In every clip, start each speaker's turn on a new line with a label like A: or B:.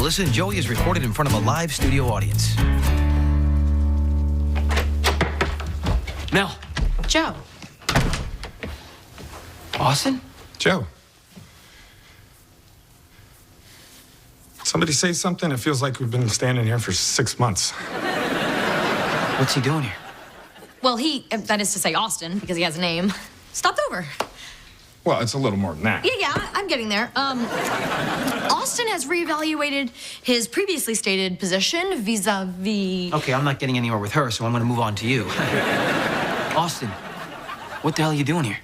A: Melissa and Joey is recorded in front of a live studio audience. Mel.
B: Joe.
A: Austin?
C: Joe. Somebody say something. It feels like we've been standing here for 6 months.
A: What's he doing here?
B: Well, that is to say Austin, because he has a name, stopped over.
C: Well, it's a little more than that.
B: Yeah, I'm getting there. Austin has reevaluated his previously stated position vis-a-vis...
A: Okay, I'm not getting anywhere with her, so I'm gonna move on to you. Austin, what the hell are you doing here?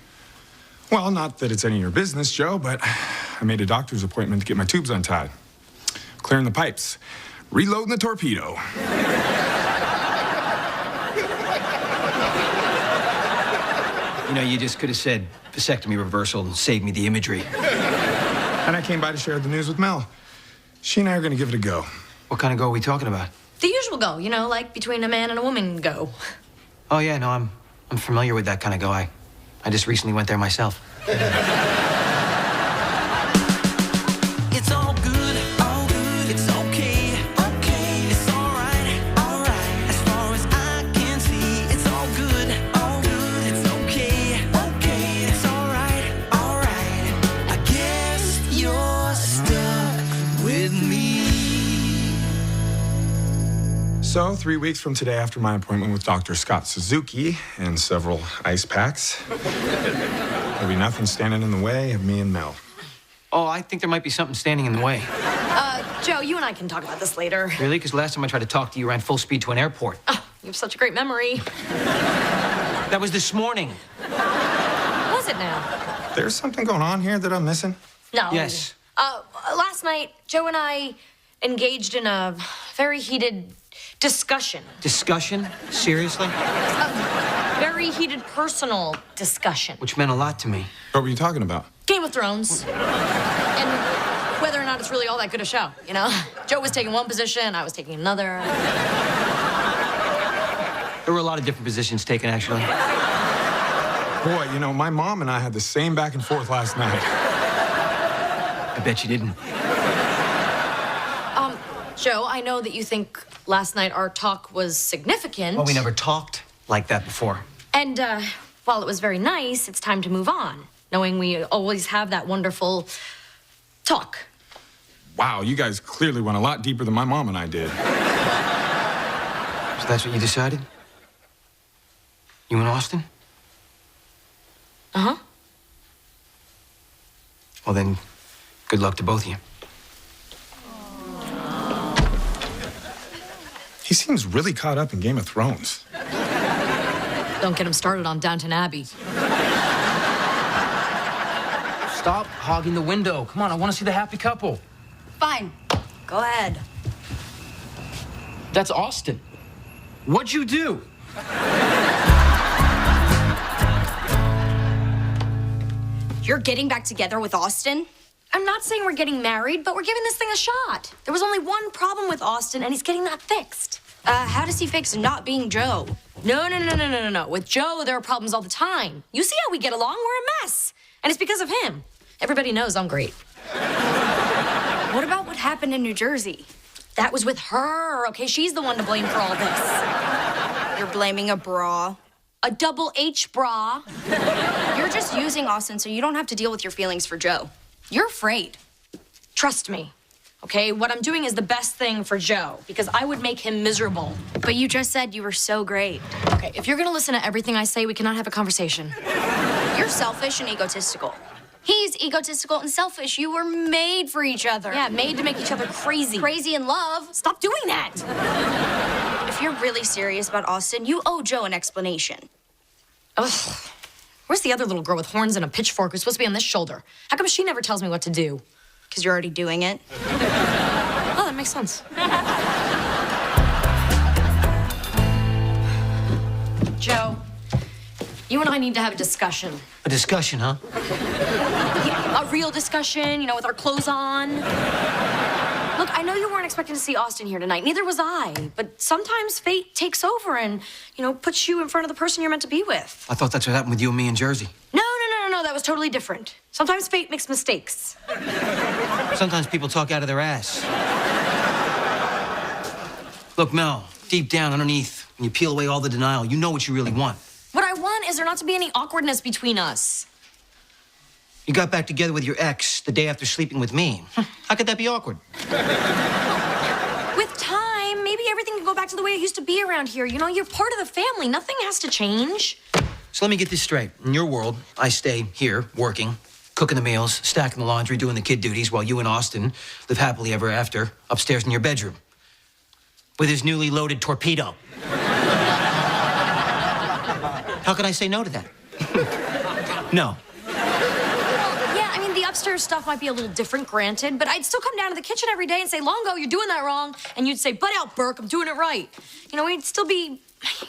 C: Well, not that it's any of your business, Joe, but I made a doctor's appointment to get my tubes untied. Clearing the pipes. Reloading the torpedo.
A: You know, you just could have said vasectomy reversal and saved me the imagery.
C: And I came by to share the news with Mel. She and I are gonna give it a go.
A: What kind of go are we talking about?
B: The usual go, you know, like between a man and a woman go.
A: Oh, yeah, no, I'm familiar with that kind of go. I just recently went there myself. It's all good, it's okay, it's all right, as far as I can see, it's all good, it's okay, it's all right, I guess you're stuck with me.
C: So, 3 weeks from today, after my appointment with Dr. Scott Suzuki and several ice packs, there'll be nothing standing in the way of me and Mel.
A: Oh, I think there might be something standing in the way.
B: Joe, you and I can talk about this later.
A: Really? Because last time I tried to talk to you, you ran full speed to an airport.
B: Oh, you have such a great memory.
A: That was this morning.
B: Was it now?
C: There's something going on here that I'm missing?
B: No.
A: Yes.
B: Last night, Joe and I engaged in a very heated discussion.
A: Discussion? Seriously?
B: Very heated personal discussion.
A: Which meant a lot to me.
C: What were you talking about?
B: Game of Thrones. And whether or not it's really all that good a show, you know? Joe was taking one position, I was taking another.
A: There were a lot of different positions taken, actually.
C: Boy, you know, my mom and I had the same back and forth last night.
A: I bet you didn't.
B: Joe, I know that you think last night our talk was significant.
A: Well, we never talked like that before.
B: And while it was very nice, it's time to move on, knowing we always have that wonderful talk.
C: Wow, you guys clearly went a lot deeper than my mom and I did.
A: So that's what you decided? You and Austin?
B: Uh-huh.
A: Well, then, good luck to both of you.
C: He seems really caught up in Game of Thrones.
B: Don't get him started on Downton Abbey.
D: Stop hogging the window. Come on, I want to see the happy couple.
B: Fine. Go ahead.
D: That's Austin. What'd you do?
E: You're getting back together with Austin?
B: I'm not saying we're getting married, but we're giving this thing a shot. There was only one problem with Austin, and he's getting that fixed.
E: How does he fix not being Joe?
B: No. With Joe, there are problems all the time. You see how we get along? We're a mess. And it's because of him. Everybody knows I'm great.
E: What about what happened in New Jersey?
B: That was with her, okay? She's the one to blame for all this.
E: You're blaming a bra.
B: A double H bra.
E: You're just using Austin so you don't have to deal with your feelings for Joe. You're afraid.
B: Trust me, okay? What I'm doing is the best thing for Joe, because I would make him miserable.
E: But you just said you were so great.
B: Okay, if you're gonna listen to everything I say, we cannot have a conversation.
E: You're selfish and egotistical. He's egotistical and selfish. You were made for each other.
B: Yeah, made to make each other crazy.
E: Crazy in love.
B: Stop doing that!
E: If you're really serious about Austin, you owe Joe an explanation.
B: Ugh. Where's the other little girl with horns and a pitchfork who's supposed to be on this shoulder? How come she never tells me what to do?
E: Because you're already doing it.
B: Oh, that makes sense. Joe, you and I need to have a discussion.
A: A discussion, huh?
B: A real discussion, you know, with our clothes on. Look, I know you weren't expecting to see Austin here tonight. Neither was I. But sometimes fate takes over and, you know, puts you in front of the person you're meant to be with.
A: I thought that's what happened with you and me in Jersey.
B: No. That was totally different. Sometimes fate makes mistakes.
A: Sometimes people talk out of their ass.
D: Look, Mel, deep down underneath, when you peel away all the denial, you know what you really want.
B: What I want is there not to be any awkwardness between us.
D: You got back together with your ex the day after sleeping with me. How could that be awkward?
B: With time, maybe everything can go back to the way it used to be around here. You know, you're part of the family. Nothing has to change.
D: So let me get this straight. In your world, I stay here, working, cooking the meals, stacking the laundry, doing the kid duties, while you and Austin live happily ever after upstairs in your bedroom with his newly loaded torpedo. How could I say no to that? No.
B: Yeah, I mean, the upstairs stuff might be a little different, granted, but I'd still come down to the kitchen every day and say, Longo, you're doing that wrong. And you'd say, butt out, Burke, I'm doing it right. You know, we'd still be,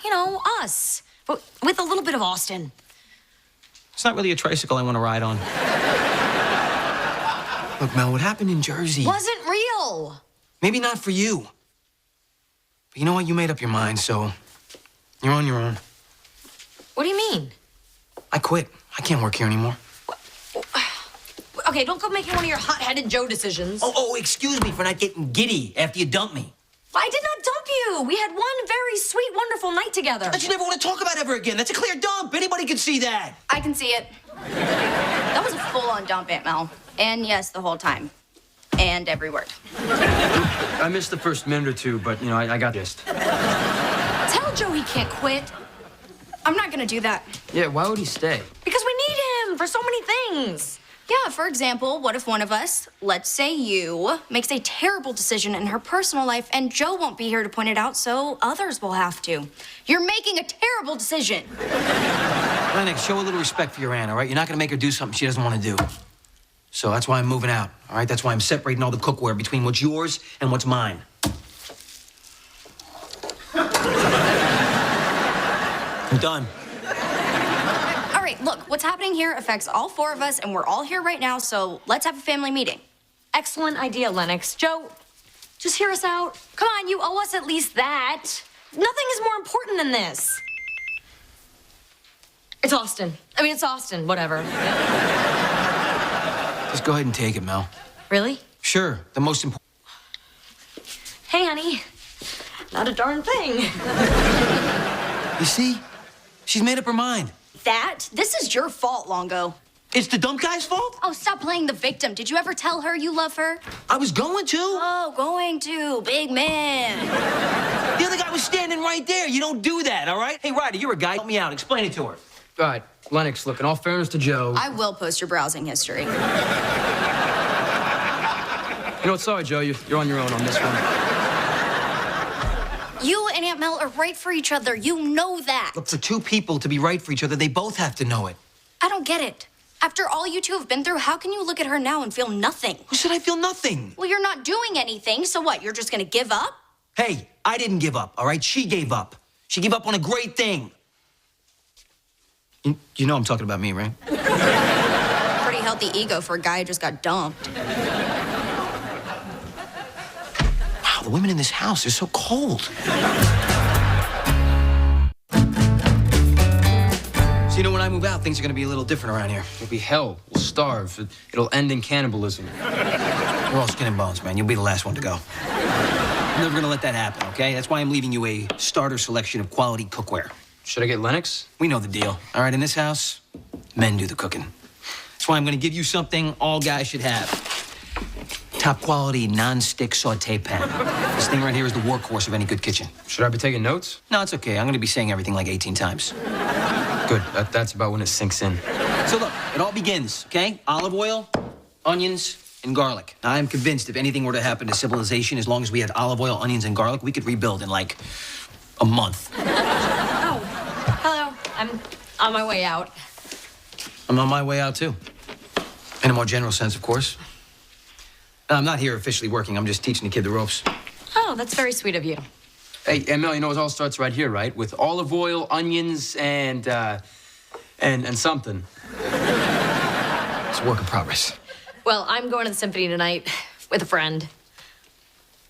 B: you know, us, but with a little bit of Austin.
D: It's not really a tricycle I want to ride on. Look, Mel, what happened in Jersey?
B: Wasn't real.
D: Maybe not for you. But you know what? You made up your mind, so you're on your own.
B: What do you mean?
D: I quit. I can't work here anymore.
B: Okay, don't go making one of your hot-headed Joe decisions.
D: Oh, excuse me for not getting giddy after you dumped me.
B: I did not dump you. We had one very sweet, wonderful night together.
D: That you never want to talk about ever again. That's a clear dump. Anybody can see that.
E: I can see it. That was a full-on dump, Aunt Mel. And yes, the whole time. And every word.
F: I missed the first minute or two, but, you know, I got this.
B: Tell Joe he can't quit.
E: I'm not gonna do that.
F: Yeah, why would he stay?
B: Because we need him for so many things.
E: Yeah, for example, what if one of us, let's say you, makes a terrible decision in her personal life and Joe won't be here to point it out, so others will have to. You're making a terrible decision.
D: Lennox, show a little respect for your aunt, all right? You're not going to make her do something she doesn't want to do. So that's why I'm moving out, all right? That's why I'm separating all the cookware between what's yours and what's mine. I'm done.
E: All right, look, what's happening here affects all four of us, and we're all here right now, so let's have a family meeting.
B: Excellent idea, Lennox. Joe, just hear us out. Come on, you owe us at least that. Nothing is more important than this. It's Austin. I mean, it's Austin, whatever.
D: Just go ahead and take it, Mel.
B: Really?
D: Sure, the most important.
B: Hey, honey. Not a darn thing.
D: You see? She's made up her mind.
E: This is your fault, Longo.
D: It's the dump guy's fault?
E: Oh, stop playing the victim. Did you ever tell her you love her?
D: I was going to.
E: Oh, going to. Big man.
D: The other guy was standing right there. You don't do that, all right? Hey, Ryder, you're a guy. Help me out. Explain it to her.
F: All right, Lennox, look, in all fairness to Joe...
E: I will post your browsing history.
F: You know what, sorry, Joe, you're on your own on this one.
E: You and Aunt Mel are right for each other. You know that.
D: Look, for two people to be right for each other, they both have to know it.
E: I don't get it. After all you two have been through, how can you look at her now and feel nothing?
D: Who said I feel nothing?
E: Well, you're not doing anything, so what? You're just gonna give up?
D: Hey, I didn't give up, all right? She gave up. She gave up on a great thing. You know I'm talking about me, right?
E: Pretty healthy ego for a guy who just got dumped.
D: Wow, the women in this house are so cold. So, you know, when I move out, things are gonna be a little different around here.
F: It'll be hell. We'll starve. It'll end in cannibalism.
D: We're all skin and bones, man. You'll be the last one to go. I'm never gonna let that happen, okay? That's why I'm leaving you a starter selection of quality cookware.
F: Should I get Lennox?
D: We know the deal. All right, in this house, men do the cooking. That's why I'm gonna give you something all guys should have. Top quality non-stick saute pan. This thing right here is the workhorse of any good kitchen.
F: Should I be taking notes?
D: No, it's okay. I'm gonna be saying everything like 18 times.
F: Good. That's about when it sinks in.
D: So look, it all begins, okay? Olive oil, onions, and garlic. Now, I'm convinced if anything were to happen to civilization, as long as we had olive oil, onions, and garlic, we could rebuild in like a month.
B: Oh, hello. I'm on my way out.
D: I'm on my way out, too. In a more general sense, of course. I'm not here officially working. I'm just teaching the kid the ropes.
B: Oh, that's very sweet of you.
F: Hey, Mel, you know it all starts right here, right? With olive oil, onions, and something.
D: It's a work in progress.
B: Well, I'm going to the symphony tonight with a friend.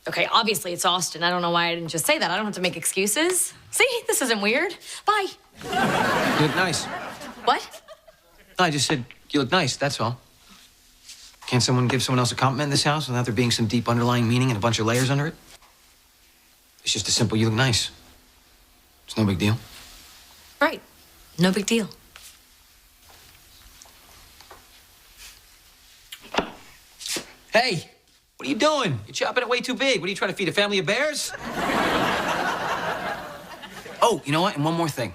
B: Okay, obviously it's Austin. I don't know why I didn't just say that. I don't have to make excuses. See, this isn't weird. Bye.
D: You look nice.
B: What?
D: No, I just said you look nice, that's all. Can't someone give someone else a compliment in this house without there being some deep underlying meaning and a bunch of layers under it? It's just a simple, you look nice. It's no big deal.
B: Right. No big deal.
D: Hey, what are you doing? You're chopping it way too big. What are you trying to feed a family of bears? Oh, you know what? And one more thing.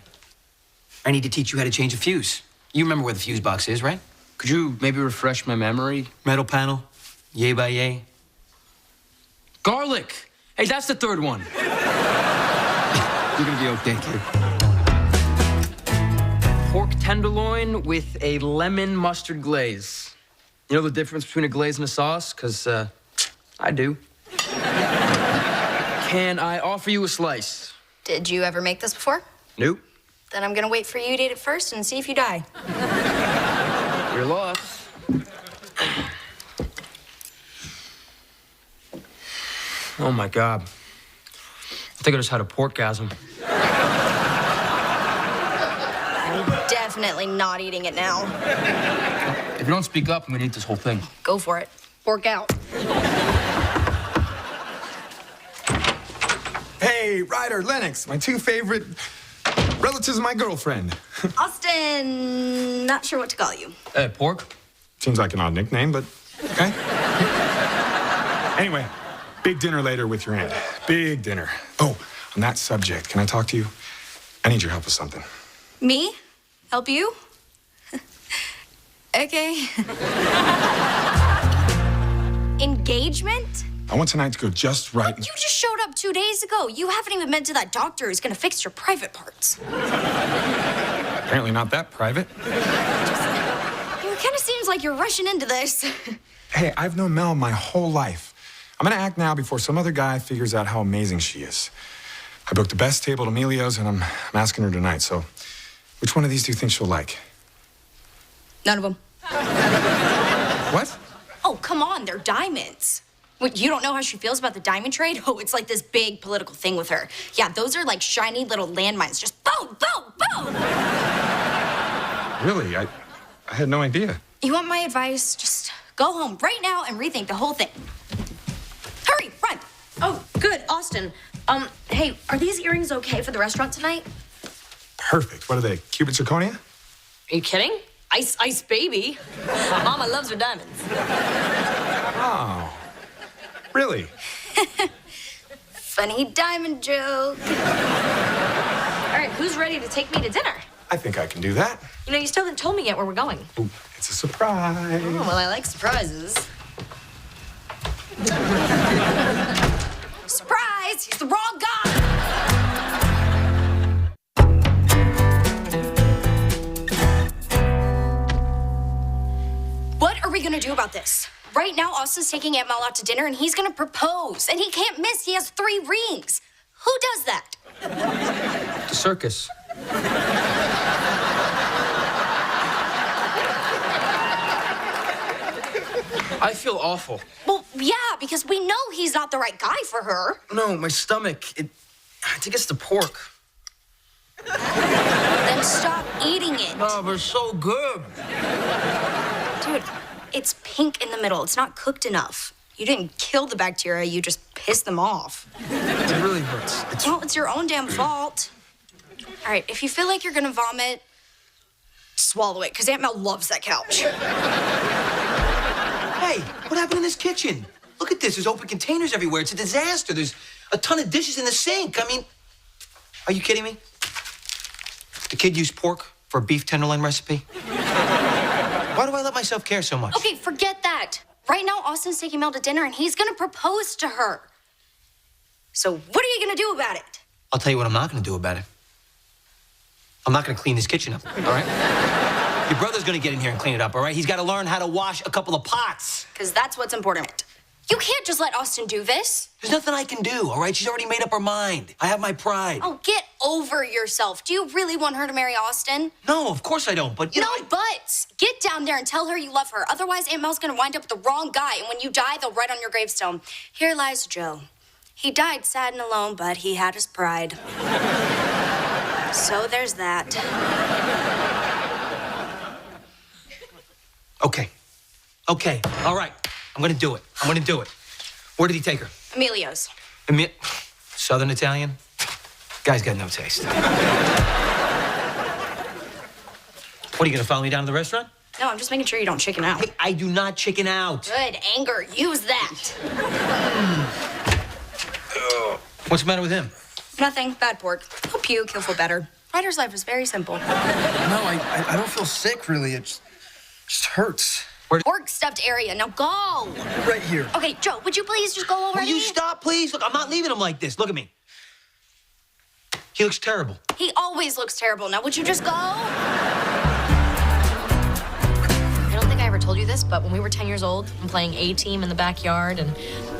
D: I need to teach you how to change a fuse. You remember where the fuse box is, right?
F: Could you maybe refresh my memory?
D: Metal panel, yay by yay.
F: Garlic. Hey, that's the third one. You're gonna be okay, kid. Pork tenderloin with a lemon mustard glaze. You know the difference between a glaze and a sauce? Because I do. Can I offer you a slice?
E: Did you ever make this before?
F: Nope.
E: Then I'm gonna wait for you to eat it first and see if you die.
F: Your loss. Oh my God. I think I just had a porkgasm.
E: I'm definitely not eating it now.
F: If you don't speak up, I'm gonna eat this whole thing.
E: Go for it. Fork out.
C: Hey, Ryder, Lennox, my two favorite relatives of my girlfriend.
E: Austin, not sure what to call you.
F: Hey, pork?
C: Seems like an odd nickname, but okay. Anyway, big dinner later with your aunt. Big dinner. Oh, on that subject, can I talk to you? I need your help with something.
E: Me? Help you? Okay. Engagement?
C: I want tonight to go just right.
E: You just showed up 2 days ago. You haven't even been to that doctor who's gonna fix your private parts.
C: Apparently not that private.
E: It kind of seems like you're rushing into this.
C: Hey, I've known Mel my whole life. I'm gonna act now before some other guy figures out how amazing she is. I booked the best table at Emilio's, and I'm asking her tonight, so which one of these do you think she'll like?
E: None of them.
C: What?
E: Oh, come on, they're diamonds. What, you don't know how she feels about the diamond trade? Oh, it's like this big political thing with her. Yeah, those are like shiny little landmines. Just boom, boom, boom.
C: Really? I had no idea.
E: You want my advice? Just go home right now and rethink the whole thing. Hurry, run.
B: Oh, good, Austin. Hey, are these earrings okay for the restaurant tonight?
C: Perfect. What are they, Cuban zirconia?
B: Are you kidding? Ice baby. Mama loves her diamonds.
C: Oh, really?
E: Funny diamond joke.
B: All right, who's ready to take me to dinner?
C: I think I can do that.
B: You know, you still haven't told me yet where we're going.
C: Ooh, it's a surprise.
B: Oh, well, I like surprises.
E: Surprise! He's the wrong guy! What are we gonna do about this? Right now, Austin's taking Aunt Mel out to dinner and he's gonna propose. And he can't miss, he has 3 rings. Who does that?
F: The circus. I feel awful.
E: Well, yeah, because we know he's not the right guy for her.
F: No, my stomach, I think it's the pork.
E: Then stop eating it.
F: Oh, but it's so good.
E: Dude, it's pink in the middle. It's not cooked enough. You didn't kill the bacteria, you just pissed them off.
F: It really hurts.
E: Well, it's your own damn fault. All right, if you feel like you're gonna vomit, swallow it, because Aunt Mel loves that couch.
D: Hey, what happened in this kitchen? Look at this. There's open containers everywhere. It's a disaster. There's a ton of dishes in the sink. I mean, are you kidding me? The kid used pork for a beef tenderloin recipe? Why do I let myself care so much?
E: Okay, forget that. Right now, Austin's taking Mel to dinner, and he's gonna propose to her. So what are you gonna do about it?
D: I'll tell you what I'm not going to do about it. I'm not going to clean this kitchen up, all right? Your brother's going to get in here and clean it up, all right? He's got to learn how to wash a couple of pots.
E: Because that's what's important. You can't just let Austin do this.
D: There's nothing I can do, all right? She's already made up her mind. I have my pride.
E: Oh, get over yourself. Do you really want her to marry Austin?
D: No, of course I don't, but you know...
E: No buts. Get down there and tell her you love her. Otherwise, Aunt Mel's gonna wind up with the wrong guy, and when you die, they'll write on your gravestone, "Here lies Joe. He died sad and alone, but he had his pride." So there's that.
D: Okay, all right. I'm going to do it. Where did he take her?
E: Emilio's.
D: Southern Italian? Guy's got no taste. What, are you gonna follow me down to the restaurant?
E: No, I'm just making sure you don't chicken out.
D: Hey, I do not chicken out.
E: Good, anger. Use that.
D: What's the matter with him?
E: Nothing. Bad pork. He'll puke. He'll feel better. Ryder's life is very simple.
F: No, I don't feel sick, really. It just hurts.
E: Pork stuffed area. Now go.
F: Right here.
E: Okay, Joe, would you please just go already?
D: Will you stop, please? Look, I'm not leaving him like this. Look at me. He looks terrible.
E: He always looks terrible. Now, would you just go?
B: I don't think I ever told you this, but when we were 10 years old and playing A-Team in the backyard, and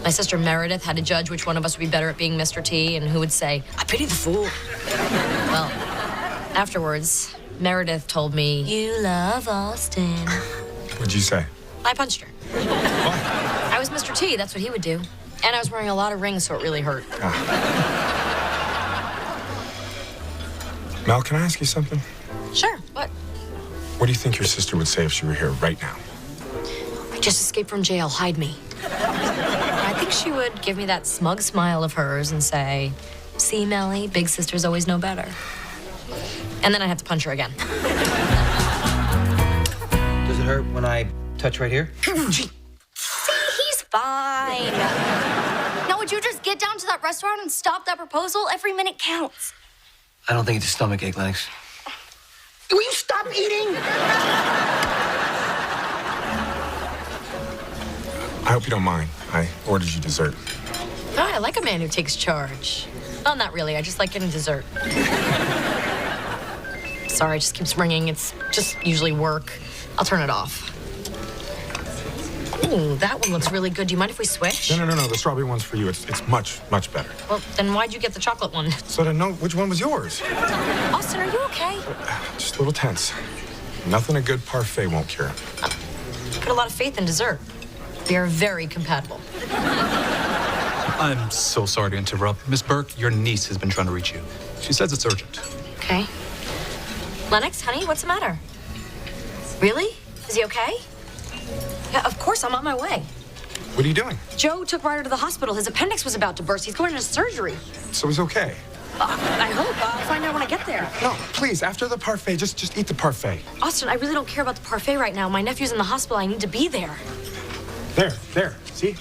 B: my sister Meredith had to judge which one of us would be better at being Mr. T and who would say, "I pity the fool." Well, afterwards, Meredith told me, "You love Austin."
C: What'd you say?
B: I punched her. I was Mr. T, that's what he would do. And I was wearing a lot of rings, so it really hurt.
C: Mel, can I ask you something?
B: Sure, what?
C: What do you think your sister would say if she were here right now?
B: I just escaped from jail, hide me. I think she would give me that smug smile of hers and say, "See, Melly, big sisters always know better." And then I'd have to punch her again.
D: Does it hurt when I touch right here?
E: See, he's fine. Now, would you just get down to that restaurant and stop that proposal? Every minute counts.
D: I don't think it's a stomach ache, Lennox. Will you stop eating?
C: I hope you don't mind. I ordered you dessert.
B: Oh, I like a man who takes charge. Oh, not really. I just like getting dessert. Sorry, it just keeps ringing. It's just usually work. I'll turn it off. Ooh, that one looks really good. Do you mind if we switch?
C: No. The strawberry one's for you. It's much, much better.
B: Well, then why'd you get the chocolate one?
C: So I know which one was yours.
B: Austin, are you okay?
C: Just a little tense. Nothing a good parfait won't cure.
B: Put a lot of faith in dessert. We are very compatible.
G: I'm so sorry to interrupt. Miss Burke, your niece has been trying to reach you. She says it's urgent.
B: Okay. Lennox, honey, what's the matter? Really? Is he okay? Yeah, of course, I'm on my way.
C: What are you doing?
B: Joe took Ryder to the hospital. His appendix was about to burst. He's going into surgery.
C: So he's okay.
B: I hope. I'll find out when I get there.
C: No, please, after the parfait, just eat the parfait.
B: Austin, I really don't care about the parfait right now. My nephew's in the hospital. I need to be there.
C: There, see?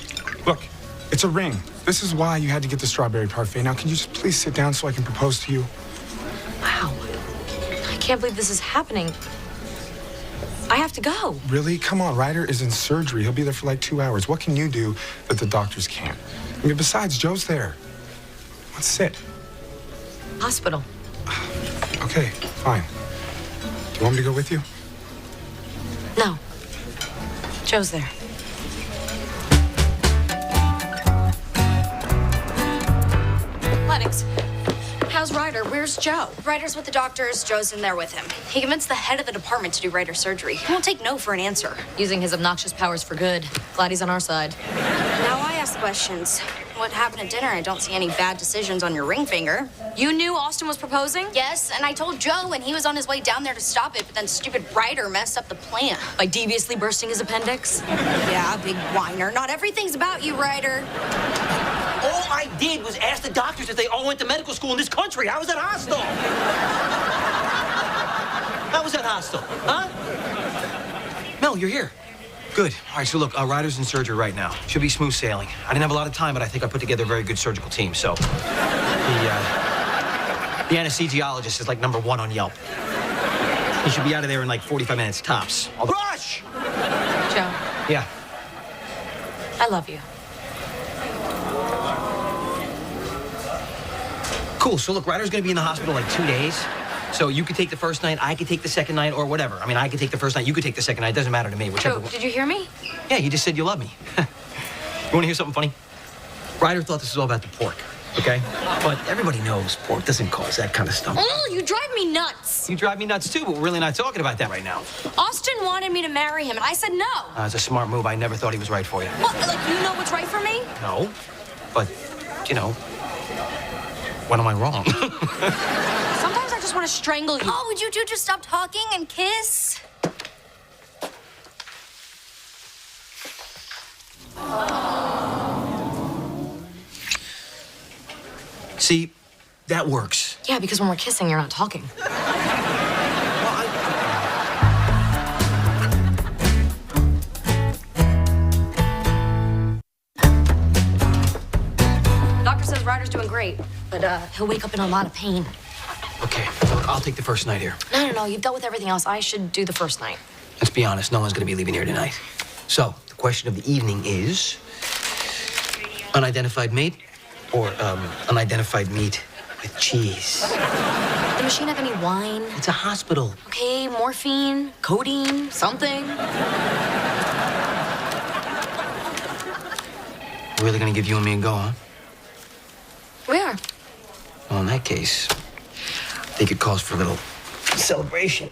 C: Look, it's a ring. This is why you had to get the strawberry parfait. Now, can you just please sit down so I can propose to you?
B: Wow. I can't believe this is happening. I have to go.
C: Really? Come on, Ryder is in surgery. He'll be there for like 2 hours. What can you do that the doctors can't? I mean, besides, Joe's there. Let's sit.
B: Hospital.
C: Okay, fine. Do you want me to go with you?
B: No. Joe's there. Lennox, how's Ryder? Where's Joe?
E: Ryder's with the doctors. Joe's in there with him. He convinced the head of the department to do Ryder's surgery. He won't take no for an answer.
B: Using his obnoxious powers for good. Glad he's on our side.
E: Now I ask questions. What happened at dinner? I don't see any bad decisions on your ring finger.
B: You knew Austin was proposing?
E: Yes, and I told Joe and he was on his way down there to stop it, but then stupid Ryder messed up the plan.
B: By deviously bursting his appendix?
E: Yeah, big whiner. Not everything's about you, Ryder.
D: All I did was ask the doctors if they all went to medical school in this country. How was that hostile? How was that hostile? Huh? Mel, you're here. Good. All right, so look, Ryder's in surgery right now. Should be smooth sailing. I didn't have a lot of time, but I think I put together a very good surgical team. So the anesthesiologist is like #1 on Yelp. He should be out of there in like 45 minutes tops. Rush!
B: Joe,
D: Yeah.
B: I love you.
D: Cool. So look, Ryder's gonna be in the hospital like 2 days. So you could take the first night, I could take the second night, or whatever. I mean, I could take the first night, you could take the second night. It doesn't matter to me, whichever.
B: Joe, did you hear me?
D: Yeah, you just said you love me. You want to hear something funny? Ryder thought this was all about the pork, okay? But everybody knows pork doesn't cause that kind of stuff.
B: Oh, you drive me nuts.
D: You drive me nuts too, but we're really not talking about that right now.
B: Austin wanted me to marry him, and I said no.
D: It's a smart move. I never thought he was right for you.
B: What, like you know what's right for me?
D: No, but, you know, when am I wrong?
B: Sometimes I just want to strangle you.
E: Oh, would you two just stop talking and kiss?
D: See, that works.
B: Yeah, because when we're kissing, you're not talking. Doctor says Ryder's doing great, but he'll wake up in a lot of pain.
D: Okay, I'll take the first night here.
B: No, you've dealt with everything else. I should do the first night.
D: Let's be honest, no one's gonna be leaving here tonight. So, the question of the evening is unidentified meat or unidentified meat with cheese?
B: The machine have any wine?
D: It's a hospital.
B: Okay, morphine, codeine, something.
D: Really gonna give you and me a go, huh?
B: We are.
D: Well, in that case, I think it calls for a little celebration.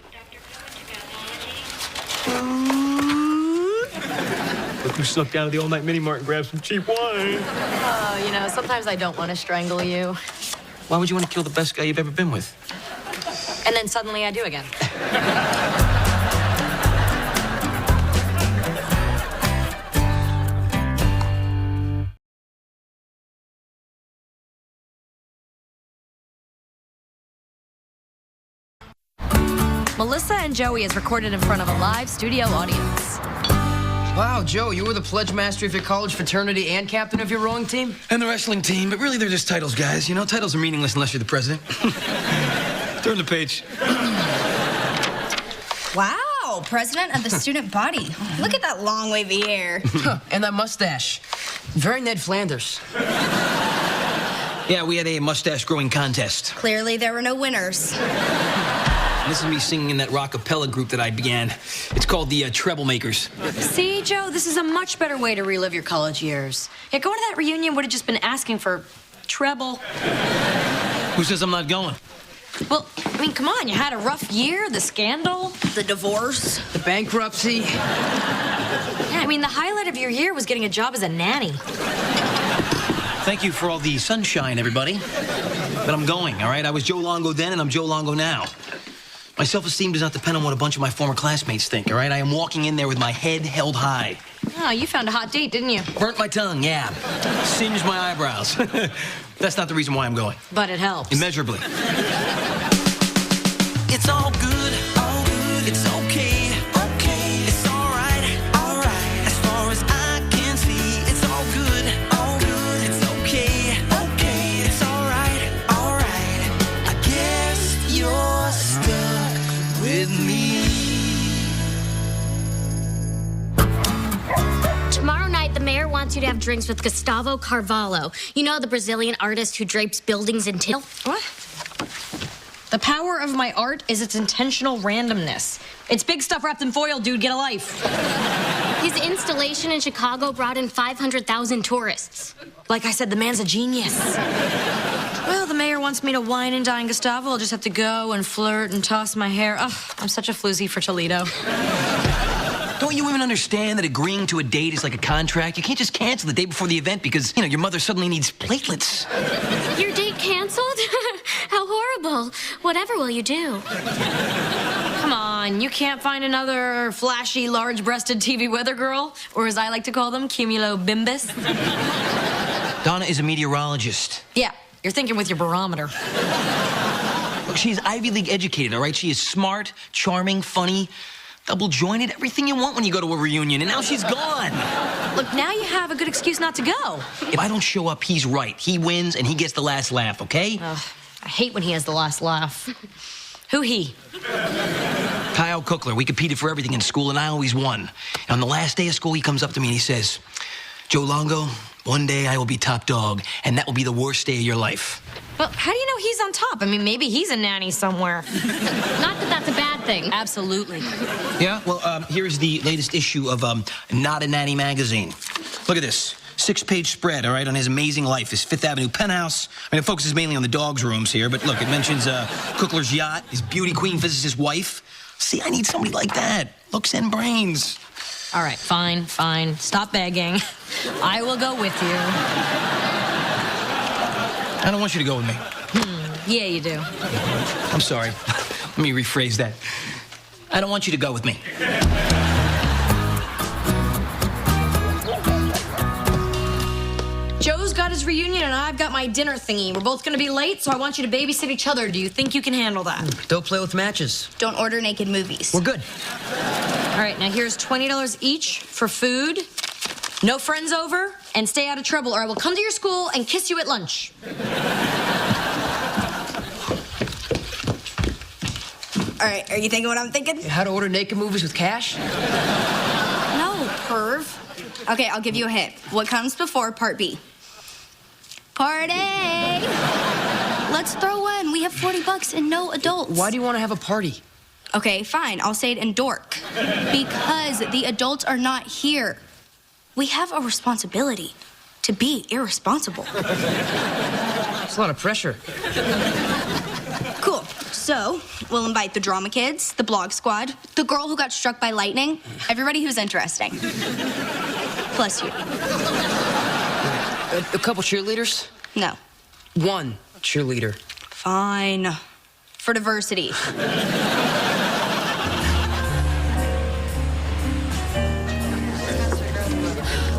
D: Look who snuck down to the all-night mini-mart and grabbed some cheap wine.
B: Oh, sometimes I don't want to strangle you.
D: Why would you want to kill the best guy you've ever been with?
B: And then suddenly I do again. Melissa and Joey is recorded in front of a live studio audience.
F: Wow, Joe, you were the pledge master of your college fraternity and captain of your rowing team?
D: And the wrestling team, but really they're just titles, guys. You know, titles are meaningless unless you're the president. Turn the page.
E: Wow, president of the student body. Look at that long wavy hair.
F: And that mustache. Very Ned Flanders.
D: Yeah, we had a mustache growing contest.
E: Clearly, there were no winners.
D: This is me singing in that rockapella group that I began. It's called the Treblemakers.
B: See, Joe, this is a much better way to relive your college years. Yeah, going to that reunion would have just been asking for treble.
D: Who says I'm not going?
B: Well, I mean, come on, you had a rough year, the scandal,
E: The divorce.
F: The bankruptcy.
B: Yeah, I mean, the highlight of your year was getting a job as a nanny.
D: Thank you for all the sunshine, everybody. But I'm going, all right? I was Joe Longo then, and I'm Joe Longo now. My self-esteem does not depend on what a bunch of my former classmates think, all right? I am walking in there with my head held high.
B: Oh, you found a hot date, didn't you?
D: Burnt my tongue, yeah. Singed my eyebrows. That's not the reason why I'm going.
B: But it helps.
D: Immeasurably.
A: It's all good, it's okay, it's all right, as far as I can see, it's all good, it's okay, it's all right, I guess you're stuck with me.
H: Tomorrow night, the mayor wants you to have drinks with Gustavo Carvalho. You know, the Brazilian artist who drapes buildings in tin.
B: What? The power of my art is its intentional randomness. It's big stuff wrapped in foil, dude. Get a life.
H: His installation in Chicago brought in 500,000 tourists.
B: Like I said, the man's a genius. Well, the mayor wants me to wine and dine Gustavo. I'll just have to go and flirt and toss my hair. Oh, I'm such a floozy for Toledo.
D: Don't you women understand that agreeing to a date is like a contract? You can't just cancel the day before the event because, your mother suddenly needs platelets.
H: Your date canceled? How horrible. Whatever will you do?
B: Come on, you can't find another flashy, large-breasted TV weather girl? Or as I like to call them, cumulobimbus?
D: Donna is a meteorologist.
B: Yeah, you're thinking with your barometer.
D: Look, she is Ivy League educated, all right? She is smart, charming, funny, double-jointed, everything you want when you go to a reunion, and now she's gone.
B: Look, now you have a good excuse not to go.
D: If I don't show up, he's right. He wins, and he gets the last laugh, okay?
B: I hate when he has the last laugh. Who he?
D: Kyle Cookler. We competed for everything in school, and I always won. And on the last day of school, he comes up to me and he says, Joe Longo, one day I will be top dog, and that will be the worst day of your life.
B: Well, how do you know he's on top? I mean, maybe he's a nanny somewhere.
H: Not that that's a bad thing.
B: Absolutely.
D: Yeah? Well, here's the latest issue of Not a Nanny magazine. Look at this. 6-page spread, all right, on his amazing life, his Fifth Avenue penthouse. I mean, it focuses mainly on the dogs' rooms here, but look, it mentions Cookler's yacht, his beauty queen physicist wife. See, I need somebody like that. Looks and brains.
B: All right, fine. Stop begging. I will go with you.
D: I don't want you to go with me.
B: Yeah, you do.
D: I'm sorry. Let me rephrase that. I don't want you to go with me.
B: Joe's got his reunion and I've got my dinner thingy. We're both gonna be late, so I want you to babysit each other. Do you think you can handle that?
F: Don't play with matches.
E: Don't order naked movies.
F: We're good.
B: All right, now here's $20 each for food. No friends over, and stay out of trouble, or I will come to your school and kiss you at lunch.
E: All right, are you thinking what I'm thinking?
F: How to order naked movies with cash?
E: No, perv. Okay, I'll give you a hint. What comes before Part B? Party! Let's throw in. We have $40 and no adults.
F: Why do you want to have a party?
E: Okay, fine. I'll say it in dork. Because the adults are not here. We have a responsibility to be irresponsible.
F: It's a lot of pressure.
E: Cool. So, we'll invite the drama kids, the blog squad, the girl who got struck by lightning, everybody who's interesting. Plus you.
F: A couple cheerleaders?
E: No.
F: One cheerleader.
E: Fine. For diversity.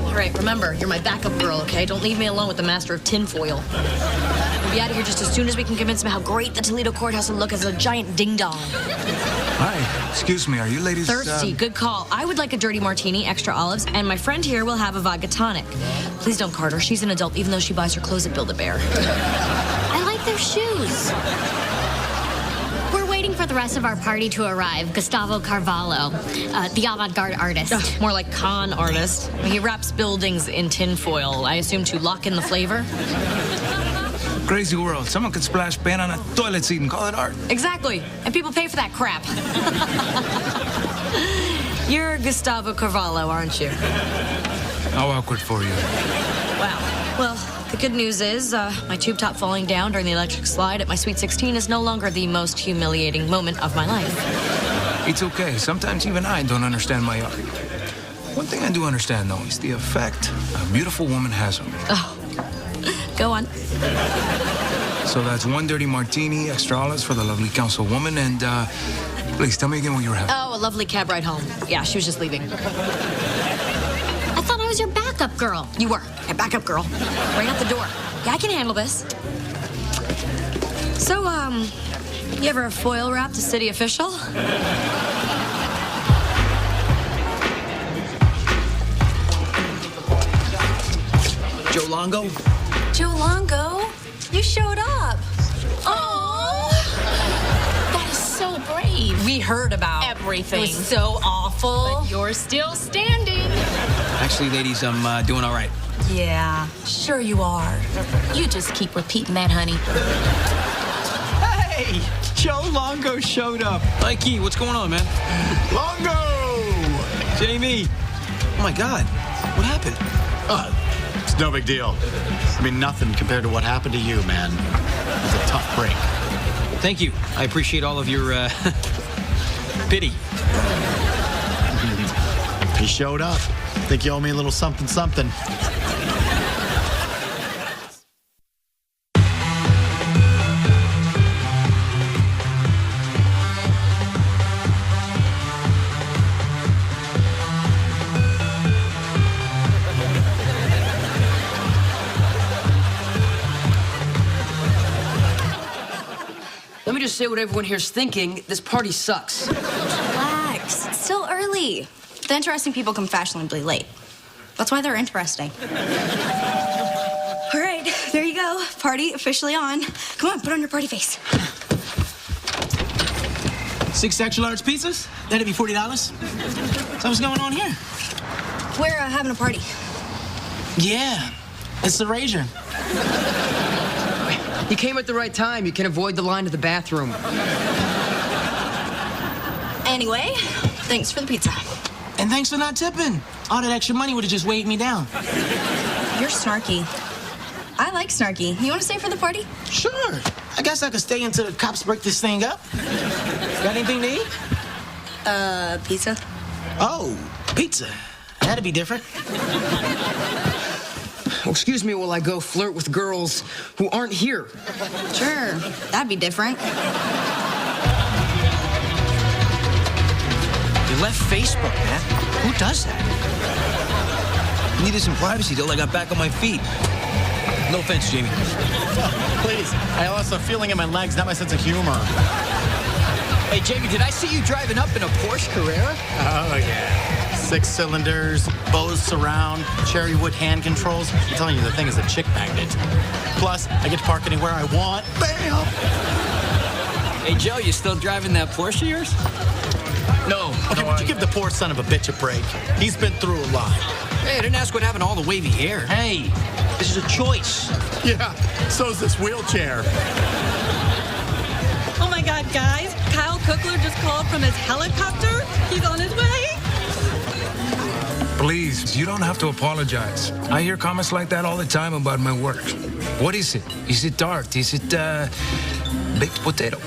B: All right, remember, you're my backup girl, okay? Don't leave me alone with the master of tinfoil. We'll be out of here just as soon as we can convince him how great the Toledo courthouse will look as a giant ding-dong.
I: Hi, excuse me, are you ladies...
B: Thirsty, good call. I would like a dirty martini, extra olives, and my friend here will have a vodka tonic. Please don't card her. She's an adult, even though she buys her clothes at Build-A-Bear.
H: I like their shoes. We're waiting for the rest of our party to arrive. Gustavo Carvalho, the avant-garde artist.
B: Ugh, more like con artist. He wraps buildings in tinfoil, I assume to lock in the flavor.
I: Crazy world. Someone could splash paint on a toilet seat and call it art.
B: Exactly. And people pay for that crap. You're Gustavo Carvalho, aren't you?
I: How awkward for you.
B: Wow. Well, the good news is my tube top falling down during the electric slide at my Sweet 16 is no longer the most humiliating moment of my life.
I: It's okay. Sometimes even I don't understand my art. One thing I do understand, though, is the effect a beautiful woman has on me.
B: Oh, go on.
I: So that's one dirty martini, extra olives for the lovely councilwoman, and please tell me again what you were having.
B: Oh, a lovely cab ride home. Yeah, she was just leaving.
H: I thought I was your backup girl.
B: You were. Yeah, back up, girl. Right out the door. Yeah, I can handle this. So, you ever foil wrapped a city official?
D: Joe Longo?
B: Joe Longo, you showed up. Oh,
J: That is so brave.
B: we heard about
J: Everything.
B: It was so awful.
J: But you're still standing.
D: Actually, ladies, I'm doing all right.
B: Yeah, sure you are.
J: You just keep repeating that, honey.
K: Hey, Joe Longo showed up.
D: Mikey, what's going on, man?
K: Longo!
D: Jamie. Oh, my God. What happened?
K: It's no big deal. I mean, nothing compared to what happened to you, man. It was a tough break.
D: Thank you. I appreciate all of your, pity.
K: He showed up. Think you owe me a little something, something.
F: Let me just say what everyone here's thinking. This party sucks.
E: Relax. It's still early. The interesting people come fashionably late. That's why they're interesting. All right, there you go. Party officially on. Come on, put on your party face.
L: 6 extra large pizzas? That'd be $40. So what's going on here?
E: We're having a party.
L: Yeah, it's the Rager.
F: You came at the right time. You can avoid the line to the bathroom.
E: Anyway, thanks for the pizza.
L: And thanks for not tipping. All that extra money would have just weighed me down.
E: You're snarky. I like snarky. You want to stay for the party?
L: Sure. I guess I could stay until the cops break this thing up. Got anything to eat?
E: Pizza.
L: Oh, pizza. That'd be different.
F: Well, excuse me while I go flirt with girls who aren't here.
E: Sure, that'd be different.
D: You left Facebook, man. Who does that? Needed some privacy till I got back on my feet. No offense, Jamie.
K: Please, I lost a feeling in my legs, not my sense of humor.
D: Hey, Jamie, did I see you driving up in a Porsche Carrera?
K: Oh, yeah. 6 cylinders, Bose surround, cherry wood hand controls. I'm telling you, the thing is a chick magnet. Plus, I get to park anywhere I want. Bam!
F: Hey, Joe, you still driving that Porsche of yours?
D: No.
K: Okay, would you give the poor son of a bitch a break? He's been through a lot.
D: Hey, I didn't ask what happened to all the wavy hair. Hey, this is a choice.
K: Yeah, so's this wheelchair.
M: Oh my God, guys. Kyle Cookler just called from his helicopter. He's on his way.
I: Please, you don't have to apologize. I hear comments like that all the time about my work. What is it? Is it art? Is it, baked potato?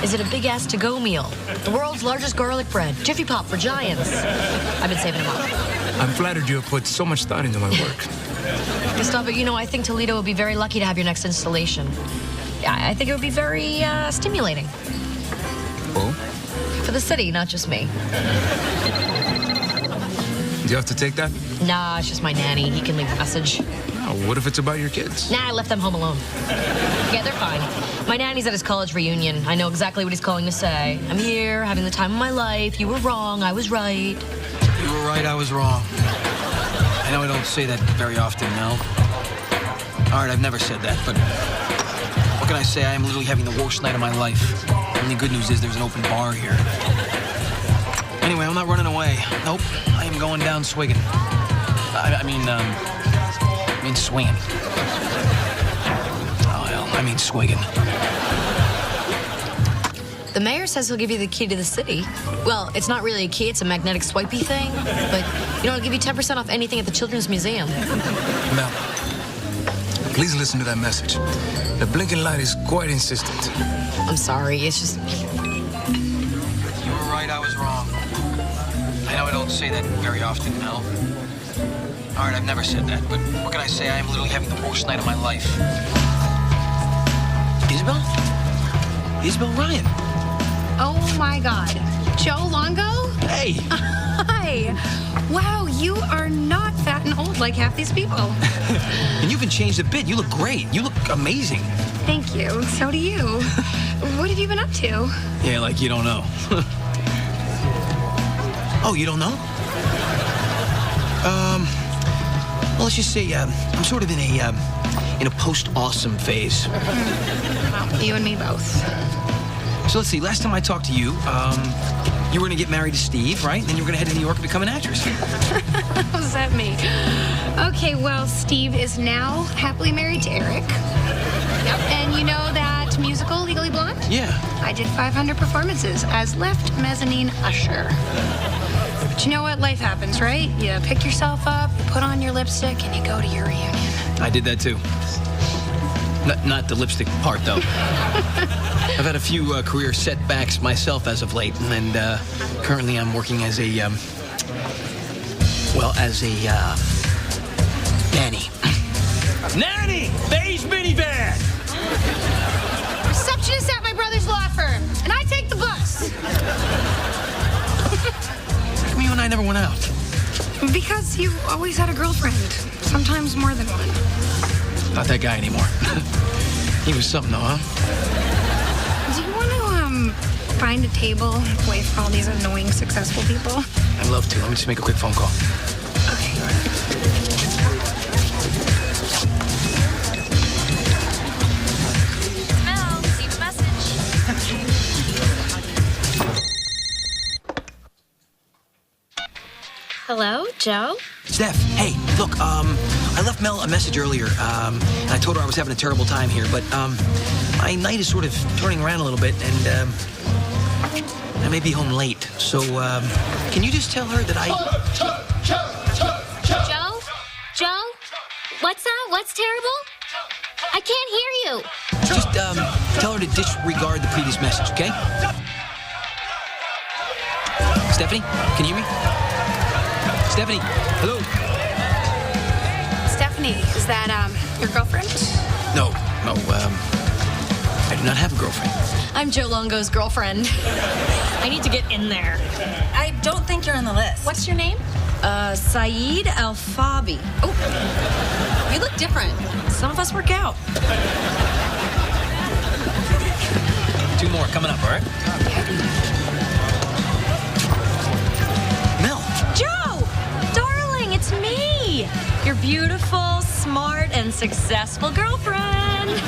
B: Is it a big-ass to-go meal? The world's largest garlic bread. Jiffy Pop for giants. I've been saving them up.
I: I'm flattered you have put so much thought into my work.
B: Gustavo, you know, I think Toledo would be very lucky to have your next installation. Yeah, I think it would be very stimulating.
I: Oh?
B: For the city, not just me.
I: Do you have to take that?
B: Nah, it's just my nanny. He can leave a message.
I: Oh, what if it's about your kids?
B: Nah, I left them home alone. Yeah, they're fine. My nanny's at his college reunion. I know exactly what he's calling to say. I'm here, having the time of my life. You were wrong, I was right.
D: You were right, I was wrong. I know I don't say that very often, Mel. All right, I've never said that, but what can I say? I am literally having the worst night of my life. The only good news is there's an open bar here. Anyway, I'm not running away. Nope, I am going down swigging. I mean swinging. Oh, hell, I mean swigging.
B: The mayor says he'll give you the key to the city. Well, it's not really a key, it's a magnetic swipey thing. But, you know, it'll give you 10% off anything at the Children's Museum.
I: Mel, please listen to that message. The blinking light is quite insistent.
B: I'm sorry, it's just...
D: You were right, I was wrong. I know I don't say that very often, Mel. All right, I've never said that, but what can I say? I am literally having the worst night of my life. Isabel? Isabel Ryan.
N: Oh my God. Joe Longo?
D: Hey.
N: Hi. Wow, you are not fat and old like half these people.
D: And you've been changed a bit. You look great. You look amazing.
N: Thank you. So do you. What have you been up to?
D: Yeah, like you don't know. Oh, you don't know? Well, let's just say I'm sort of in a post-awesome phase.
N: Well, you and me both.
D: So let's see. Last time I talked to you, you were going to get married to Steve, right? And then you were going to head to New York and become an actress.
N: What does that mean? Okay, well, Steve is now happily married to Eric. Yep. And you know that musical, Legally Blonde?
D: Yeah.
N: I did 500 performances as left mezzanine usher. But you know what? Life happens, right? You pick yourself up, you put on your lipstick, and you go to your reunion.
D: I did that too. Not the lipstick part, though. I've had a few career setbacks myself as of late, and currently I'm working as a, nanny. Nanny! Beige minivan!
N: Receptionist at my brother's law firm, and I take the bus.
D: How come you and I never went out?
N: Because you always had a girlfriend, sometimes more than one.
D: Not that guy anymore. He was something, though, huh?
N: Do you want to, find a table away from all these annoying, successful people?
D: I'd love to. Let me just make a quick phone call.
N: Okay.
B: Mel, leave a message.
H: Hello, Joe?
D: Steph, hey, look, I left Mel a message earlier, and I told her I was having a terrible time here, but, my night is sort of turning around a little bit, and, I may be home late. So, can you just tell her that
H: Joe? Joe? What's that? What's terrible? I can't hear you.
D: Just, tell her to disregard the previous message, okay? Stephanie, can you hear me? Stephanie, hello?
N: Stephanie, is that, your girlfriend?
D: No, I do not have a girlfriend.
B: I'm Joe Longo's girlfriend. I need to get in there.
J: I don't think you're on the list.
B: What's your name? Saeed Al-Fabi. Oh, you look different. Some of us work out.
D: 2 more coming up, all right? Mel.
B: Joe! Darling, it's me. Your beautiful, smart, and successful girlfriend.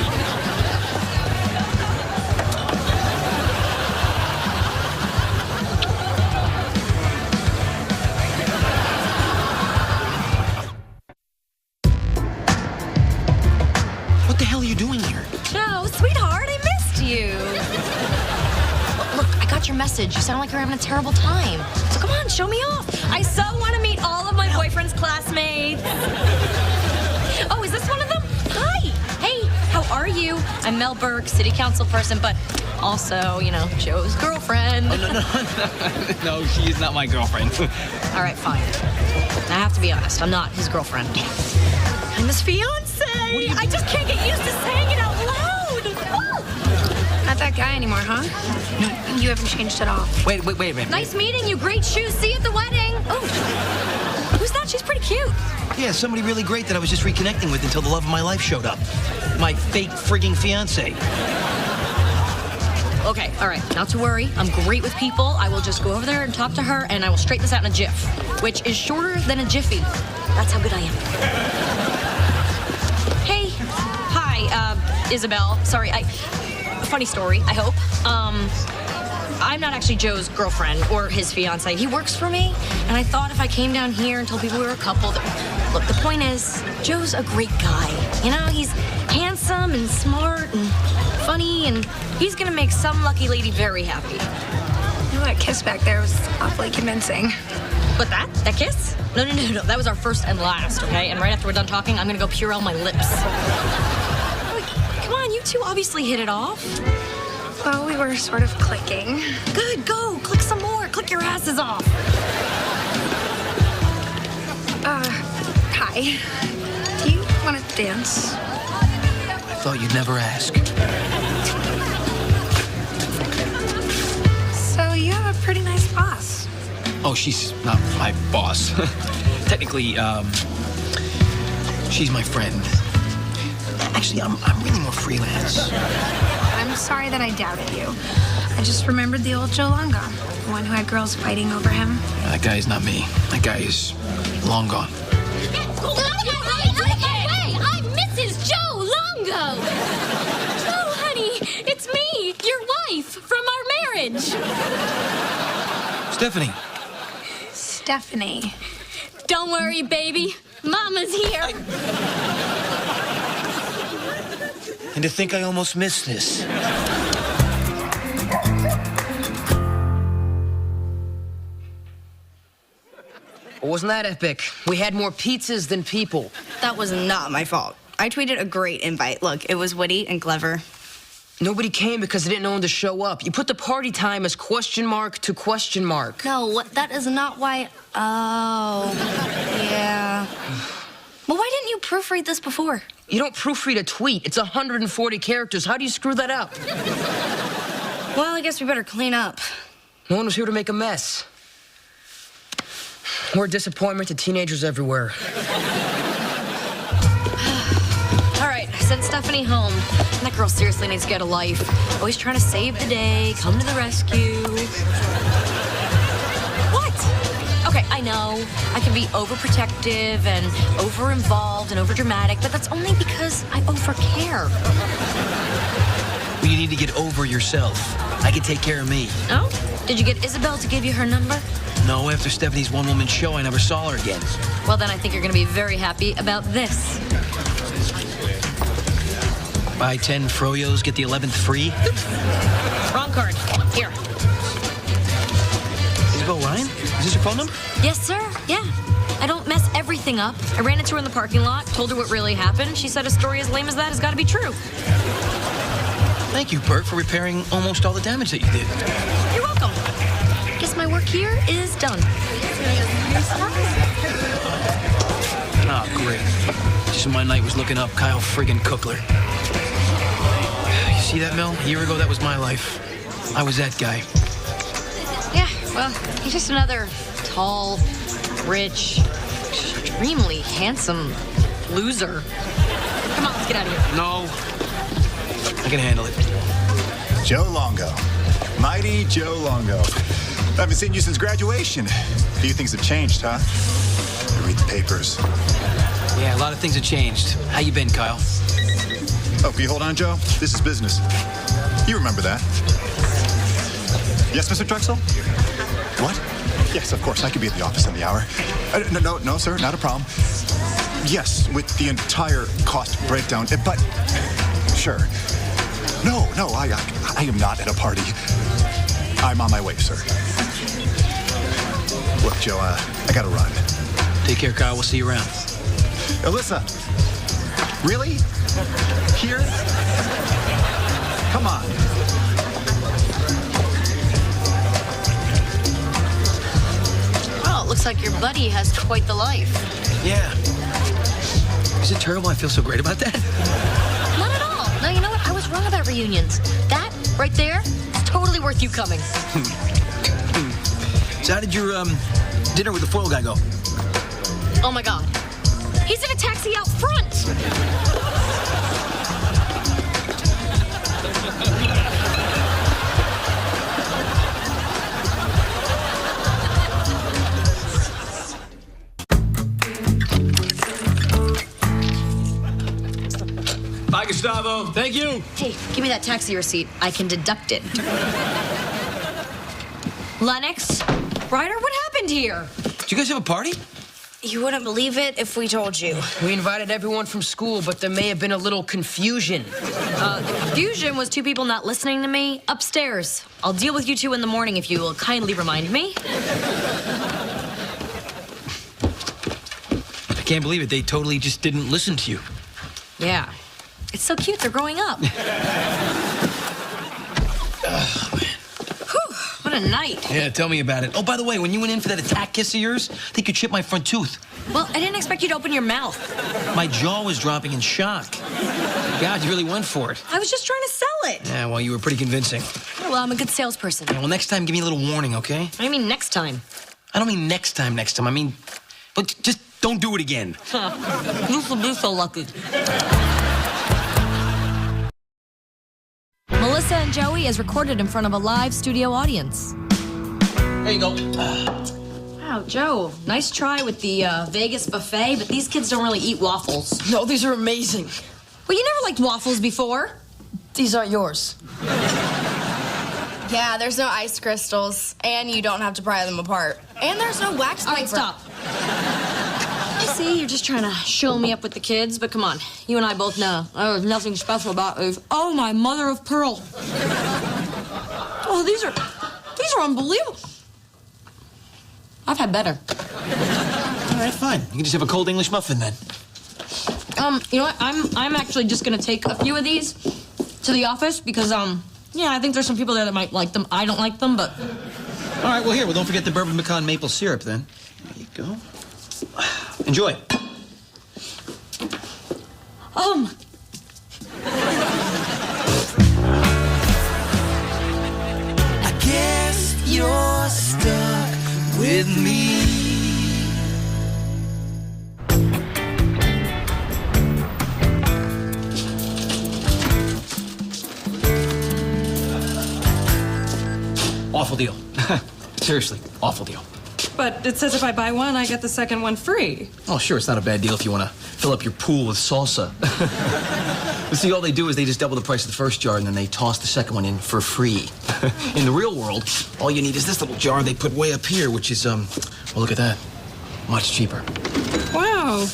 D: What the hell are you doing here?
B: Joe, sweetheart, I missed you. Look, I got your message. You sound like you're having a terrible time. So come on, show me off. I so want to meet all of my boyfriend's classmates. Oh, is this one of them? Hi. Hey, how are you? I'm Mel Burke, city council person, but also, you know, Joe's girlfriend.
D: Oh, no, she is not my girlfriend.
B: All right, fine. I have to be honest. I'm not his girlfriend. I'm his fiance. I just can't get used to saying it out loud.
N: Not that guy anymore, huh? You haven't changed at all.
D: Wait a minute.
B: Nice meeting you. Great shoes. See you at the wedding. Oh, who's that? She's pretty cute.
D: Yeah, somebody really great that I was just reconnecting with until the love of my life showed up. My fake frigging fiance.
B: Okay, all right. Not to worry. I'm great with people. I will just go over there and talk to her, and I will straighten this out in a jiff, which is shorter than a jiffy. That's how good I am. Hey. Hi, Isabel. Sorry, funny story, I hope. I'm not actually Joe's girlfriend or his fiance. He works for me, and I thought if I came down here and told people we were a couple that... Look, the point is, Joe's a great guy. You know, he's handsome and smart and funny, and he's gonna make some lucky lady very happy.
N: You know, that kiss back there was awfully convincing.
B: But that kiss? No. That was our first and last, okay? And right after we're done talking, I'm gonna go Purell my lips. Wait, come on, you two obviously hit it off.
N: Well, we were sort of clicking.
B: Good, go. Click some more. Click your asses off.
N: Hi. Do you want to dance?
D: I thought you'd never ask.
N: So you have a pretty nice boss.
D: Oh, she's not my boss. Technically, she's my friend. Actually, I'm really more freelance.
N: I'm sorry that I doubted you. I just remembered the old Joe Longo, the one who had girls fighting over him.
D: That guy is not me. That guy is long gone.
H: Hey, I'm Mrs. Joe Longo. Oh, honey, it's me, your wife, from our marriage.
D: Stephanie.
N: Stephanie.
H: Don't worry, baby. Mama's here.
D: And to think I almost missed this.
F: Wasn't that epic? We had more pizzas than people.
E: That was not my fault. I tweeted a great invite. Look, it was witty and clever.
F: Nobody came because they didn't know when to show up. You put the party time as question mark to question mark.
E: No, that is not why. Oh, yeah. Well, why didn't you proofread this before?
F: You don't proofread a tweet. It's 140 characters. How do you screw that up?
E: Well, I guess we better clean up.
F: No one was here to make a mess. We're a disappointment to teenagers everywhere.
B: All right, send Stephanie home. That girl seriously needs to get a life. Always trying to save the day, come to the rescue. What? Okay, I know. I can be overprotective and over-involved and over-dramatic, but that's only because I over-care.
D: Well, you need to get over yourself. I can take care of me.
B: Oh? Did you get Isabel to give you her number?
D: No, after Stephanie's one-woman show, I never saw her again.
B: Well, then I think you're going to be very happy about this.
D: Buy 10 Froyos, get the 11th free.
B: Wrong card. Here.
D: Isabel Ryan? Is this your phone number?
B: Yes, sir. Yeah. I don't mess everything up. I ran into her in the parking lot, told her what really happened. She said a story as lame as that has got to be true.
D: Thank you, Bert, for repairing almost all the damage that you did.
B: You're welcome. Guess my work here is done.
D: Oh, great. Just when my night was looking up, Kyle friggin' Cookler. You See that, Mel? A year ago, that was my life. I was that guy.
B: Yeah, well, he's just another tall, rich, extremely handsome loser. Come on, let's get out of here.
D: No. I can handle it.
O: Joe Longo. Mighty Joe Longo. I haven't seen you since graduation. A few things have changed, huh? I read the papers.
D: Yeah, a lot of things have changed. How you been, Kyle?
O: Oh, can you hold on, Joe? This is business. You remember that. Yes, Mr. Drexel? What? Yes, of course. I could be at the office in the hour. No, sir, not a problem. Yes, with the entire cost breakdown, but sure. No, I am not at a party. I'm on my way, sir. Look, Joe, I gotta run.
D: Take care, Kyle. We'll see you around.
O: Alyssa, really? Here? Come on.
B: Well, it looks like your buddy has quite the life.
D: Yeah. Is it terrible I feel so great about that?
B: Not at all. No, you know what? I was wrong about reunions. That right there is totally worth you coming.
D: So how did your dinner with the foil guy go?
B: Oh my God. He's in a taxi out front.
I: Bye, Gustavo. Thank you.
B: Hey, give me that taxi receipt. I can deduct it. Lennox, Ryder, what happened here?
D: Did you guys have a party?
E: You wouldn't believe it if we told you.
F: We invited everyone from school, but there may have been a little confusion.
B: The confusion was two people not listening to me upstairs. I'll deal with you two in the morning if you will kindly remind me.
D: I can't believe it. They totally just didn't listen to you.
B: Yeah. It's so cute. They're growing up. Whew, what a night.
D: Yeah, tell me about it. Oh, by the way, when you went in for that attack kiss of yours, I think you chipped my front tooth.
B: Well, I didn't expect you to open your mouth.
D: My jaw was dropping in shock. God, you really went for it.
B: I was just trying to sell it.
D: Yeah, well, you were pretty convincing.
B: Well, I'm a good salesperson.
D: Yeah, well, next time, give me a little warning, okay?
B: What do you mean next time?
D: I don't mean next time. I mean, but just don't do it again.
B: You should be so lucky. Melissa and Joey is recorded in front of a live studio audience.
D: There you go.
B: Wow, Joe, nice try with the Vegas buffet, but these kids don't really eat waffles.
F: No, these are amazing.
B: Well, you never liked waffles before.
F: These aren't yours.
E: Yeah, there's no ice crystals, and you don't have to pry them apart. And there's no wax
B: All right,
E: paper.
B: stop. I see you're just trying to show me up with the kids, but come on. You and I both know there's nothing special about these. Oh, my mother of pearl. Oh, these are unbelievable. I've had better.
D: All right, fine. You can just have a cold English muffin then.
B: You know what? I'm actually just gonna take a few of these to the office because yeah, I think there's some people there that might like them. I don't like them, but.
D: All right, well, here. Well, don't forget the bourbon pecan maple syrup then. There you go. Enjoy.
A: I guess you're stuck with me.
D: Awful deal. Seriously, awful deal.
M: But it says if I buy one, I get the second one free.
D: Oh, sure, it's not a bad deal if you want to fill up your pool with salsa. But see, all they do is they just double the price of the first jar and then they toss the second one in for free. In the real world, all you need is this little jar they put way up here, which is, well, look at that. Much cheaper.
M: Wow.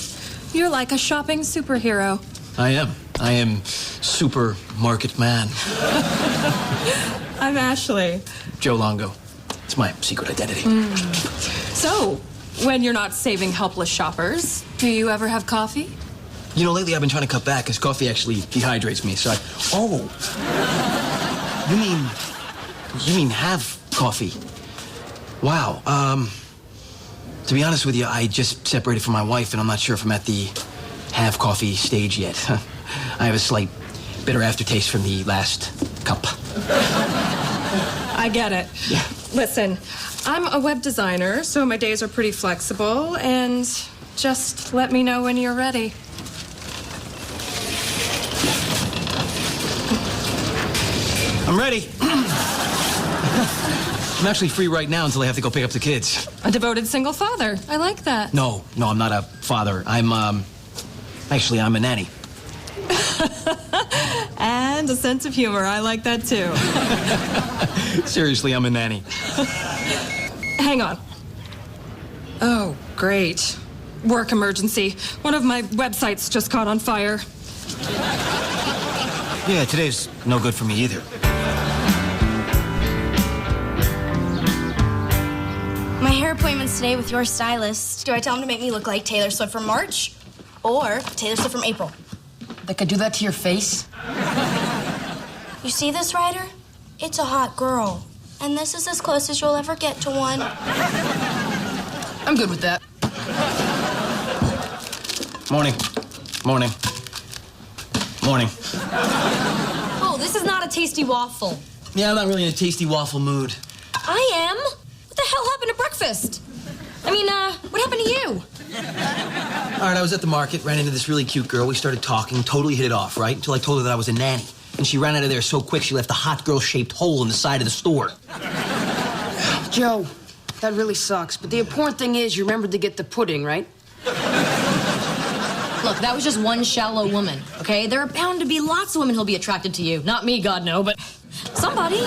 M: You're like a shopping superhero.
D: I am supermarket man.
M: I'm Ashley.
D: Joe Longo. It's my secret identity.
M: So, when you're not saving helpless shoppers, do you ever have coffee?
D: You know, lately I've been trying to cut back because coffee actually dehydrates me, so You mean have coffee? Wow. To be honest with you, I just separated from my wife, and I'm not sure if I'm at the have coffee stage yet. I have a slight bitter aftertaste from the last cup.
M: I get it.
D: Yeah.
M: Listen, I'm a web designer, so my days are pretty flexible, and just let me know when you're ready.
D: I'm ready. I'm actually free right now until I have to go pick up the kids.
M: A devoted single father. I like that.
D: No, I'm not a father. I'm a nanny.
M: And a sense of humor. I like that too.
D: Seriously, I'm a nanny.
M: Hang on. Oh, great. Work emergency. One of my websites just caught on fire.
D: Yeah, today's no good for me either.
E: My hair appointment's today with your stylist. Do I tell him to make me look like Taylor Swift from March or Taylor Swift from April?
F: They could do that to your face?
E: You see this, Ryder? It's a hot girl. And this is as close as you'll ever get to one.
F: I'm good with that.
D: Morning. Morning. Morning.
B: Oh, this is not a tasty waffle.
D: Yeah, I'm not really in a tasty waffle mood.
B: I am. What the hell happened to breakfast? I mean, what happened to you?
D: All right, I was at the market, ran into this really cute girl. We started talking, totally hit it off, right? Until I told her that I was a nanny. And she ran out of there so quick, she left a hot girl-shaped hole in the side of the store.
F: Joe, that really sucks. But the important thing is you remembered to get the pudding, right?
B: Look, that was just one shallow woman, okay? There are bound to be lots of women who'll be attracted to you. Not me, God, no, but somebody.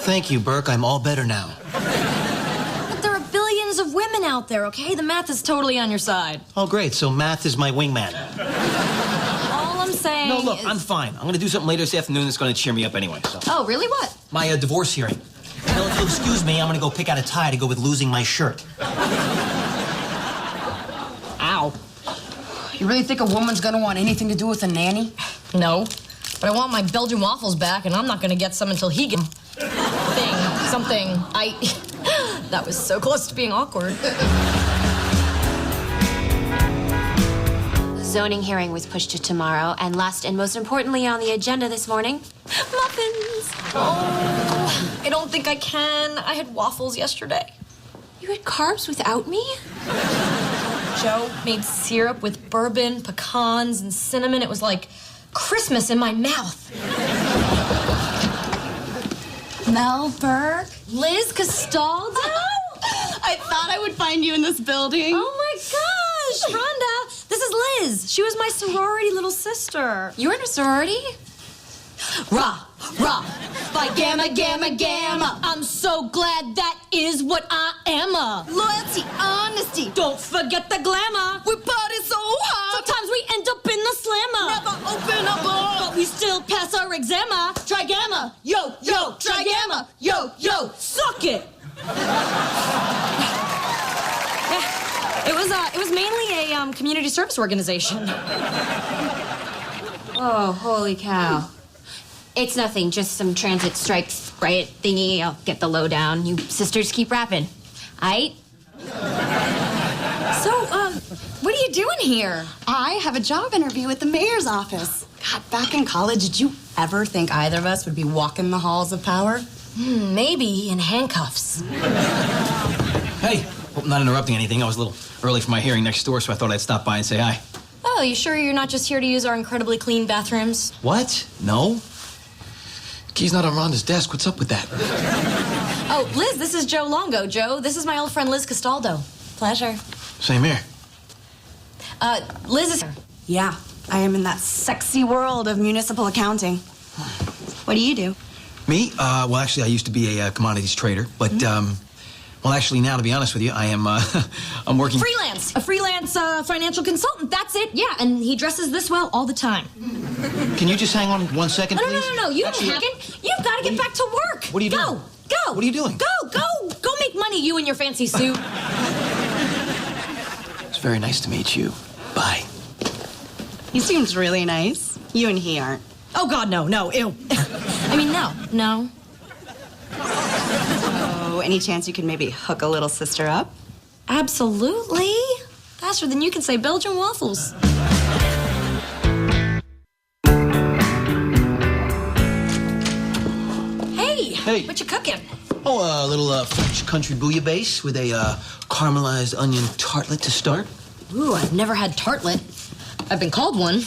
D: Thank you, Burke. I'm all better now.
B: But there are billions of women out there, okay? The math is totally on your side.
D: Oh, great. So math is my wingman.
B: All I'm saying
D: No, look,
B: is...
D: I'm fine. I'm going to do something later this afternoon that's going to cheer me up anyway. So.
B: Oh, really? What?
D: My divorce hearing. Well, if you'll excuse me, I'm going to go pick out a tie to go with losing my shirt.
F: Ow. You really think a woman's gonna want anything to do with a nanny?
B: No. But I want my Belgian waffles back, and I'm not gonna get some until he gets... something. That was so close to being awkward.
P: Zoning hearing was pushed to tomorrow, and last and most importantly on the agenda this morning,
B: Muffins! Oh, I don't think I can. I had waffles yesterday.
P: You had carbs without me?
B: Joe made syrup with bourbon, pecans, and cinnamon. It was like Christmas in my mouth.
E: Mel Burke?
B: Liz Castaldo?
E: I thought I would find you in this building.
B: Oh my gosh, Rhonda, this is Liz. She was my sorority little sister.
E: You're in a sorority?
B: Rah, rah, by gamma, gamma, gamma. I'm so glad that is what I am.
E: Loyalty, honesty.
B: Don't forget the glamour.
E: We party so hard.
B: Sometimes we end up in the slammer.
E: Never open a bar.
B: But we still pass our exammer. Try gamma. Yo, yo, try gamma. Yo, yo, suck it. Yeah, it was mainly a community service organization.
P: Oh, holy cow. It's nothing, just some transit strikes riot thingy. I'll get the lowdown. You sisters keep rapping. Aight?
B: So, what are you doing here?
E: I have a job interview at the mayor's office. God, back in college, did you ever think either of us would be walking the halls of power?
B: Maybe in handcuffs.
D: Hey, hope I'm not interrupting anything. I was a little early for my hearing next door, so I thought I'd stop by and say hi.
B: Oh, you sure you're not just here to use our incredibly clean bathrooms?
D: What? No? Key's not on Rhonda's desk. What's up with that?
B: Oh, Liz, this is Joe Longo. Joe, this is my old friend Liz Castaldo. Pleasure.
D: Same here.
B: Liz is...
E: Yeah, I am in that sexy world of municipal accounting. What do you do?
D: Me? Well, actually, I used to be a commodities trader, but, well, actually, now, to be honest with you, I am, I'm working...
B: Freelance! A freelance financial consultant, that's it. Yeah, and he dresses this well all the time.
D: Can you just hang on 1 second, please?
B: No, you don't hack it. You've got to get back to work.
D: What are you doing?
B: Go!
D: What are you doing?
B: Go make money, you and your fancy suit.
D: It's very nice to meet you. Bye.
E: He seems really nice. You and he aren't.
B: Oh, God, no, ew. I mean, no.
E: Oh, any chance you could maybe hook a little sister up?
B: Absolutely. Faster than you can say Belgian waffles.
D: Hey.
B: What you cooking?
D: Oh, a little French country bouillabaisse with a caramelized onion tartlet to start.
B: Ooh, I've never had tartlet. I've been called one.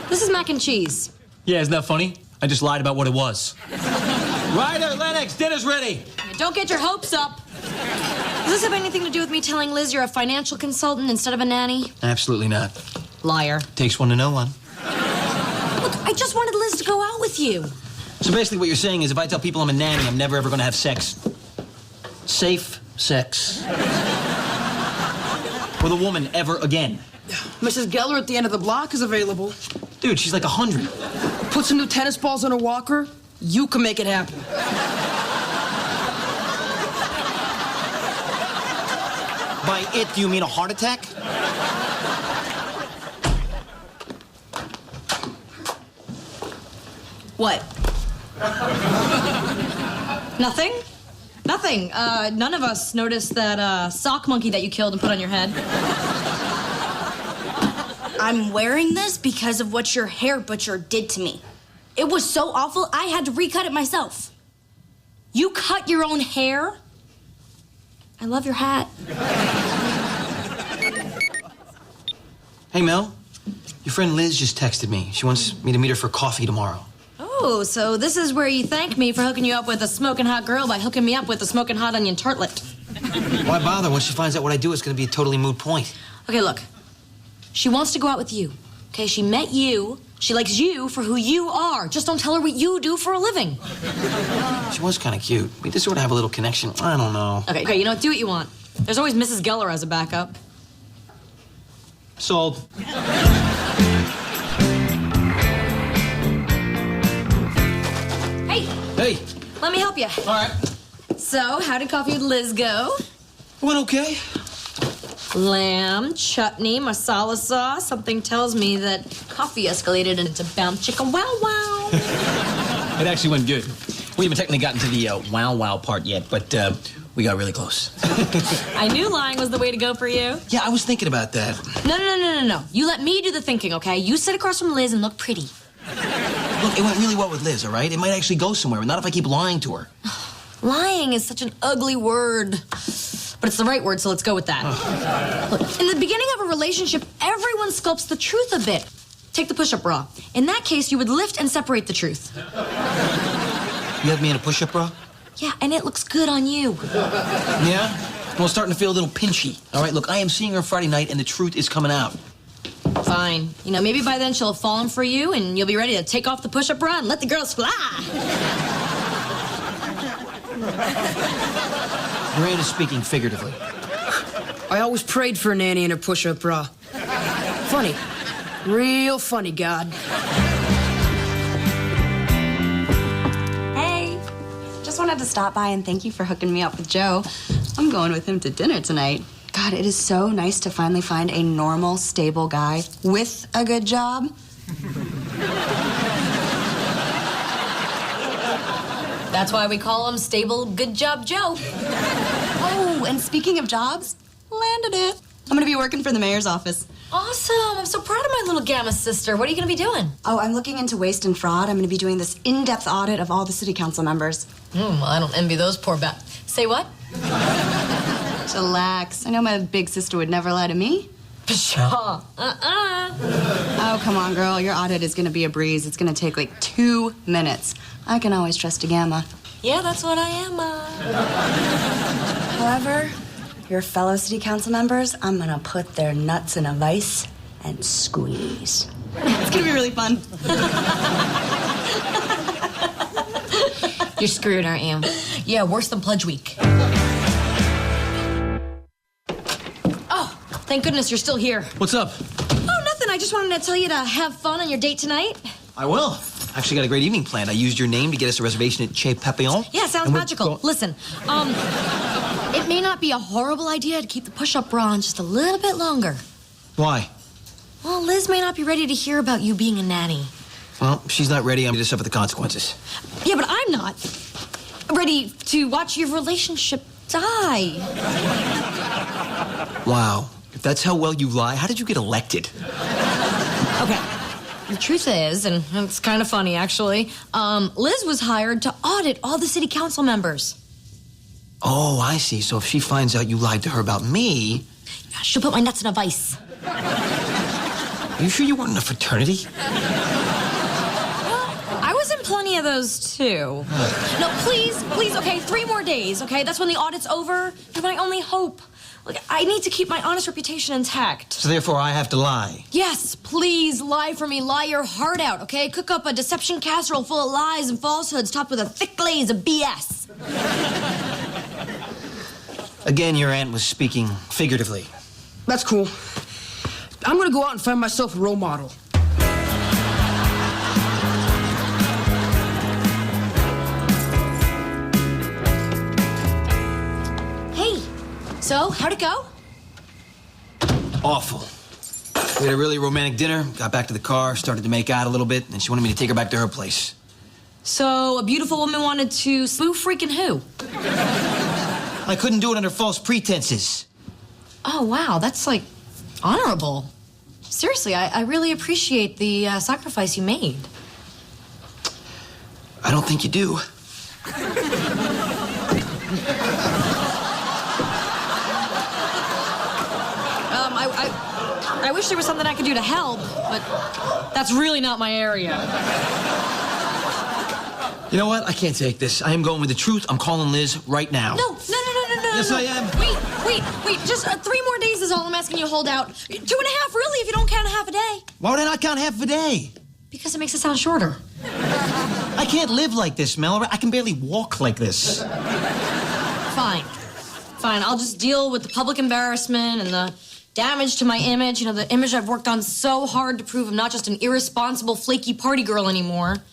B: This is mac and cheese.
Q: Yeah, isn't that funny? I just lied about what it was.
D: Ryder, Lennox, dinner's ready.
B: Don't get your hopes up. Does this have anything to do with me telling Liz you're a financial consultant instead of a nanny?
D: Absolutely not.
B: Liar.
D: Takes one to know one.
B: Look, I just wanted Liz to go out with you.
D: So basically what you're saying is if I tell people I'm a nanny, I'm never ever gonna have sex. Safe sex. With a woman ever again.
F: Mrs. Geller at the end of the block is available.
D: Dude, she's like 100.
F: Put some new tennis balls in her walker. You can make it happen.
L: By it, do you mean a heart attack?
B: What? Nothing? Nothing. None of us noticed that sock monkey that you killed and put on your head.
E: I'm wearing this because of what your hair butcher did to me. It was so awful, I had to recut it myself.
B: You cut your own hair? I love your hat.
D: Hey, Mel. Your friend Liz just texted me. She wants me to meet her for coffee tomorrow.
B: Oh, so this is where you thank me for hooking you up with a smoking hot girl by hooking me up with a smoking hot onion tartlet.
D: Why bother? Once she finds out what I do, it's going to be a totally moot point.
B: Okay, look. She wants to go out with you. Okay, she met you. She likes you for who you are. Just don't tell her what you do for a living.
D: She was kind of cute. We just sort of have a little connection. I don't know.
B: Okay, you know what? Do what you want. There's always Mrs. Geller as a backup.
D: Sold.
B: Hey!
D: Hey!
B: Let me help you.
D: All right.
B: So, how did coffee with Liz go?
D: Went okay.
B: Lamb, chutney, masala sauce. Something tells me that coffee escalated into bound chicken wow wow.
Q: It actually went good. We haven't technically gotten to the wow wow part yet, but we got really close.
B: I knew lying was the way to go for you.
D: Yeah, I was thinking about that.
B: No. You let me do the thinking, okay? You sit across from Liz and look pretty.
D: Look, it went really well with Liz, all right? It might actually go somewhere, but not if I keep lying to her.
B: Lying is such an ugly word. But it's the right word, so let's go with that. Look, in the beginning of a relationship, everyone sculpts the truth a bit. Take the push-up bra. In that case, you would lift and separate the truth.
D: You have me in a push-up bra?
B: Yeah, and it looks good on you.
D: Yeah? Well, it's starting to feel a little pinchy. All right, look, I am seeing her Friday night, and the truth is coming out.
B: Fine. You know, maybe by then she'll have fallen for you, and you'll be ready to take off the push-up bra and let the girls fly.
D: Miranda's speaking figuratively.
F: I always prayed for a nanny in a push-up bra. Funny. Real funny, God.
E: Hey, just wanted to stop by and thank you for hooking me up with Joe. I'm going with him to dinner tonight. God, it is so nice to finally find a normal, stable guy with a good job.
B: That's why we call him Stable Good Job Joe.
E: Oh, and speaking of jobs, landed it. I'm gonna be working for the mayor's office.
B: Awesome. I'm so proud of my little Gamma sister. What are you gonna be doing?
E: Oh, I'm looking into waste and fraud. I'm gonna be doing this in-depth audit of all the city council members.
B: Well, I don't envy those poor Say what?
E: Relax. I know my big sister would never lie to me.
B: Pshaw.
E: Oh, come on, girl. Your audit is gonna be a breeze. It's gonna take like 2 minutes. I can always trust a Gamma.
B: Yeah, that's what I am.
E: However, your fellow city council members, I'm gonna put their nuts in a vice and squeeze. It's gonna be really fun.
B: You're screwed, aren't you? Yeah, worse than Pledge Week. Oh, thank goodness you're still here.
D: What's up?
B: Oh, nothing. I just wanted to tell you to have fun on your date tonight.
D: I will. Actually got a great evening planned. I used your name to get us a reservation at Chez Papillon.
B: Yeah, sounds magical. Listen, it may not be a horrible idea to keep the push-up bra on just a little bit longer.
D: Why?
B: Well, Liz may not be ready to hear about you being a nanny.
D: Well, if she's not ready, I'm going to suffer the consequences.
B: Yeah, but I'm not ready to watch your relationship die.
D: Wow. If that's how well you lie, how did you get elected?
B: Okay. The truth is, and it's kind of funny actually, Liz was hired to audit all the city council members.
D: Oh, I see. So if she finds out you lied to her about me...
B: She'll put my nuts in a vice.
D: Are you sure you weren't in a fraternity?
B: I was in plenty of those too. No, please, okay, 3 more days, okay? That's when the audit's over. You're my only hope. Look, I need to keep my honest reputation intact.
D: So therefore I have to lie.
B: Yes, please lie for me. Lie your heart out, okay? Cook up a deception casserole full of lies and falsehoods topped with a thick glaze of BS.
D: Again, your aunt was speaking figuratively.
R: That's cool. I'm gonna go out and find myself a role model.
B: Hey, so how'd it go?
D: Awful. We had a really romantic dinner, got back to the car, started to make out a little bit, and she wanted me to take her back to her place.
B: So a beautiful woman wanted to spoof freaking who?
D: I couldn't do it under false pretenses.
B: Oh, wow, that's, like, honorable. Seriously, I really appreciate the sacrifice you made.
D: I don't think you do.
B: I wish there was something I could do to help, but that's really not my area.
D: You know what? I can't take this. I am going with the truth. I'm calling Liz right now.
B: No.
D: Yes, I am.
B: Wait. Just 3 more days is all I'm asking you to hold out. 2.5, really, if you don't count a half a day.
D: Why would I not count half a day?
B: Because it makes it sound shorter.
D: I can't live like this, Mel. I can barely walk like this.
B: Fine. I'll just deal with the public embarrassment and the damage to my image. You know, the image I've worked on so hard to prove I'm not just an irresponsible, flaky party girl anymore.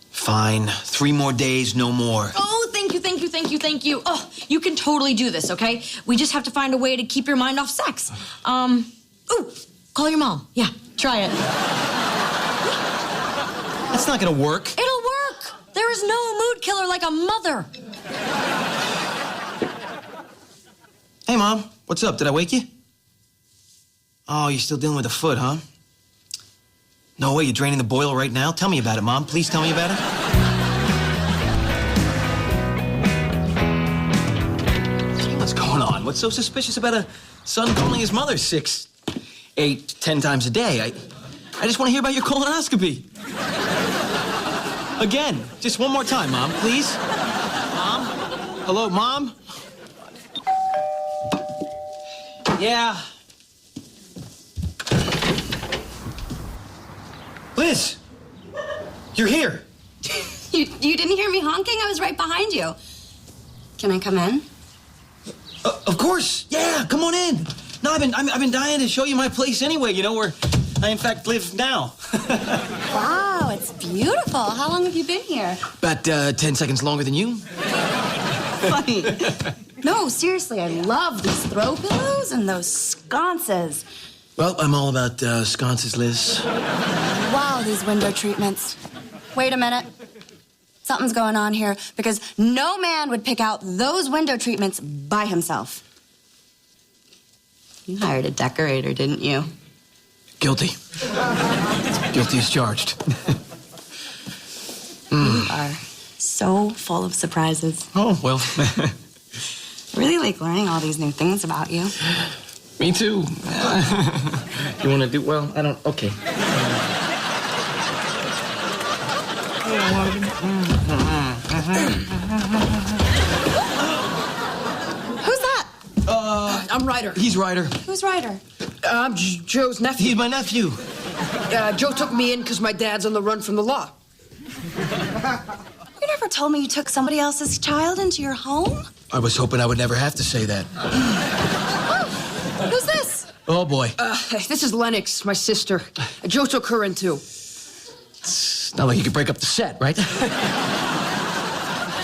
D: Fine. 3 more days, no more.
B: Oh, thank you. Oh, you can totally do this, okay? We just have to find a way to keep your mind off sex. Call your mom. Yeah, try it.
D: That's not gonna work.
B: It'll work. There is no mood killer like a mother.
D: Hey, Mom. What's up? Did I wake you? Oh, you're still dealing with the foot, huh? No way, you're draining the boiler right now? Tell me about it, Mom. Please tell me about it. What's going on? What's so suspicious about a son calling his mother 6, 8, 10 times a day? I just want to hear about your colonoscopy. Again, just one more time, Mom, please. Mom? Hello, Mom? Yeah. Liz, you're here.
E: You didn't hear me honking? I was right behind you. Can I come in?
D: Of course. Yeah, come on in. No, I've been dying to show you my place anyway. You know where I in fact live now.
E: Wow, it's beautiful. How long have you been here?
D: About 10 seconds longer than you.
E: Funny. No, seriously, I love these throw pillows and those sconces.
D: Well, I'm all about sconces, Liz.
E: Wow, these window treatments. Wait a minute. Something's going on here because no man would pick out those window treatments by himself. You hired a decorator, didn't you?
D: Guilty. Guilty as charged.
E: You are so full of surprises.
D: Oh, well.
E: I really like learning all these new things about you.
D: Me too. You want to do well? I don't. Okay.
E: Who's that?
R: I'm Ryder.
D: He's Ryder.
E: Who's Ryder?
R: I'm Joe's nephew.
D: He's my nephew.
R: Joe took me in because my dad's on the run from the law.
E: You never told me you took somebody else's child into your home?
D: I was hoping I would never have to say that.
E: Who's this?
D: Oh, boy.
R: This is Lennox, my sister. Joe took her in, too.
D: It's not like you could break up the set, right?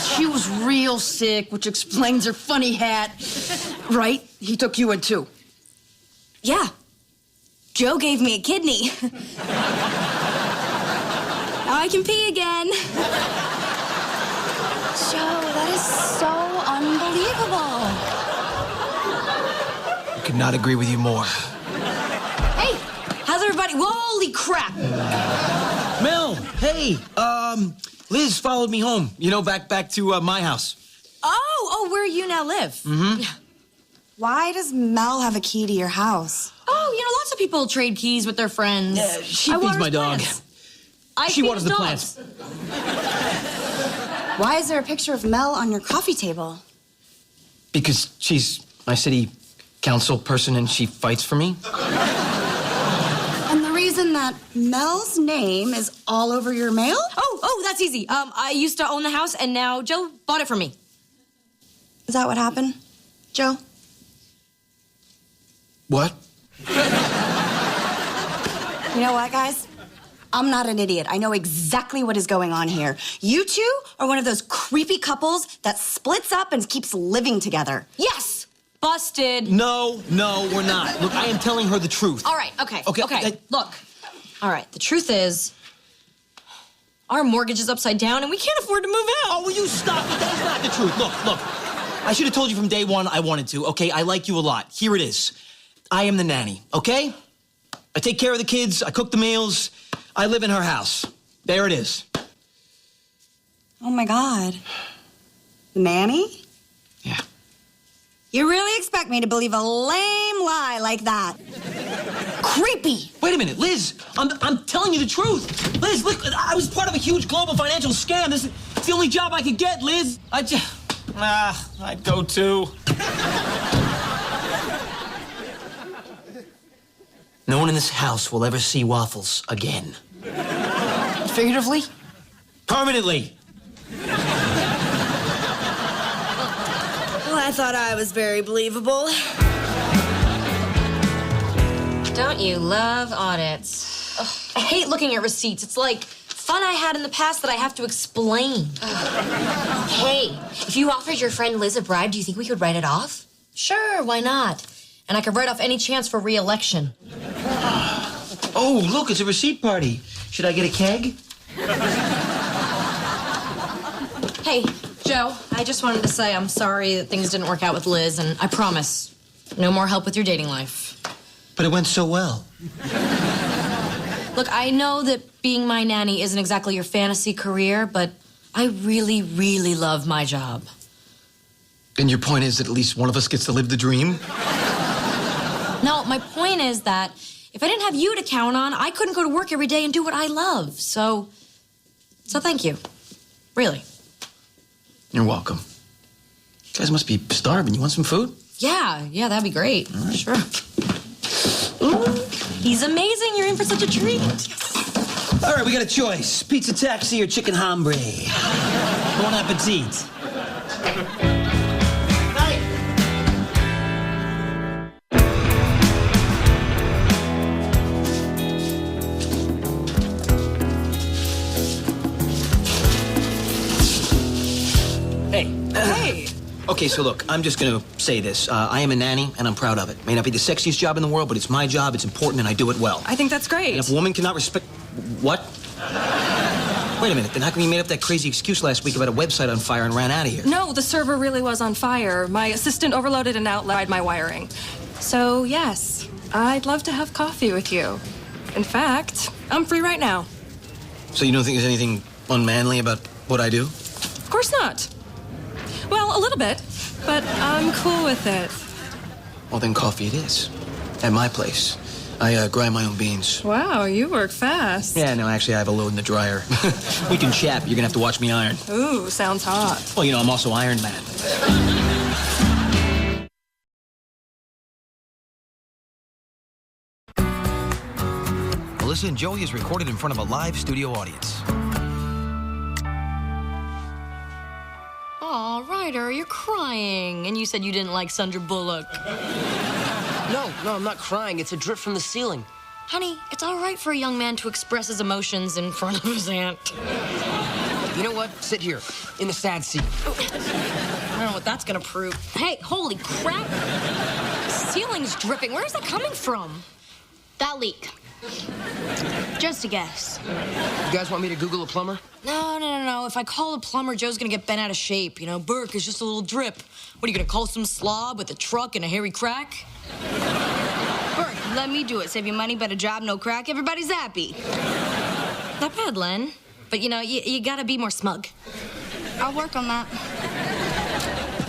R: She was real sick, which explains her funny hat. Right? He took you in, too.
E: Yeah. Joe gave me a kidney. Now I can pee again. Joe, that is so unbelievable.
D: I could not agree with you more.
B: Hey, how's
R: everybody, holy crap!
Q: Mel, hey, Liz followed me home. You know, back to my house.
B: Oh, where you now live.
Q: Mm-hmm.
E: Why does Mel have a key to your house?
B: Oh, lots of people trade keys with their friends.
Q: Yeah, she feeds my dog. She waters the plants.
E: Why is there a picture of Mel on your coffee table?
Q: Because she's my city council person and she fights for me.
E: And the reason that Mel's name is all over your mail?
B: Oh, that's easy. I used to own the house, and now Joe bought it for me.
E: Is that what happened, Joe?
Q: What?
E: You know what, guys? I'm not an idiot. I know exactly what is going on here. You two are one of those creepy couples that splits up and keeps living together.
B: Yes! Busted.
Q: No, we're not. Look, I am telling her the truth.
B: All right, okay.
Q: Okay.
B: Look. All right, the truth is, our mortgage is upside down and we can't afford to move out.
Q: Oh, will you stop? That is not the truth. Look. I should have told you from day one I wanted to, okay? I like you a lot. Here it is. I am the nanny, okay? I take care of the kids. I cook the meals. I live in her house. There it is.
E: Oh, my God. The nanny?
Q: Yeah.
E: You really expect me to believe a lame lie like that? Creepy.
Q: Wait a minute, Liz. I'm telling you the truth. Liz, look, I was part of a huge global financial scam. It's the only job I could get, Liz. I'd go too. No one in this house will ever see Waffles again.
R: Figuratively?
Q: Permanently.
R: Well, I thought I was very believable.
B: Don't you love audits? Ugh, I hate looking at receipts. It's like fun I had in the past that I have to explain.
P: Hey, if you offered your friend Liz a bribe, do you think we could write it off?
B: Sure, why not? And I could write off any chance for re-election.
Q: Oh, look, it's a receipt party. Should I get a keg?
B: Hey, Joe, I just wanted to say I'm sorry that things didn't work out with Liz, and I promise, no more help with your dating life.
Q: But it went so well.
B: Look, I know that being my nanny isn't exactly your fantasy career, but I really, really love my job.
Q: And your point is that at least one of us gets to live the dream?
B: No, my point is that if I didn't have you to count on, I couldn't go to work every day and do what I love. So thank you. Really.
Q: You're welcome. You guys must be starving. You want some food?
B: Yeah, that'd be great. Right. Sure. He's amazing. You're in for such a treat.
Q: All right, we got a choice. Pizza taxi or chicken hombre. Bon appetit.
R: Hey.
Q: Okay, so look, I'm just gonna say this. I am a nanny, and I'm proud of it. May not be the sexiest job in the world, but it's my job, it's important, and I do it well.
M: I think that's great.
Q: And if a woman cannot respect... What? Wait a minute, then how come you made up that crazy excuse last week about a website on fire and ran out of here?
M: No, the server really was on fire. My assistant overloaded and outlied my wiring. So, yes, I'd love to have coffee with you. In fact, I'm free right now.
Q: So you don't think there's anything unmanly about what I do?
M: Of course not. Well, a little bit, but I'm cool with it.
Q: Well, then coffee it is. At my place. I grind my own beans.
M: Wow, you work fast.
Q: Yeah, no, actually, I have a load in the dryer. We can chat, but you're gonna have to watch me iron.
M: Ooh, sounds hot.
Q: Well, you know, I'm also Iron Man. Melissa and Joey is recorded in front of a live studio audience.
B: Aw, Ryder, you're crying. And you said you didn't like Sandra Bullock.
F: No, I'm not crying. It's a drip from the ceiling.
B: Honey, it's all right for a young man to express his emotions in front of his aunt.
F: You know what? Sit here, in the sad seat.
B: I don't know what that's gonna prove. Hey, holy crap! The ceiling's dripping. Where's that coming from?
N: That leak. Just a guess.
F: You guys want me to Google a plumber?
B: No. If I call a plumber, Joe's gonna get bent out of shape. You know, Burke, it's just a little drip. What, are you gonna call some slob with a truck and a hairy crack?
E: Bert, let me do it. Save you money, better job, no crack. Everybody's happy.
B: Not bad, Len. But, you know, you gotta be more smug.
E: I'll work on that.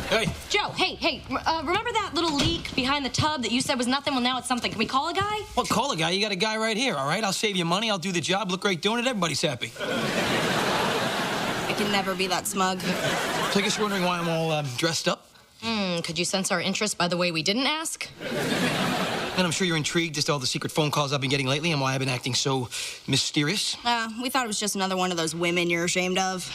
D: Hey.
B: Joe, hey, remember that little leak behind the tub that you said was nothing? Well, now it's something. Can we call a guy?
Q: Well, call a guy. You got a guy right here, all right? I'll save you money. I'll do the job. Look great doing it. Everybody's happy.
E: I can never be that smug.
Q: So I guess you're wondering why I'm all dressed up?
B: Could you sense our interest by the way we didn't ask?
Q: And I'm sure you're intrigued as to all the secret phone calls I've been getting lately and why I've been acting so mysterious.
E: We thought it was just another one of those women you're ashamed of.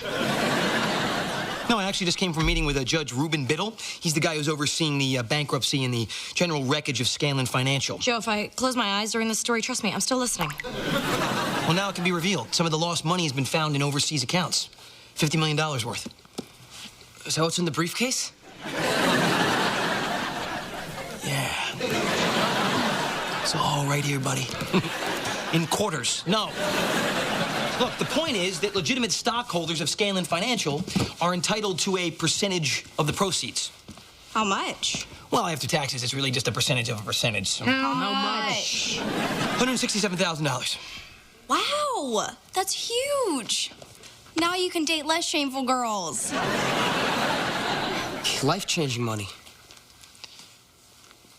Q: No, I actually just came from a meeting with Judge Reuben Biddle. He's the guy who's overseeing the bankruptcy and the general wreckage of Scanlon Financial.
B: Joe, if I close my eyes during this story, trust me, I'm still listening.
Q: Well, now it can be revealed. Some of the lost money has been found in overseas accounts. $50 million worth.
D: Is that what's in the briefcase?
Q: Yeah. It's all right here, buddy. In quarters. No. Look, the point is that legitimate stockholders of Scanlon Financial are entitled to a percentage of the proceeds.
E: How much?
Q: Well, after taxes, it's really just a percentage of a percentage. So.
E: How much?
Q: $167,000.
E: Wow, that's huge. Now you can date less shameful girls.
D: Life-changing money.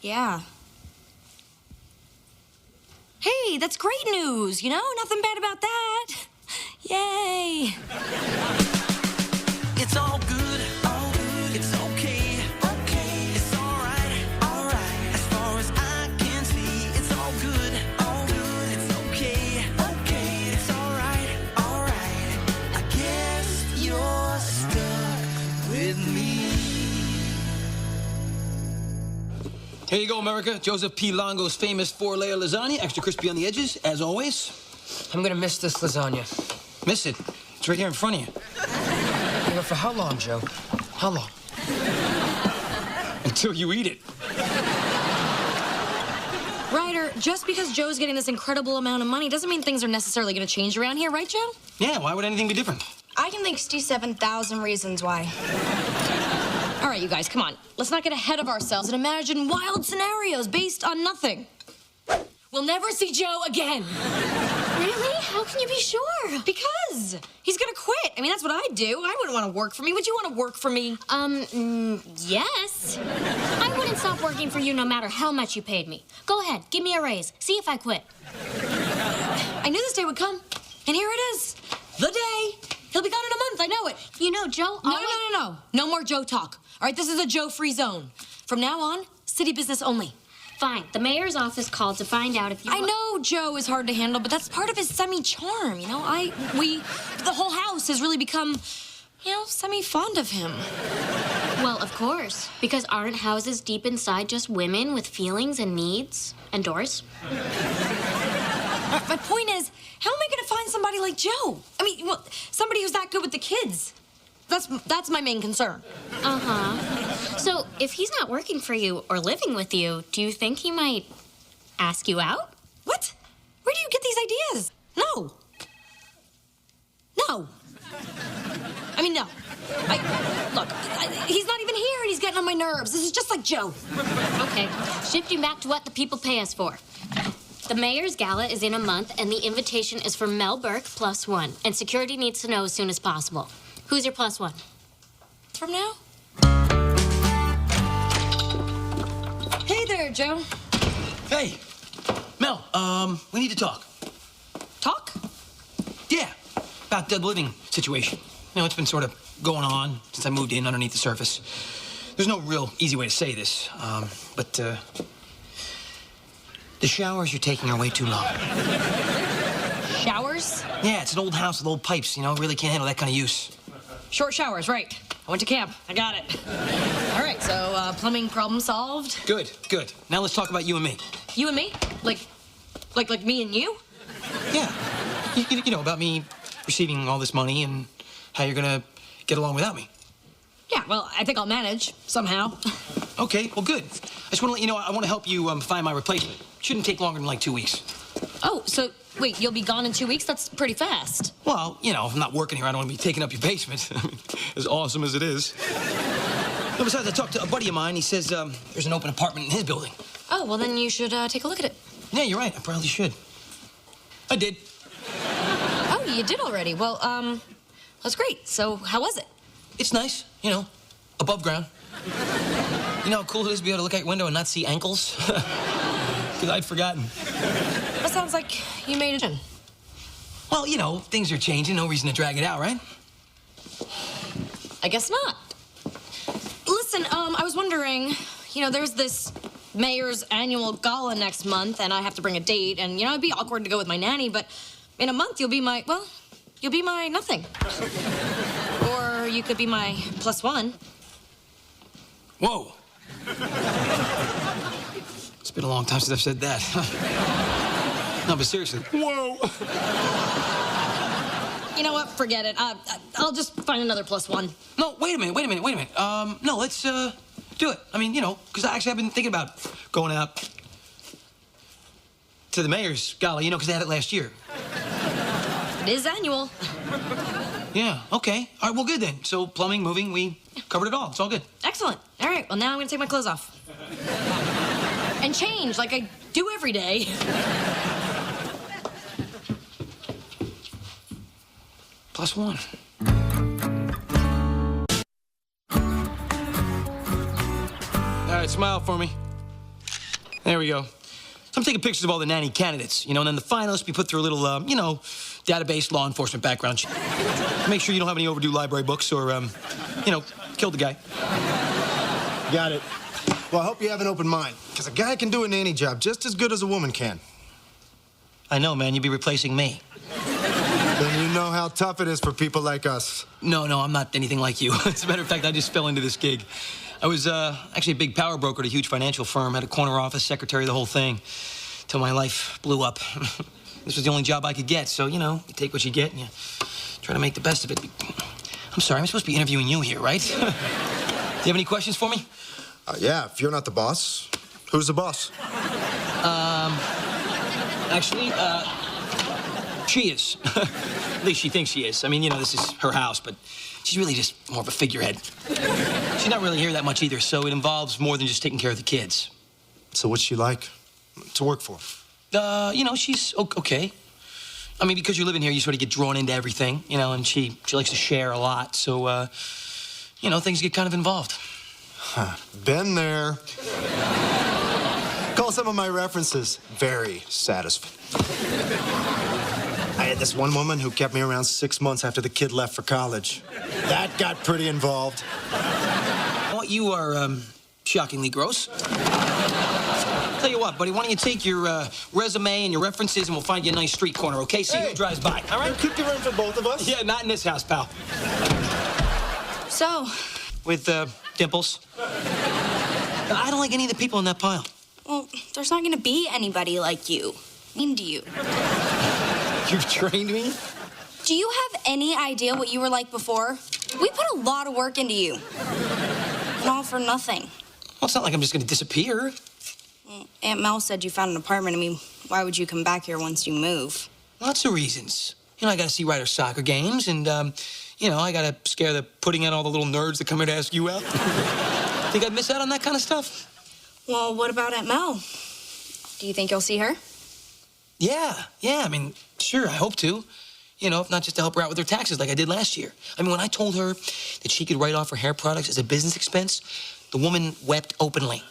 E: Yeah.
B: Hey, that's great news, you know? Nothing bad about that. Yay.
A: It's all good, it's okay, it's all right, as far as I can see, it's all good, it's okay, it's all right, I guess you're stuck with me.
Q: Here you go, America. Joseph P. Longo's famous 4-layer lasagna, extra crispy on the edges, as always.
D: I'm gonna miss this lasagna.
Q: Miss it. It's right here in front of you.
D: Yeah, but for how long, Joe? How long?
Q: Until you eat it.
B: Ryder, just because Joe's getting this incredible amount of money doesn't mean things are necessarily going to change around here, right, Joe?
Q: Yeah, why would anything be different?
E: I can think 67,000 reasons why.
B: All right, you guys, come on. Let's not get ahead of ourselves and imagine wild scenarios based on nothing. We'll never see Joe again.
H: Really? How can you be sure?
B: Because he's gonna quit. I mean, that's what I'd do. I wouldn't want to work for me. Would you want to work for me?
H: Yes. I wouldn't stop working for you no matter how much you paid me. Go ahead, give me a raise. See if I quit.
B: I knew this day would come, and here it is. The day. He'll be gone in a month. I know it.
H: You know, Joe.
B: No. No more Joe talk. All right, this is a Joe-free zone. From now on, city business only.
H: Fine. The mayor's office called to find out if you.
B: I know Joe is hard to handle, but that's part of his semi-charm, you know? The whole house has really become, semi-fond of him.
H: Well, of course. Because aren't houses deep inside just women with feelings and needs and doors?
B: My point is, how am I going to find somebody like Joe? I mean, somebody who's that good with the kids. That's my main concern.
H: Uh-huh. So, if he's not working for you or living with you, do you think he might ask you out?
B: What? Where do you get these ideas? No. I mean, no. He's not even here and he's getting on my nerves. This is just like Joe.
H: Okay, shifting back to what the people pay us for. The mayor's gala is in a month, and the invitation is for Mel Burke +1, and security needs to know as soon as possible. Who's your +1?
B: From now? Hey there, Joe.
Q: Hey, Mel, we need to talk.
B: Talk?
Q: Yeah, about the living situation. It's been sort of going on since I moved in underneath the surface. There's no real easy way to say this, but the showers you're taking are way too long.
B: Showers?
Q: Yeah, it's an old house with old pipes, really can't handle that kind of use.
B: Short showers, right. I went to camp. I got it. All right, so plumbing problem solved.
Q: Good. Now let's talk about you and me.
B: You and me? Like me and you?
Q: Yeah. You know, about me receiving all this money and how you're gonna get along without me.
B: Yeah, well, I think I'll manage somehow.
Q: Okay, well, good. I just want to let you know I want to help you find my replacement. Shouldn't take longer than like 2 weeks.
B: Oh, so wait, you'll be gone in 2 weeks? That's pretty fast.
Q: Well, if I'm not working here, I don't want to be taking up your basement. As awesome as it is. No, besides, I talked to a buddy of mine. He says there's an open apartment in his building.
B: Oh, Oh, well, then you should take a look at it.
D: Yeah, you're right. I probably should. I did.
B: Oh, you did already? Well, that's great. So, how was it?
D: It's nice, you know, above ground. You know how cool it is to be able to look out your window and not see ankles? Because I'd forgotten.
B: That sounds like you made it in.
D: Well, you know, things are changing. No reason to drag it out, right?
B: I guess not. Listen, I was wondering, you know, there's this mayor's annual gala next month, and I have to bring a date, and, you know, it'd be awkward to go with my nanny, but in a month, you'll be my nothing. Or you could be my +1.
D: Whoa. It's been a long time since I've said that. No, but seriously. Whoa.
B: You know what? Forget it. I'll just find another +1.
D: No, wait a minute. No, let's, do it. I mean, you know, because I've been thinking about going out to the mayor's gala, you know, because they had it last year.
B: It is annual.
D: Yeah, okay. All right, well, good then. So plumbing, moving, we covered it all. It's all good.
B: Excellent. All right, well, now I'm going to take my clothes off. And change, like I do every day.
D: +1. All right, smile for me. There we go. So I'm taking pictures of all the nanny candidates, you know, and then the finalists be put through a little, you know, database law enforcement background check. Make sure you don't have any overdue library books or, you know, killed the guy.
S: Got it. Well, I hope you have an open mind, because a guy can do a nanny job just as good as a woman can.
D: I know, man. You'd be replacing me.
S: Then you know how tough it is for people like us.
D: No, I'm not anything like you. As a matter of fact, I just fell into this gig. I was actually a big power broker at a huge financial firm, had a corner office, secretary, the whole thing, till my life blew up. This was the only job I could get, so, you know, you take what you get and you try to make the best of it. I'm sorry, I'm supposed to be interviewing you here, right? Do you have any questions for me?
S: Yeah, if you're not the boss, who's the boss?
D: Actually, she is. At least she thinks she is. I mean, you know, this is her house, but she's really just more of a figurehead. She's not really here that much either, so it involves more than just taking care of the kids.
S: So what's she like to work for?
D: You know, she's okay. I mean, because you live in here, you sort of get drawn into everything, you know, and she likes to share a lot, so, you know, things get kind of involved.
S: Huh. Been there. Call some of my references very satisfying. I had this one woman who kept me around 6 months after the kid left for college. That got pretty involved.
D: Well, you are, shockingly gross. Tell you what, buddy, why don't you take your resume and your references and we'll find you a nice street corner, okay? See who drives by, all right?
S: Keep the room for both of us?
D: Yeah, not in this house, pal.
B: So?
D: With, Dimples. I don't like any of the people in that pile.
E: Well, there's not gonna be anybody like you. Into you.
D: You've trained me?
E: Do you have any idea what you were like before? We put a lot of work into you. And all for nothing.
D: Well, it's not like I'm just gonna disappear.
E: Well, Aunt Mel said you found an apartment. I mean, why would you come back here once you move?
D: Lots of reasons. You know, I gotta see Ryder's soccer games, and, you know, I gotta scare the pudding out all the little nerds that come here to ask you out. Think I'd miss out on that kind of stuff?
E: Well, what about Aunt Mel? Do you think you'll see her?
D: Yeah, I mean, sure, I hope to. You know, if not just to help her out with her taxes like I did last year. I mean, when I told her that she could write off her hair products as a business expense, the woman wept openly.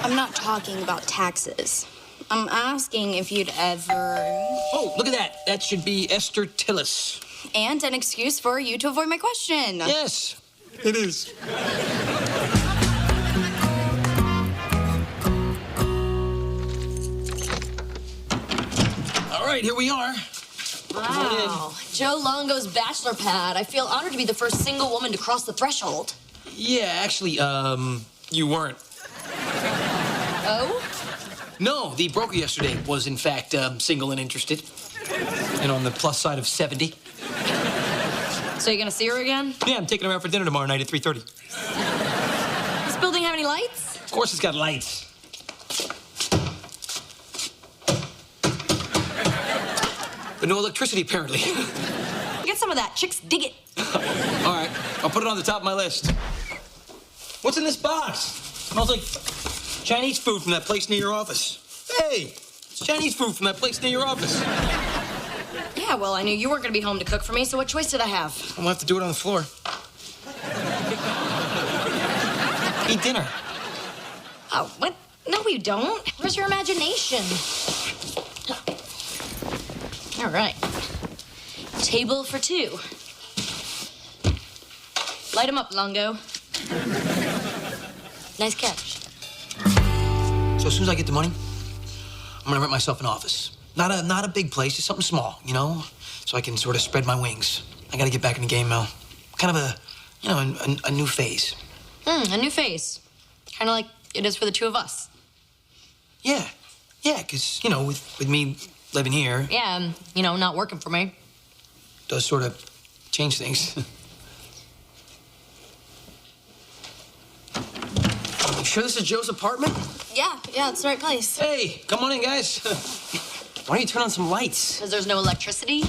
E: I'm not talking about taxes. I'm asking if you'd ever...
D: Oh, look at that. That should be Esther Tillis.
E: And an excuse for you to avoid my question.
D: Yes, it is. All right, here we are.
B: Wow. Joe Longo's bachelor pad. I feel honored to be the first single woman to cross the threshold.
D: Yeah, actually, you weren't.
B: Oh?
D: No, the broker yesterday was, in fact, single and interested. And on the plus side of 70.
B: So you're gonna see her again?
D: Yeah, I'm taking her out for dinner tomorrow night at 3:30.
B: Does this building have any lights?
D: Of course it's got lights. But no electricity, apparently.
B: Get some of that. Chicks dig it.
D: All right, I'll put it on the top of my list. What's in this box? Smells like
Q: Chinese food from that place near your office. Hey, it's Chinese food from that place near your office.
B: Yeah, well, I knew you weren't going to be home to cook for me, so what choice did I have?
Q: I'm gonna have to do it on the floor. Eat dinner.
B: Oh, what? No, you don't. Where's your imagination? All right. Table for two. Light 'em up, Longo. Nice catch.
Q: So as soon as I get the money, I'm gonna rent myself an office. Not a big place, just something small, you know, so I can sort of spread my wings. I gotta get back in the game, Mel. Kind of a new phase.
B: A new phase. Kind of like it is for the two of us.
Q: Yeah, because, you know, with me living here,
B: Yeah, and, not working for me.
Q: does sort of change things. You sure this is Joe's apartment?
B: Yeah, it's the right place.
Q: Hey, come on in, guys. Why don't you turn on some lights?
B: Because there's no electricity?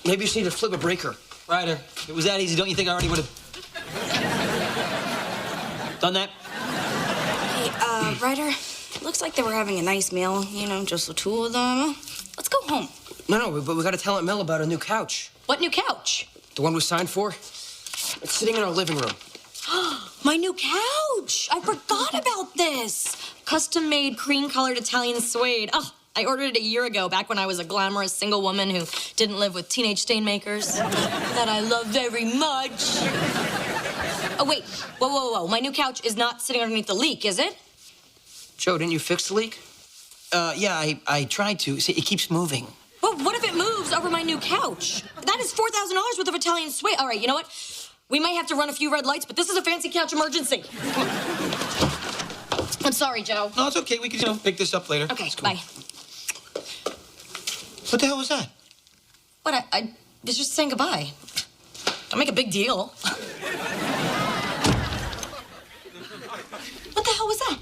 Q: Maybe you just need to flip a breaker. Ryder, if it was that easy, don't you think I already would have done that?
E: Hey, Ryder, looks like they were having a nice meal, just the two of them. Let's go home.
F: No, but we gotta tell Aunt Mel about a new couch.
B: What new couch?
F: The one we signed for. It's sitting in our living room.
B: My new couch! I forgot about this. Custom-made cream-colored Italian suede. Oh, I ordered it a year ago, back when I was a glamorous single woman who didn't live with teenage stain makers. That I love very much. Oh, wait. Whoa. My new couch is not sitting underneath the leak, is it?
F: Joe, didn't you fix the leak?
Q: Yeah, I tried to. See, it keeps moving.
B: Well, what if it moves over my new couch? That is $4,000 worth of Italian suede. All right, you know what? We might have to run a few red lights, but this is a fancy couch emergency. I'm sorry, Joe.
Q: No, it's okay. We can, pick this up later.
B: Okay, bye.
Q: What the hell was that?
B: What? I was just saying goodbye. Don't make a big deal. What the hell was that?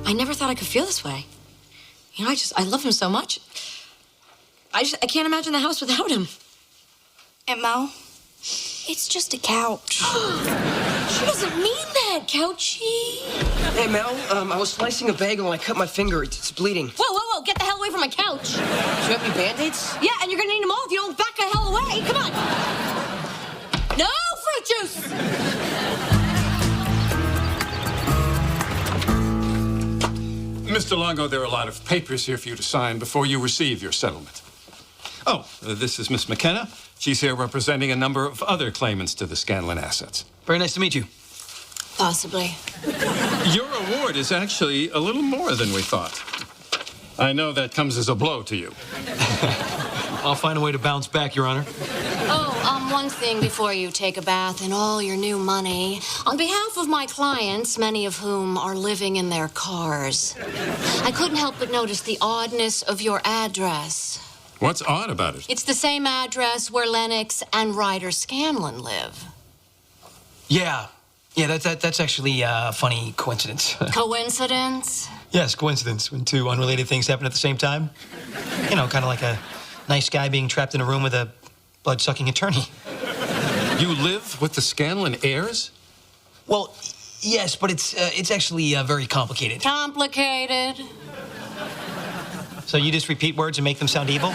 B: I never thought I could feel this way. I love him so much. I can't imagine the house without him.
E: Aunt Mel, it's just a couch.
B: She doesn't mean that, Couchy.
F: Hey, Mel, I was slicing a bagel and I cut my finger. It's bleeding.
B: Whoa, get the hell away from my couch.
F: Do you have any Band-Aids?
B: Yeah, and you're gonna need them all if you don't back the hell away. Come on. No fruit juice.
T: Mr. Longo, there are a lot of papers here for you to sign before you receive your settlement. Oh, this is Miss McKenna. She's here representing a number of other claimants to the Scanlon assets.
Q: Very nice to meet you.
B: Possibly.
T: Your award is actually a little more than we thought. I know that comes as a blow to you.
Q: I'll find a way to bounce back, Your Honor.
H: One thing before you take a bath in all your new money. On behalf of my clients, many of whom are living in their cars, I couldn't help but notice the oddness of your address.
T: What's odd about it?
H: It's the same address where Lennox and Ryder Scanlon live.
Q: Yeah, that's actually a funny coincidence.
H: Coincidence?
Q: Yes, coincidence, when two unrelated things happen at the same time. Kind of like a nice guy being trapped in a room with a blood-sucking attorney.
T: You live with the Scanlon heirs?
Q: Well, yes, but it's actually very complicated.
H: Complicated?
Q: So you just repeat words and make them sound evil?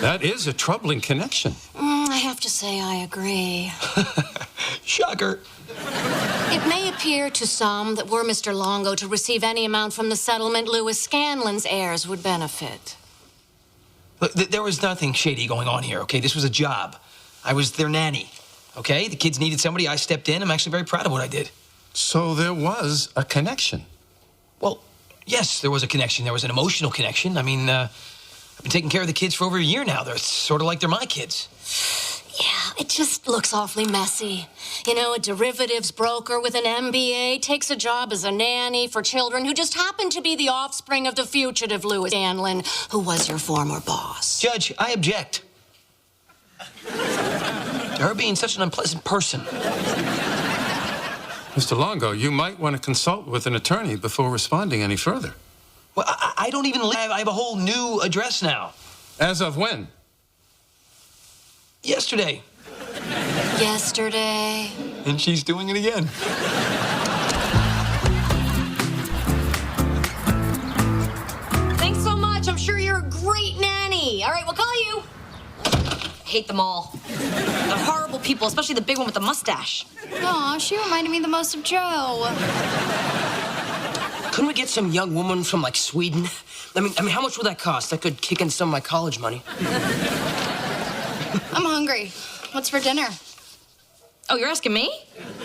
T: That is a troubling connection.
H: I have to say I agree.
Q: Shocker.
H: It may appear to some that were Mr. Longo to receive any amount from the settlement, Louis Scanlon's heirs would benefit.
Q: Look, there was nothing shady going on here, okay? This was a job. I was their nanny, okay? The kids needed somebody. I stepped in. I'm actually very proud of what I did.
T: So there was a connection?
Q: Well, yes, there was a connection. There was an emotional connection. I mean, I've been taking care of the kids for over a year now. They're sort of like they're my kids.
H: Yeah, it just looks awfully messy. A derivatives broker with an MBA takes a job as a nanny for children who just happen to be the offspring of the fugitive Louis Scanlon, who was your former boss.
Q: Judge, I object. To her being such an unpleasant person.
T: Mr. Longo, you might want to consult with an attorney before responding any further.
Q: Well, I don't even live. I have a whole new address now.
T: As of when?
D: Yesterday.
H: Yesterday.
D: And she's doing it again.
B: Thanks so much. I'm sure you're a great nanny. All right, we'll call you. I hate them all. They're horrible people, especially the big one with the mustache.
E: Aw, she reminded me the most of Joe.
D: Couldn't we get some young woman from, like, Sweden? I mean, how much would that cost? That could kick in some of my college money.
E: I'm hungry. What's for dinner?
B: Oh, you're asking me?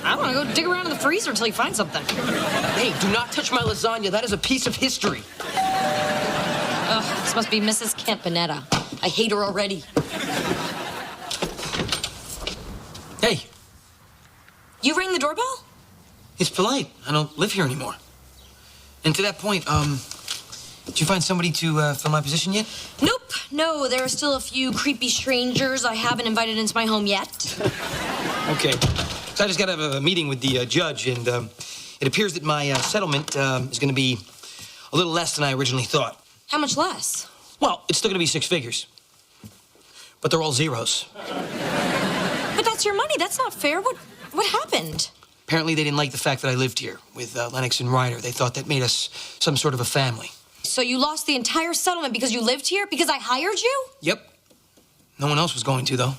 B: I want to go dig around in the freezer until you find something.
D: Hey, do not touch my lasagna. That is a piece of history.
B: Ugh, this must be Mrs. Campanetta. I hate her already.
D: Hey.
B: You rang the doorbell?
D: It's polite. I don't live here anymore. And to that point, did you find somebody to fill my position yet?
B: Nope. No, there are still a few creepy strangers I haven't invited into my home yet.
D: Okay. So I just got to have a meeting with the judge, and it appears that my settlement is going to be a little less than I originally thought.
B: How much less?
D: Well, it's still going to be 6 figures. But they're all zeros.
B: But that's your money. That's not fair. What happened?
D: Apparently, they didn't like the fact that I lived here with Lennox and Ryder. They thought that made us some sort of a family.
B: So you lost the entire settlement because you lived here? Because I hired you?
D: Yep. No one else was going to, though.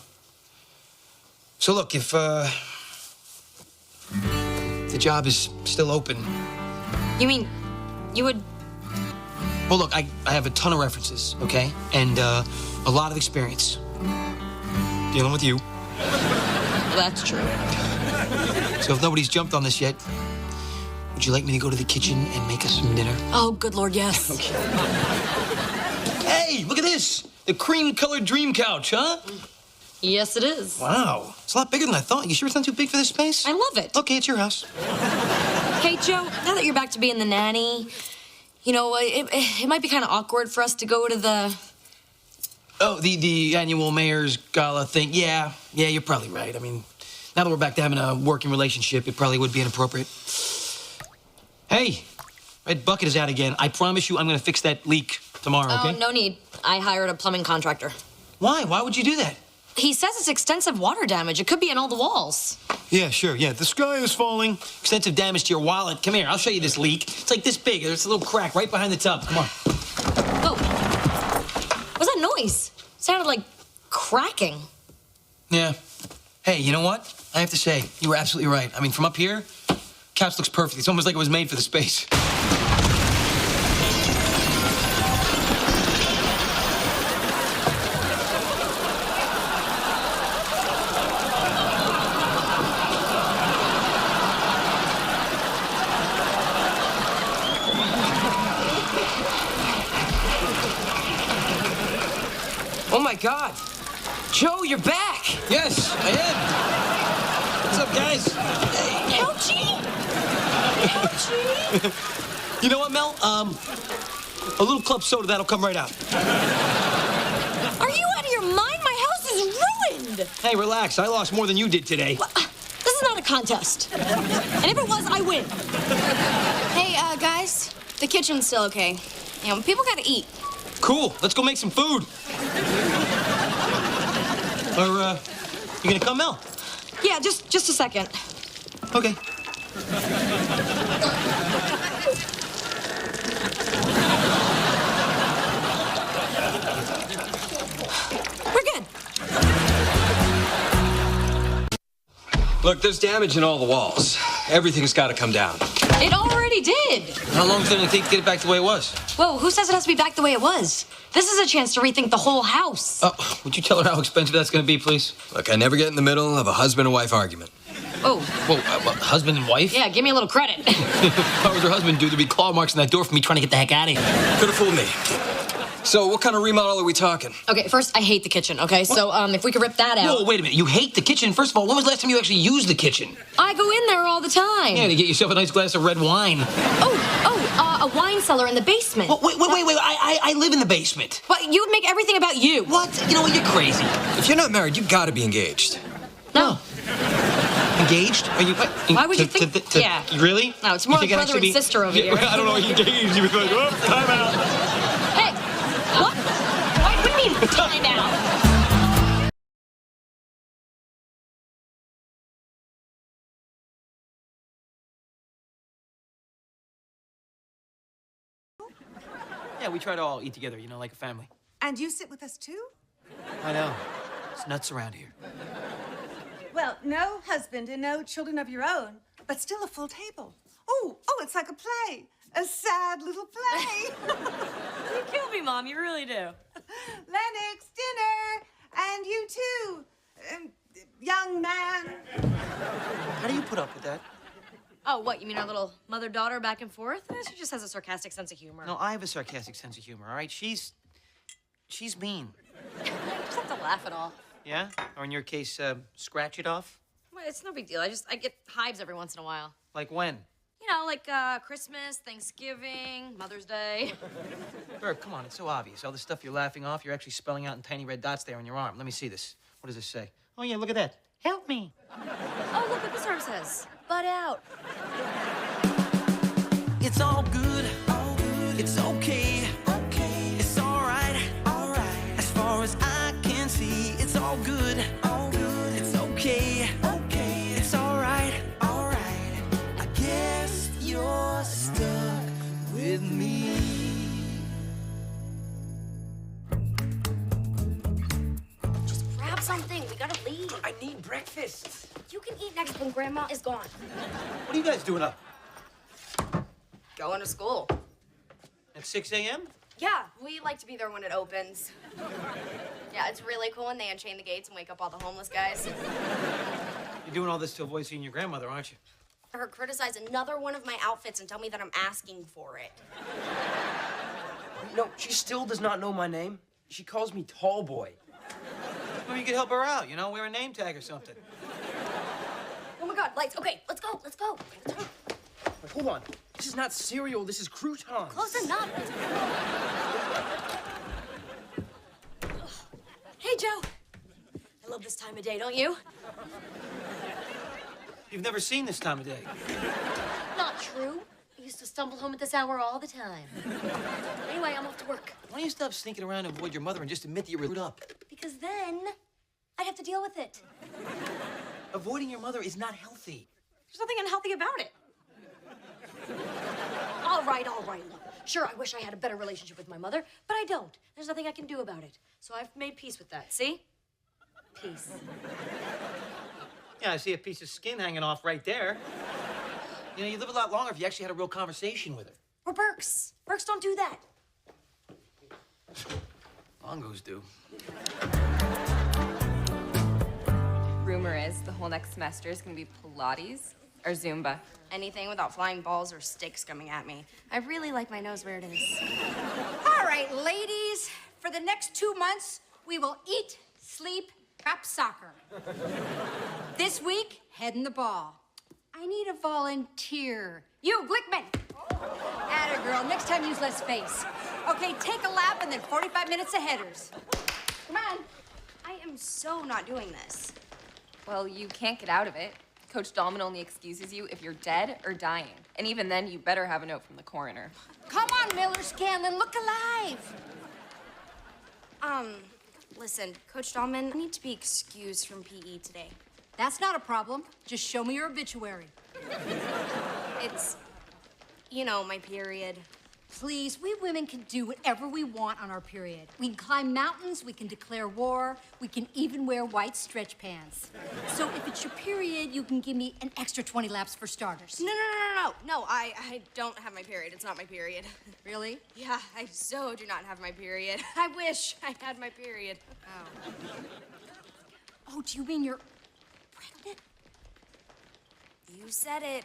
D: So look, if the job is still open...
B: You mean you would...
D: Well, look, I have a ton of references, okay? And a lot of experience. Dealing with you.
B: That's true.
D: So if nobody's jumped on this yet, would you like me to go to the kitchen and make us some dinner?
B: Oh, good Lord, yes.
D: Okay. Hey, look at this. The cream-colored dream couch, huh?
B: Yes, it is.
D: Wow. It's a lot bigger than I thought. You sure it's not too big for this space?
B: I love it.
D: Okay, it's your house.
B: Hey, Joe, now that you're back to being the nanny, you know, it might be kind of awkward for us to go to the...
D: Oh, the annual mayor's gala thing. Yeah, you're probably right. I mean, now that we're back to having a working relationship, it probably would be inappropriate. Hey, Red Bucket is out again. I promise you I'm going to fix that leak tomorrow, okay?
B: Oh, no need. I hired a plumbing contractor.
D: Why? Why would you do that?
B: He says it's extensive water damage. It could be in all the walls.
D: Yeah, sure. Yeah, the sky is falling. Extensive damage to your wallet. Come here, I'll show you this leak. It's like this big. There's a little crack right behind the tub. Come on.
B: Oh. What's that noise? It sounded like cracking.
D: Yeah. Hey, you know what? I have to say, you were absolutely right. I mean, from up here, couch looks perfect. It's almost like it was made for the space. Oh, my God. Joe, you're back. Yes, I am. What's up, guys? Hey.
B: Ouchie! Ouchie!
D: You know what, Mel? A little club soda, that'll come right out.
B: Are you out of your mind? My house is ruined!
D: Hey, relax. I lost more than you did today.
B: Well, this is not a contest. And if it was, I win.
E: Hey, guys, the kitchen's still okay. You know, people gotta eat.
D: Cool. Let's go make some food. Or, you gonna come, Mel?
B: Yeah, just a second.
D: Okay.
B: We're good.
U: Look, there's damage in all the walls. Everything's got to come down.
B: It already did.
D: How long is it going to take to get it back the way it was?
B: Whoa, who says it has to be back the way it was? This is a chance to rethink the whole house.
D: Oh, would you tell her how expensive that's going to be, please?
U: Look, I never get in the middle of a husband and wife argument.
B: Oh.
D: Whoa, what, husband and wife?
B: Yeah, give me a little credit.
D: How would her husband do? There'd be claw marks on that door for me trying to get the heck out of here.
U: Could have fooled me. So, what kind of remodel are we talking?
B: Okay, first, I hate the kitchen, okay? So, if we could rip that out.
D: Whoa, wait a minute. You hate the kitchen? First of all, when was the last time you actually used the kitchen?
B: I go in there all the time.
D: Yeah, to get yourself a nice glass of red wine.
B: A wine cellar in the basement.
D: Well, wait. I live in the basement.
B: But you would make everything about you.
D: What? You know what? You're crazy.
U: If you're not married, you gotta be engaged.
B: No.
D: Engaged? Are you?
B: Why would you think? Yeah.
D: Really?
B: No, it's more
D: like
B: brother and sister over here.
D: I don't know. Engaged. You would be like, oh, time out.
B: Hey, what? What do you mean, time out?
D: Yeah, we try to all eat together, like a family.
G: And you sit with us too?
D: I know. It's nuts around here.
G: Well, no husband and no children of your own, but still a full table. Oh, it's like a play. A sad little play.
B: You kill me, Mom. You really do.
G: Lennox, dinner. And you too, young man.
D: How do you put up with that?
B: Oh, what? You mean our little mother-daughter back and forth? She just has a sarcastic sense of humor.
D: No, I have a sarcastic sense of humor, all right? She's mean.
B: You just have to laugh it off.
D: Yeah? Or in your case, scratch it off?
B: Well, it's no big deal. I get hives every once in a while.
D: Like when?
B: Like Christmas, Thanksgiving, Mother's Day.
D: Bert, come on, it's so obvious. All the stuff you're laughing off, you're actually spelling out in tiny red dots there on your arm. Let me see this. What does this say? Oh, yeah, look at that. Help me.
B: Oh, look what this arm says. Butt out.
A: It's all good. It's okay. It's all right. As far as I can see, it's all good. It's okay. It's all right. I guess you're stuck with me.
E: Just grab something. We gotta leave.
F: I need breakfast.
E: You can eat next when Grandma is gone.
D: What are you guys doing up?
E: Going to school.
D: At 6 a.m.?
E: Yeah, we like to be there when it opens. Yeah, it's really cool when they unchain the gates and wake up all the homeless guys.
D: You're doing all this to avoid seeing your grandmother, aren't you?
E: Her criticize another one of my outfits and tell me that I'm asking for it.
F: No, she still does not know my name. She calls me Tall Boy.
D: Maybe you could help her out, wear a name tag or something.
E: Oh my God, lights. Okay, let's go.
F: Wait, hold on. This is not cereal, this is croutons.
E: Close enough.
B: Hey, Joe. I love this time of day, don't you?
D: You've never seen this time of day.
B: Not true. I used to stumble home at this hour all the time. Anyway, I'm off to work.
D: Why don't you stop sneaking around and avoid your mother and just admit that you were screwed up?
B: Because then I'd have to deal with it.
D: Avoiding your mother is not healthy.
B: There's nothing unhealthy about it. All right. Look, sure, I wish I had a better relationship with my mother, but I don't. There's nothing I can do about it. So I've made peace with that. See? Peace.
D: Yeah, I see a piece of skin hanging off right there. You live a lot longer if you actually had a real conversation with her.
B: We're Burks. Burks don't do that.
D: Longos do.
V: Rumor is the whole next semester is going to be Pilates or Zumba.
E: Anything without flying balls or sticks coming at me. I really like my nose where it is.
N: All right, ladies, for the next 2 months, we will eat, sleep, prep soccer. This week, head in the ball. I need a volunteer. You, Glickman. Atta girl, next time use less space. Okay, take a lap and then 45 minutes of headers. Come on.
E: I am so not doing this.
V: Well, you can't get out of it. Coach Dahlman only excuses you if you're dead or dying. And even then, you better have a note from the coroner.
N: Come on, Miller Scanlon, look alive.
E: Listen, Coach Dahlman, I need to be excused from PE today.
N: That's not a problem. Just show me your obituary.
E: It's, my period.
N: Please, we women can do whatever we want on our period. We can climb mountains, we can declare war, we can even wear white stretch pants. So if it's your period, you can give me an extra 20 laps for starters.
E: No, I don't have my period. It's not my period.
N: Really?
E: Yeah, I so do not have my period. I wish I had my period.
N: Oh, do you mean you're pregnant?
E: You said it.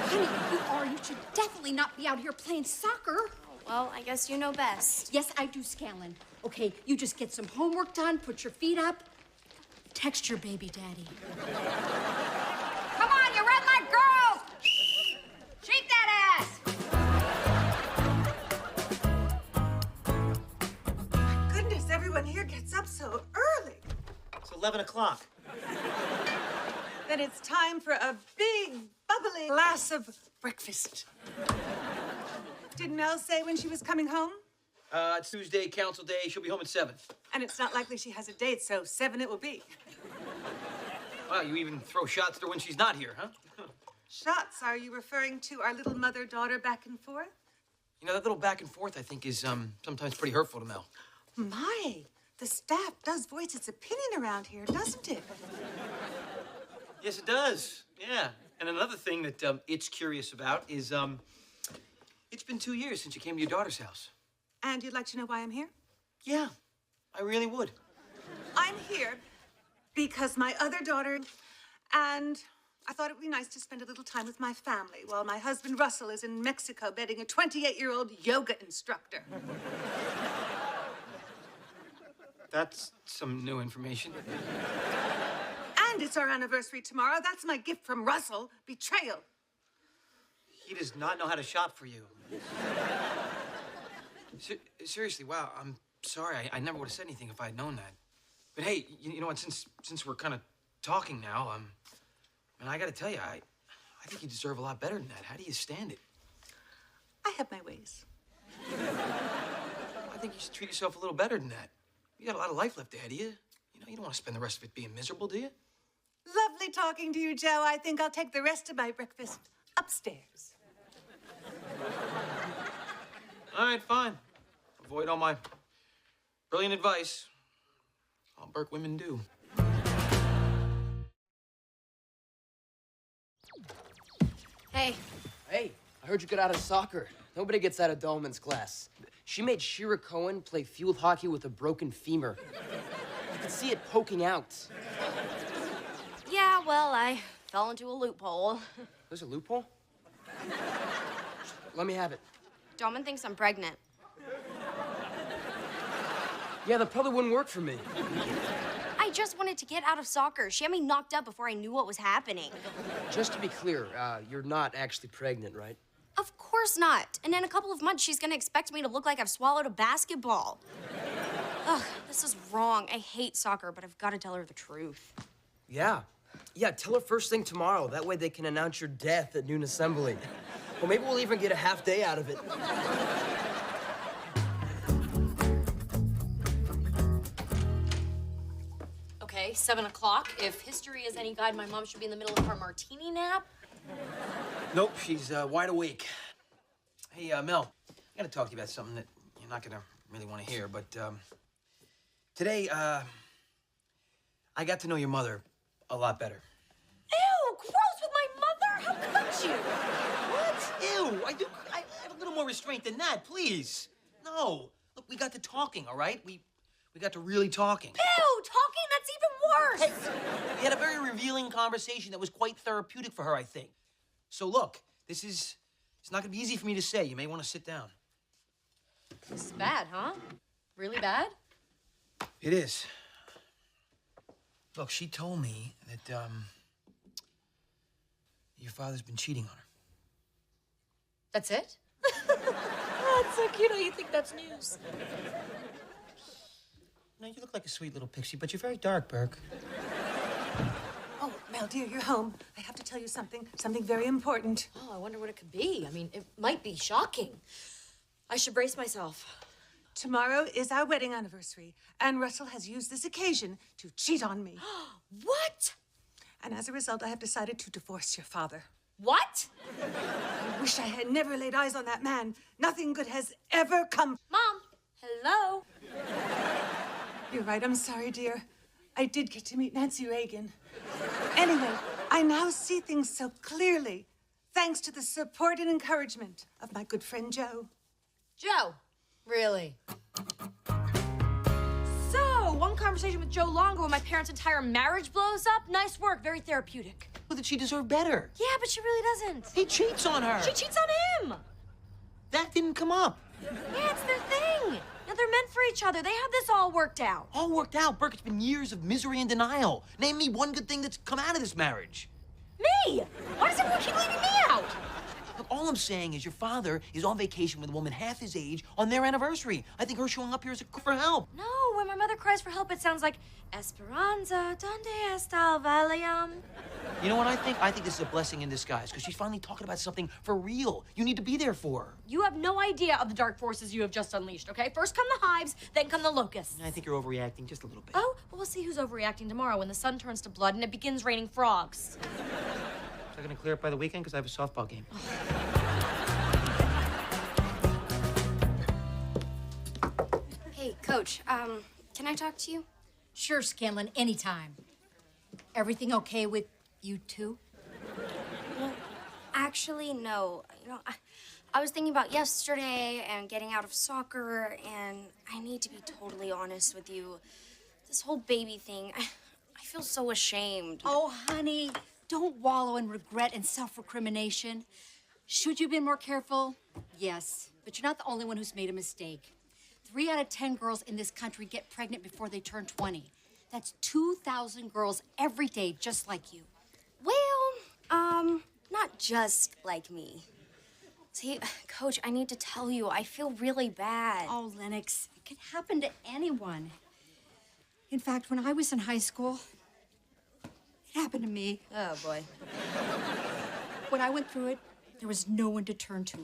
N: Honey, you are. You should definitely not be out here playing soccer.
E: Well, I guess you know best.
N: Yes, I do, Scanlon. Okay, you just get some homework done, put your feet up, text your baby daddy. Come on, you red light girls! Shake that ass!
G: My goodness, everyone here gets up so early.
D: It's 11 o'clock.
G: Then it's time for a big, bubbly glass of breakfast. Did Mel say when she was coming home?
D: It's Tuesday, council day. She'll be home at 7.
G: And it's not likely she has a date, so 7 it will be.
D: Wow, you even throw shots at her when she's not here, huh?
G: Shots, are you referring to our little mother-daughter back and forth?
D: You know, that little back and forth, I think, is sometimes pretty hurtful to Mel.
G: My, the staff does voice its opinion around here, doesn't it?
D: Yes, it does. Yeah. And another thing that it's curious about is it's been 2 years since you came to your daughter's house.
G: And you'd like to know why I'm here?
D: Yeah, I really would.
G: I'm here because my other daughter, and I thought it would be nice to spend a little time with my family while my husband Russell is in Mexico bedding a 28-year-old yoga instructor.
D: That's some new information.
G: And it's our anniversary tomorrow. That's my gift from Russell. Betrayal.
D: He does not know how to shop for you. Seriously, wow, I'm sorry. I never would have said anything if I had known that. But hey, you know what? Since we're kind of talking now, and I got to tell you, I think you deserve a lot better than that. How do you stand it?
G: I have my ways.
D: I think you should treat yourself a little better than that. You got a lot of life left ahead of you. You know, you don't want to spend the rest of it being miserable, do you?
G: Lovely talking to you, Joe. I think I'll take the rest of my breakfast upstairs.
D: All right, fine. Avoid all my brilliant advice. All Burke women do.
F: Hey, I heard you got out of soccer. Nobody gets out of Dolman's class. She made Shira Cohen play field hockey with a broken femur. You could see it poking out.
E: Yeah, well, I fell into a loophole.
F: There's a loophole? Let me have it.
E: Dolman thinks I'm pregnant.
F: Yeah, that probably wouldn't work for me.
E: I just wanted to get out of soccer. She had me knocked up before I knew what was happening.
F: Just to be clear, you're not actually pregnant, right?
E: Of course not. And in a couple of months, she's gonna expect me to look like I've swallowed a basketball. Ugh, this is wrong. I hate soccer, but I've got to tell her the truth.
F: Yeah, tell her first thing tomorrow. That way they can announce your death at noon assembly. Well, maybe we'll even get a half day out of it.
B: Okay, 7 o'clock. If history is any guide, my mom should be in the middle of her martini nap.
D: Nope, she's wide awake. Hey, Mel, I gotta talk to you about something that you're not gonna really want to hear, but today, I got to know your mother a lot better.
B: Ew, gross with my mother? How could you?
D: What? Ew, I have a little more restraint than that, please. No, look, we got to talking, all right? We got to really talking.
B: Ew, talking? That's even worse.
D: Hey, we had a very revealing conversation that was quite therapeutic for her, I think. So look, it's not gonna be easy for me to say. You may want to sit down.
B: This is bad, huh? Really bad?
D: It is. Look, she told me that, your father's been cheating on her.
B: That's it? Oh, it's so cute how you think that's news.
D: No, you look like a sweet little pixie, but you're very dark, Burke.
G: Oh, Mel, dear, you're home. I have to tell you something very important.
B: Oh, I wonder what it could be. I mean, it might be shocking. I should brace myself.
G: Tomorrow is our wedding anniversary, and Russell has used this occasion to cheat on me.
B: What?
G: And as a result, I have decided to divorce your father.
B: What?
G: I wish I had never laid eyes on that man. Nothing good has ever come.
B: Mom, hello?
G: You're right, I'm sorry, dear. I did get to meet Nancy Reagan. Anyway, I now see things so clearly, thanks to the support and encouragement of my good friend Joe.
B: Joe? Really? So, one conversation with Joe Longo when my parents' entire marriage blows up? Nice work, very therapeutic.
D: Well, did she deserve better?
B: Yeah, but she really doesn't.
D: He cheats on her.
B: She cheats on him.
D: That didn't come up.
B: Yeah, it's their thing. Now, they're meant for each other. They have this all worked out.
D: All worked out? Burke, it's been years of misery and denial. Name me one good thing that's come out of this marriage.
B: Me? Why does everyone keep leaving me out?
D: Look, all I'm saying is your father is on vacation with a woman half his age on their anniversary. I think her showing up here is a cry for help.
B: No, when my mother cries for help, it sounds like Esperanza, donde está el Valium?
D: You know what I think? I think this is a blessing in disguise, because she's finally talking about something for real. You need to be there for her.
B: You have no idea of the dark forces you have just unleashed, okay? First come the hives, then come the locusts.
D: I think you're overreacting just a little bit.
B: Oh, well, we'll see who's overreacting tomorrow when the sun turns to blood and it begins raining frogs.
D: Is that gonna clear up by the weekend? Because I have a softball game.
E: Coach, can I talk to you?
N: Sure, Scanlon, anytime. Everything okay with you two?
E: Well, actually, no. I was thinking about yesterday and getting out of soccer, and I need to be totally honest with you. This whole baby thing, I feel so ashamed.
N: Oh, honey, don't wallow in regret and self-recrimination. Should you have been more careful? Yes, but you're not the only one who's made a mistake. 3 out of 10 girls in this country get pregnant before they turn 20. That's 2,000 girls every day just like you.
E: Well, not just like me. See, Coach, I need to tell you, I feel really bad.
N: Oh, Lennox, it can happen to anyone. In fact, when I was in high school, it happened to me.
E: Oh, boy.
N: When I went through it, there was no one to turn to.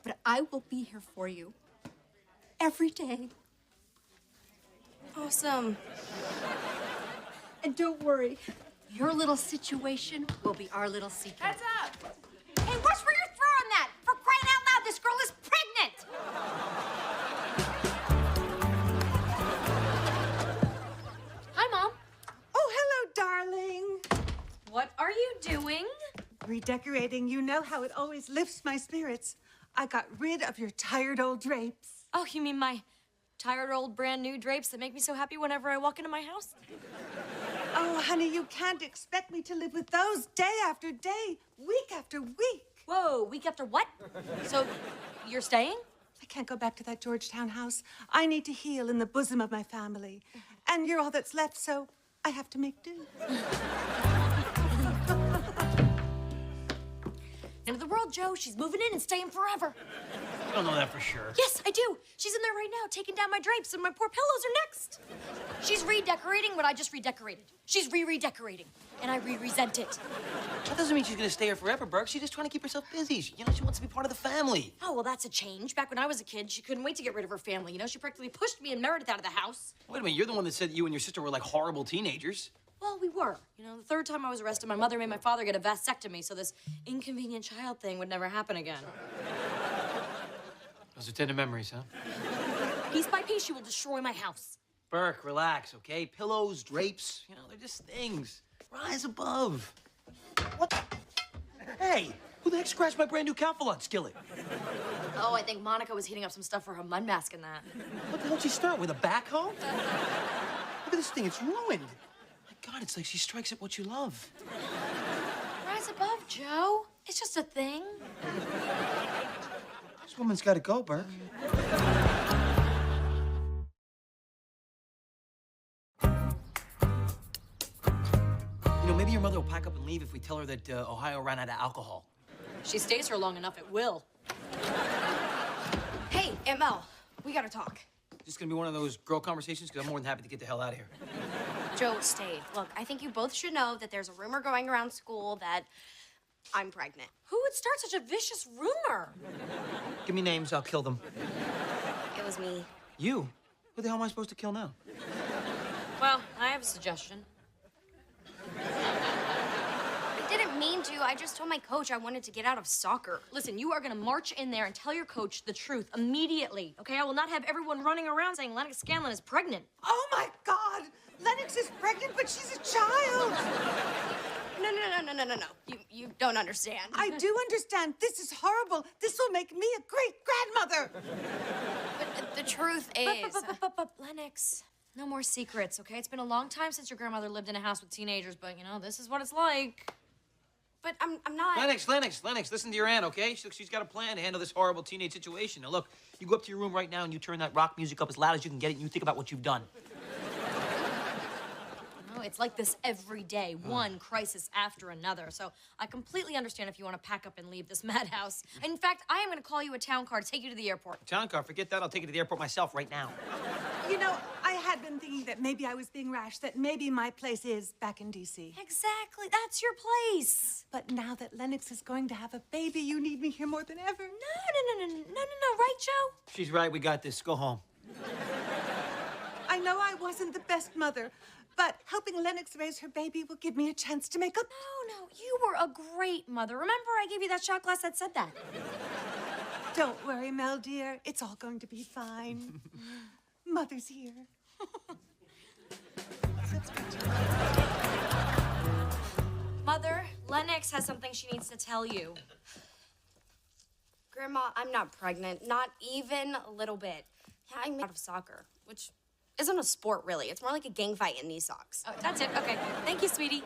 N: But I will be here for you every day.
E: Awesome.
N: And don't worry, your little situation will be our little secret.
J: Heads up!
N: Hey, watch where you're throwing that! For crying out loud, this girl is pregnant!
B: Hi, Mom.
G: Oh, hello, darling.
B: What are you doing?
G: Redecorating. You know how it always lifts my spirits. I got rid of your tired old drapes.
B: Oh, you mean my tired old brand new drapes that make me so happy whenever I walk into my house?
G: Oh, honey, you can't expect me to live with those day after day, week after week.
B: Whoa, week after what? So, you're staying?
G: I can't go back to that Georgetown house. I need to heal in the bosom of my family. And you're all that's left, so I have to make do.
B: End of the world, Joe. She's moving in and staying forever.
Q: You don't know that for sure.
B: Yes, I do. She's in there right now, taking down my drapes, and my poor pillows are next. She's redecorating what I just redecorated. She's redecorating, and I resent it.
Q: That doesn't mean she's gonna stay here forever, Burke. She's just trying to keep herself busy. She wants to be part of the family.
B: Oh, well, that's a change. Back when I was a kid, she couldn't wait to get rid of her family. She practically pushed me and Meredith out of the house.
Q: Wait a minute, you're the one that said that you and your sister were like horrible teenagers.
B: Well, we were. The third time I was arrested, my mother made my father get a vasectomy, so this inconvenient child thing would never happen again.
D: Those are tender memories, huh?
B: Piece by piece, she will destroy my house.
Q: Burke, relax, okay? Pillows, drapes, they're just things. Rise above. What? Hey, who the heck scratched my brand new Calphalon skillet?
B: Oh, I think Monica was heating up some stuff for her mud mask and that.
Q: What the hell did she start with, a backhoe? Look at this thing, it's ruined. My God, it's like she strikes at what you love.
B: Rise above, Joe. It's just a thing.
Q: This woman's got to go, Burke. Maybe your mother will pack up and leave if we tell her that Ohio ran out of alcohol.
B: She stays here long enough, it will.
E: Hey, ML, we gotta talk.
Q: Is this gonna be one of those girl conversations? Because I'm more than happy to get the hell out of here.
E: Joe, stay. Look, I think you both should know that there's a rumor going around school that I'm pregnant.
B: Who would start such a vicious rumor?
Q: Give me names, I'll kill them.
E: It was me.
Q: You? Who the hell am I supposed to kill now?
B: Well, I have a suggestion.
E: I didn't mean to. I just told my coach I wanted to get out of soccer.
B: Listen, you are gonna march in there and tell your coach the truth immediately, okay? I will not have everyone running around saying Lennox Scanlon is pregnant.
G: Oh, my God! Lennox is pregnant, but she's a child!
E: No. You don't understand.
G: I do understand. This is horrible. This will make me a great grandmother.
E: But the truth is...
B: But, Lennox, no more secrets, okay? It's been a long time since your grandmother lived in a house with teenagers, but, this is what it's like.
E: But I'm not...
Q: Lennox, listen to your aunt, okay? She's got a plan to handle this horrible teenage situation. Now, look, you go up to your room right now and you turn that rock music up as loud as you can get it and you think about what you've done.
B: It's like this every day, one crisis after another. So I completely understand if you want to pack up and leave this madhouse. In fact, I am going to call you a town car to take you to the airport.
Q: Town car? Forget that. I'll take you to the airport myself right now.
G: I had been thinking that maybe I was being rash, that maybe my place is back in D.C.
B: Exactly. That's your place.
G: But now that Lennox is going to have a baby, you need me here more than ever.
B: No. Right, Joe?
Q: She's right. We got this. Go home.
G: I know I wasn't the best mother, but helping Lennox raise her baby will give me a chance to make up.
B: No. You were a great mother. Remember, I gave you that shot glass that said that.
G: Don't worry, Mel, dear. It's all going to be fine. Mother's here.
B: Mother, Lennox has something she needs to tell you.
E: Grandma, I'm not pregnant. Not even a little bit. Yeah, I'm out of soccer, which isn't a sport, really. It's more like a gang fight in these socks.
B: Oh, that's it. Okay. Thank you, sweetie.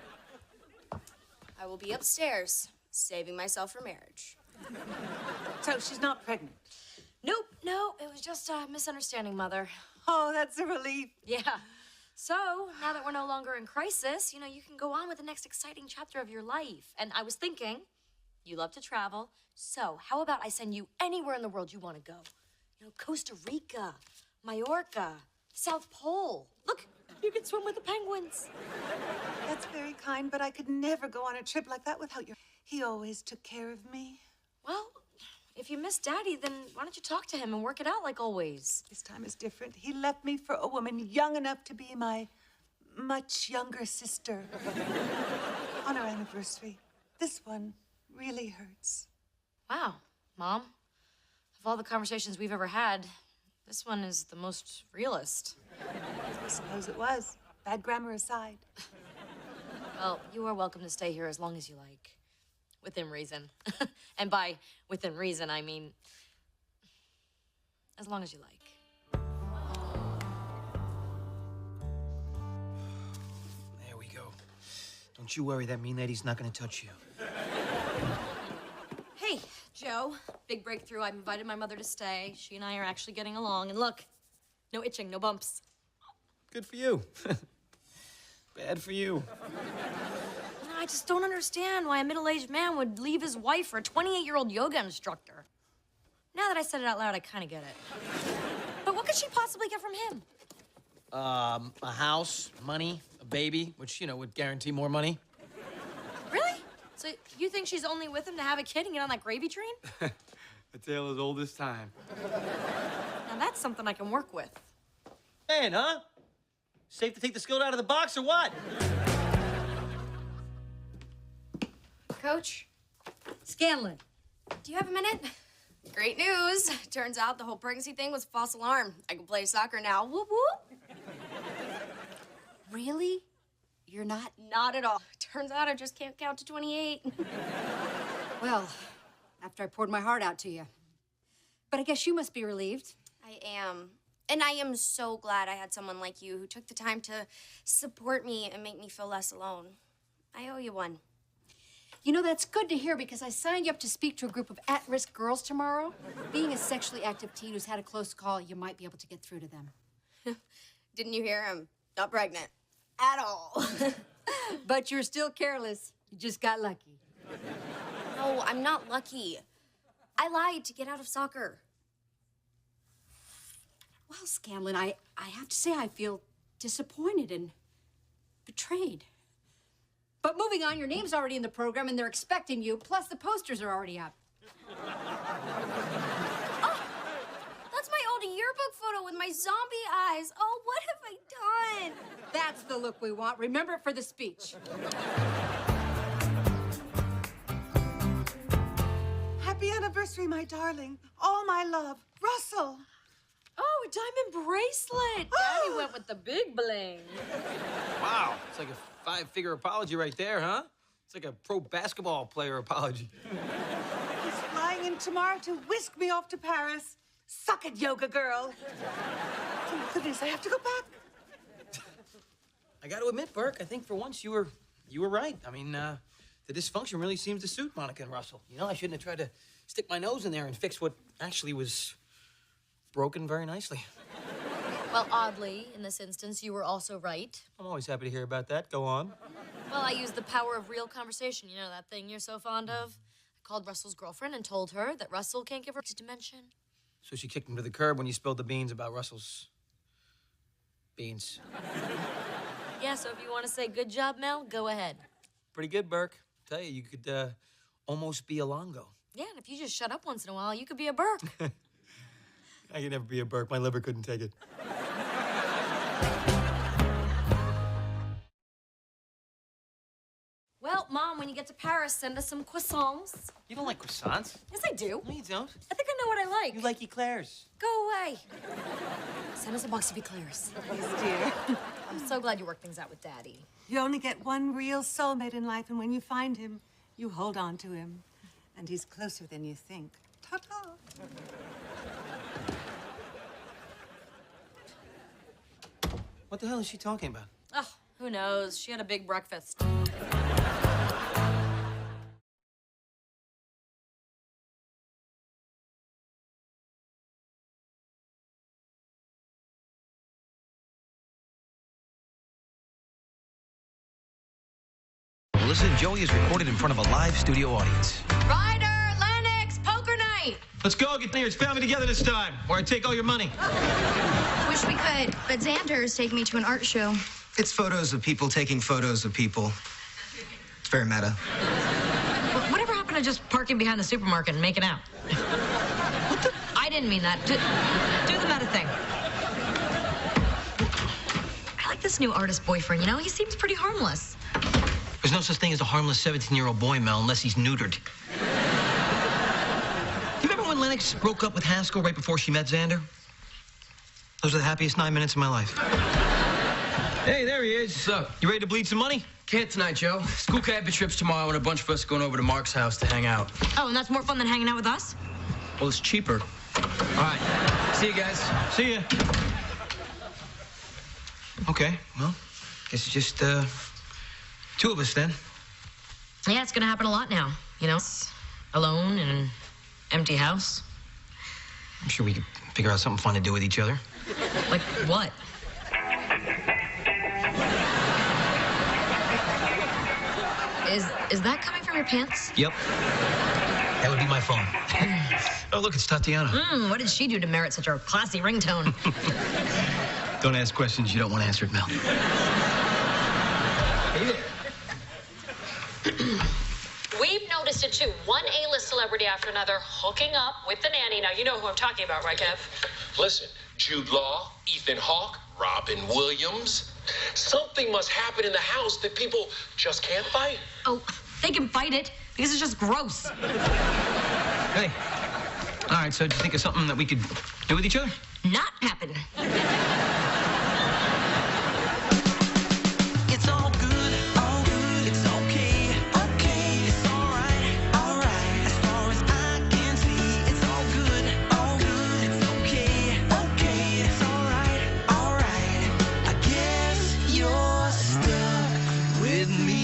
E: I will be upstairs, saving myself for marriage.
G: So she's not pregnant?
B: Nope, no. It was just a misunderstanding, Mother.
G: Oh, that's a relief.
B: Yeah. So, now that we're no longer in crisis, you know, you can go on with the next exciting chapter of your life. And I was thinking, you love to travel, so how about I send you anywhere in the world you want to go? You know, Costa Rica, Mallorca, South Pole. Look, you can swim with the penguins.
G: That's very kind, but I could never go on a trip like that without you. He always took care of me.
B: Well, if you miss Daddy, then why don't you talk to him and work it out like always?
G: This time is different. He left me for a woman young enough to be my much younger sister. On our anniversary. This one really hurts.
B: Wow, Mom. Of all the conversations we've ever had, this one is the most realist.
G: I suppose it was. Bad grammar aside.
B: Well, you are welcome to stay here as long as you like. Within reason. And by within reason, I mean as long as you like.
D: There we go. Don't you worry, that mean lady's not gonna touch you.
B: Hey, Joe. Big breakthrough. I've invited my mother to stay. She and I are actually getting along. And look, no itching, no bumps.
D: Good for you. Bad for you.
B: I just don't understand why a middle-aged man would leave his wife for a 28-year-old yoga instructor. Now that I said it out loud, I kind of get it. But what could she possibly get from him?
D: A house, money, a baby, which, you know, would guarantee more money.
B: Really? So you think she's only with him to have a kid and get on that gravy train?
D: A tale as old as time.
B: Now that's something I can work with.
Q: Man, huh? Safe to take the skillet out of the box or what?
E: Coach,
N: Scanlon.
E: do you have a minute? Great news. Turns out the whole pregnancy thing was a false alarm. I can play soccer now. Whoop, whoop.
N: Really? You're not?
E: Not at all. Turns out I just can't count to 28.
N: Well, after I poured my heart out to you. But I guess you must be relieved.
E: I am. And I am so glad I had someone like you who took the time to support me and make me feel less alone. I owe you one.
N: You know, that's good to hear because I signed you up to speak to a group of at-risk girls tomorrow. Being a sexually active teen who's had a close call, you might be able to get through to them.
E: Didn't you hear? I'm not pregnant. At all.
N: But you're still careless. You just got lucky.
E: No, I'm not lucky. I lied to get out of soccer.
N: Well, Scanlon, I have to say I feel disappointed and betrayed. But moving on, your name's already in the program and they're expecting you, plus the posters are already up.
E: Oh, that's my old yearbook photo with my zombie eyes. Oh, what have I done?
N: That's the look we want. Remember it for the speech.
G: Happy anniversary, my darling. All my love. Russell.
B: Oh, a diamond bracelet. Daddy went with the big bling.
D: Wow, it's like a 5-figure apology right there, huh? It's like a pro basketball player apology.
G: He's flying in tomorrow to whisk me off to Paris. Suck it, yoga girl. Thank goodness, I have to go back.
D: I got to admit, Burke, I think for once you were right. I mean, the dysfunction really seems to suit Monica and Russell. You know, I shouldn't have tried to stick my nose in there and fix what actually was broken very nicely.
B: Well, oddly, in this instance, you were also right.
D: I'm always happy to hear about that. Go on.
B: Well, I used the power of real conversation. You know, that thing you're so fond of? I called Russell's girlfriend and told her that Russell can't give her his dimension.
D: So she kicked him to the curb when you spilled the beans about Russell's beans.
B: Yeah, so if you want to say good job, Mel, go ahead.
D: Pretty good, Burke. Tell you, you could almost be a Longo.
B: Yeah, and if you just shut up once in a while, you could be a Burke.
D: I could never be a Burke. My liver couldn't take it.
B: Well, Mom, when you get get to Paris, send us some croissants.
D: You don't like croissants?
B: Yes, I do.
D: No, you don't.
B: I think I know what I like.
D: You like eclairs.
B: Go away. Send us a box of eclairs.
G: Please, dear.
B: I'm so glad you worked things out with Daddy.
G: You only get one real soulmate in life, and when you find him, you hold on to him. And he's closer than you think. Ta-ta.
D: What the hell is she talking about?
B: Oh, who knows? She had a big breakfast.
D: Melissa and Joey is recorded in front of a live studio audience.
H: Ryder, Lennox, poker night.
D: Let's go, get there. It's family together this time, or I take all your money.
E: Wish we could, but Xander is taking me to an art show.
C: It's photos of people taking photos of people. It's very meta.
H: Whatever happened to just parking behind the supermarket and making out? I didn't mean that. Do the meta thing. I like this new artist boyfriend, you know? He seems pretty harmless.
D: There's no such thing as a harmless 17-year-old boy, Mel, unless he's neutered. Do you remember when Lennox broke up with Haskell right before she met Xander? Those are the happiest 9 minutes of my life. Hey, there he is. What's up? You ready to bleed some money?
F: Can't tonight, Joe. School cabin trips tomorrow, and a bunch of us going over to Mark's house to hang out.
H: Oh, and that's more fun than hanging out with us?
F: Well, it's cheaper. All right. See you guys.
D: See ya. Okay, well, guess it's just, two of us then.
H: Yeah, it's gonna happen a lot now. You know, alone in an empty house.
D: I'm sure we could figure out something fun to do with each other.
H: Like what? Is that coming from your pants?
D: Yep. That would be my phone. Oh, look, it's Tatiana.
H: What did she do to merit such a classy ringtone?
D: Don't ask questions you don't want answered, Mel.
H: We've noticed it too. One A-list celebrity after another hooking up with the nanny. Now, you know who I'm talking about, right, Kev?
K: Listen, Jude Law, Ethan Hawke, Robin Williams. Something must happen in the house that people just can't fight.
H: Oh, they can fight it because it's just gross.
D: Hey. All right, so did you think of something that we could do with each other?
H: Not happen.
A: It's all good, it's okay, it's all right, as far as I can see, it's all good, it's okay, it's all right, I guess you're stuck with me.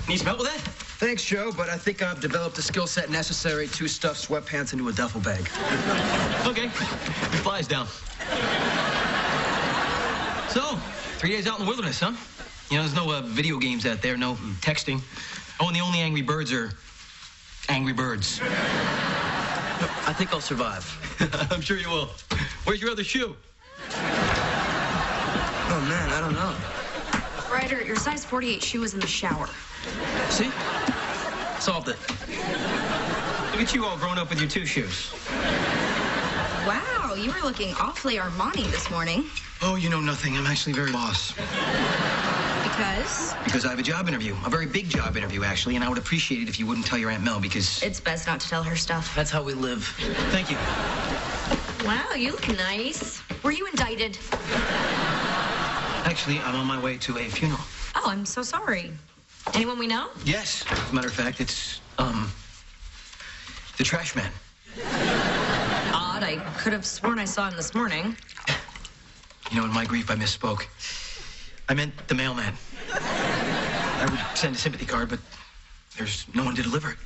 D: Need some help with that?
F: Thanks, Joe, but I think I've developed the skill set necessary to stuff sweatpants into a duffel bag.
D: Okay, flies down. So, 3 days out in the wilderness, huh? You know, there's no video games out there, no texting. Oh, and the only Angry Birds are Angry Birds.
F: I think I'll survive.
D: I'm sure you will. Where's your other shoe?
F: Oh, man, I don't know.
B: Ryder, your size 48 shoe was in the shower.
D: See? Solved it. Look at you all grown up with your 2 shoes.
E: Wow, you were looking awfully Armani this morning.
D: Oh, you know nothing. I'm actually very lost.
E: Because?
D: Because I have a job interview. A very big job interview, actually, and I would appreciate it if you wouldn't tell your Aunt Mel, because...
E: It's best not to tell her stuff.
F: That's how we live.
D: Thank you.
H: Wow, you look nice.
B: Were you indicted?
D: Actually, I'm on my way to a funeral.
B: Oh, I'm so sorry. Anyone we know?
D: Yes. As a matter of fact, it's, the trash man.
B: Odd. I could have sworn I saw him this morning.
D: You know, in my grief, I misspoke. I meant the mailman. I would send a sympathy card, but there's no one to deliver it.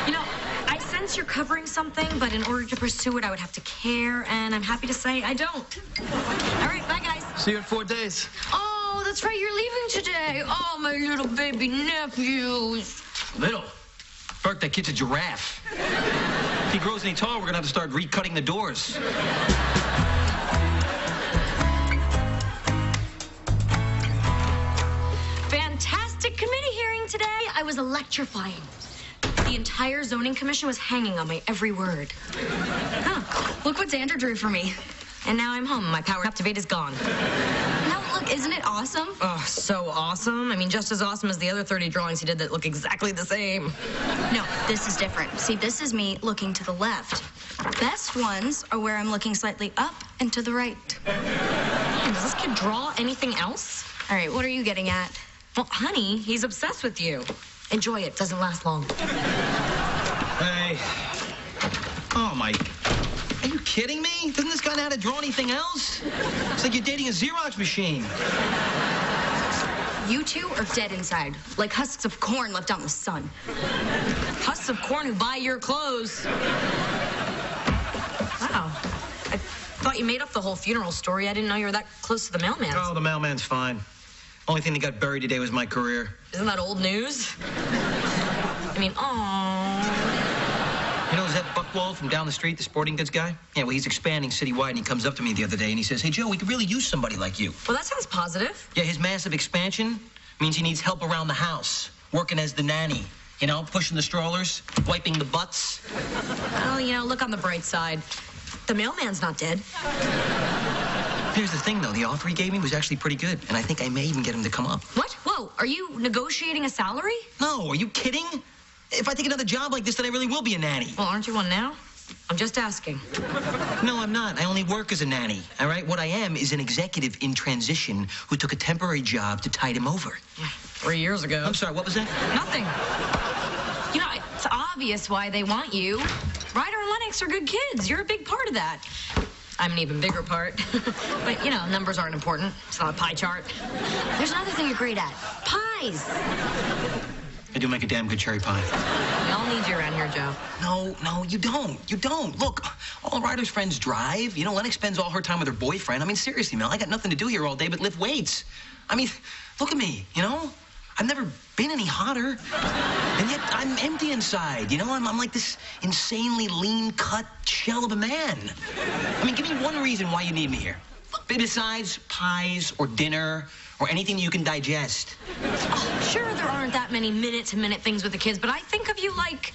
B: You know, I sense you're covering something, but in order to pursue it, I would have to care, and I'm happy to say I don't. All right, bye, guys.
F: See you in 4 days.
B: Oh, that's right, you're leaving today. Oh, my little baby nephews.
D: Little? Burke, that kid's a giraffe. If he grows any taller, we're gonna have to start recutting the doors.
B: Fantastic committee hearing today. I was electrifying. The entire zoning commission was hanging on my every word. Huh. Look what Xander drew for me. And now I'm home. My power activate is gone. Now, look, Isn't it awesome? Oh, so awesome. I mean, just as awesome as the other 30 drawings he did that look exactly the same.
E: No, this is different. See, this is me looking to the left. Best ones are where I'm looking slightly up and to the right.
B: Does this kid draw anything else?
E: All right, what are you getting at?
B: Well, honey, he's obsessed with you. Enjoy it. Doesn't last long.
D: Hey. Oh, my. Are you kidding me? Doesn't this guy know how to draw anything else? It's like you're dating a Xerox machine.
E: You two are dead inside, like husks of corn left out in the sun.
B: Husks of corn who buy your clothes. Wow. I thought you made up the whole funeral story. I didn't know you were that close to the mailman.
D: Oh, the mailman's fine. Only thing that got buried today was my career.
B: Isn't that old news? I mean, aww.
D: You know Zeb Buckwald from down the street, the sporting goods guy? Yeah, well, he's expanding citywide, and he comes up to me the other day, and he says, hey, Joe, we could really use somebody like you.
B: Well, that sounds positive.
D: Yeah, his massive expansion means he needs help around the house, working as the nanny, you know, pushing the strollers, wiping the butts.
B: Well, you know, look on the bright side. The mailman's not dead.
D: Here's the thing, though. The offer he gave me was actually pretty good, and I think I may even get him to come up.
B: What? Whoa, are you negotiating a salary?
D: No, are you kidding? If I take another job like this, then I really will be a nanny.
B: Well, aren't you one now? I'm just asking.
D: No, I'm not. I only work as a nanny, all right? What I am is an executive in transition who took a temporary job to tide him over.
B: 3 years ago.
D: I'm sorry, what was that?
B: Nothing. You know, it's obvious why they want you. Ryder and Lennox are good kids. You're a big part of that. I'm an even bigger part. But, you know, numbers aren't important. It's not a pie chart.
E: There's another thing you're great at.
B: Pies.
D: I do make a damn good cherry pie.
B: We all need you around here, Joe.
D: No, you don't. You don't. Look, all Ryder's friends drive. You know, Lennox spends all her time with her boyfriend. I mean, seriously, Mel, I got nothing to do here all day but lift weights. I mean, look at me, you know? I've never been any hotter. And yet I'm empty inside, you know? I'm like this insanely lean-cut shell of a man. I mean, give me one reason why you need me here. Besides pies or dinner or anything you can digest.
B: Oh, sure, there aren't that many minute-to-minute things with the kids, but I think of you like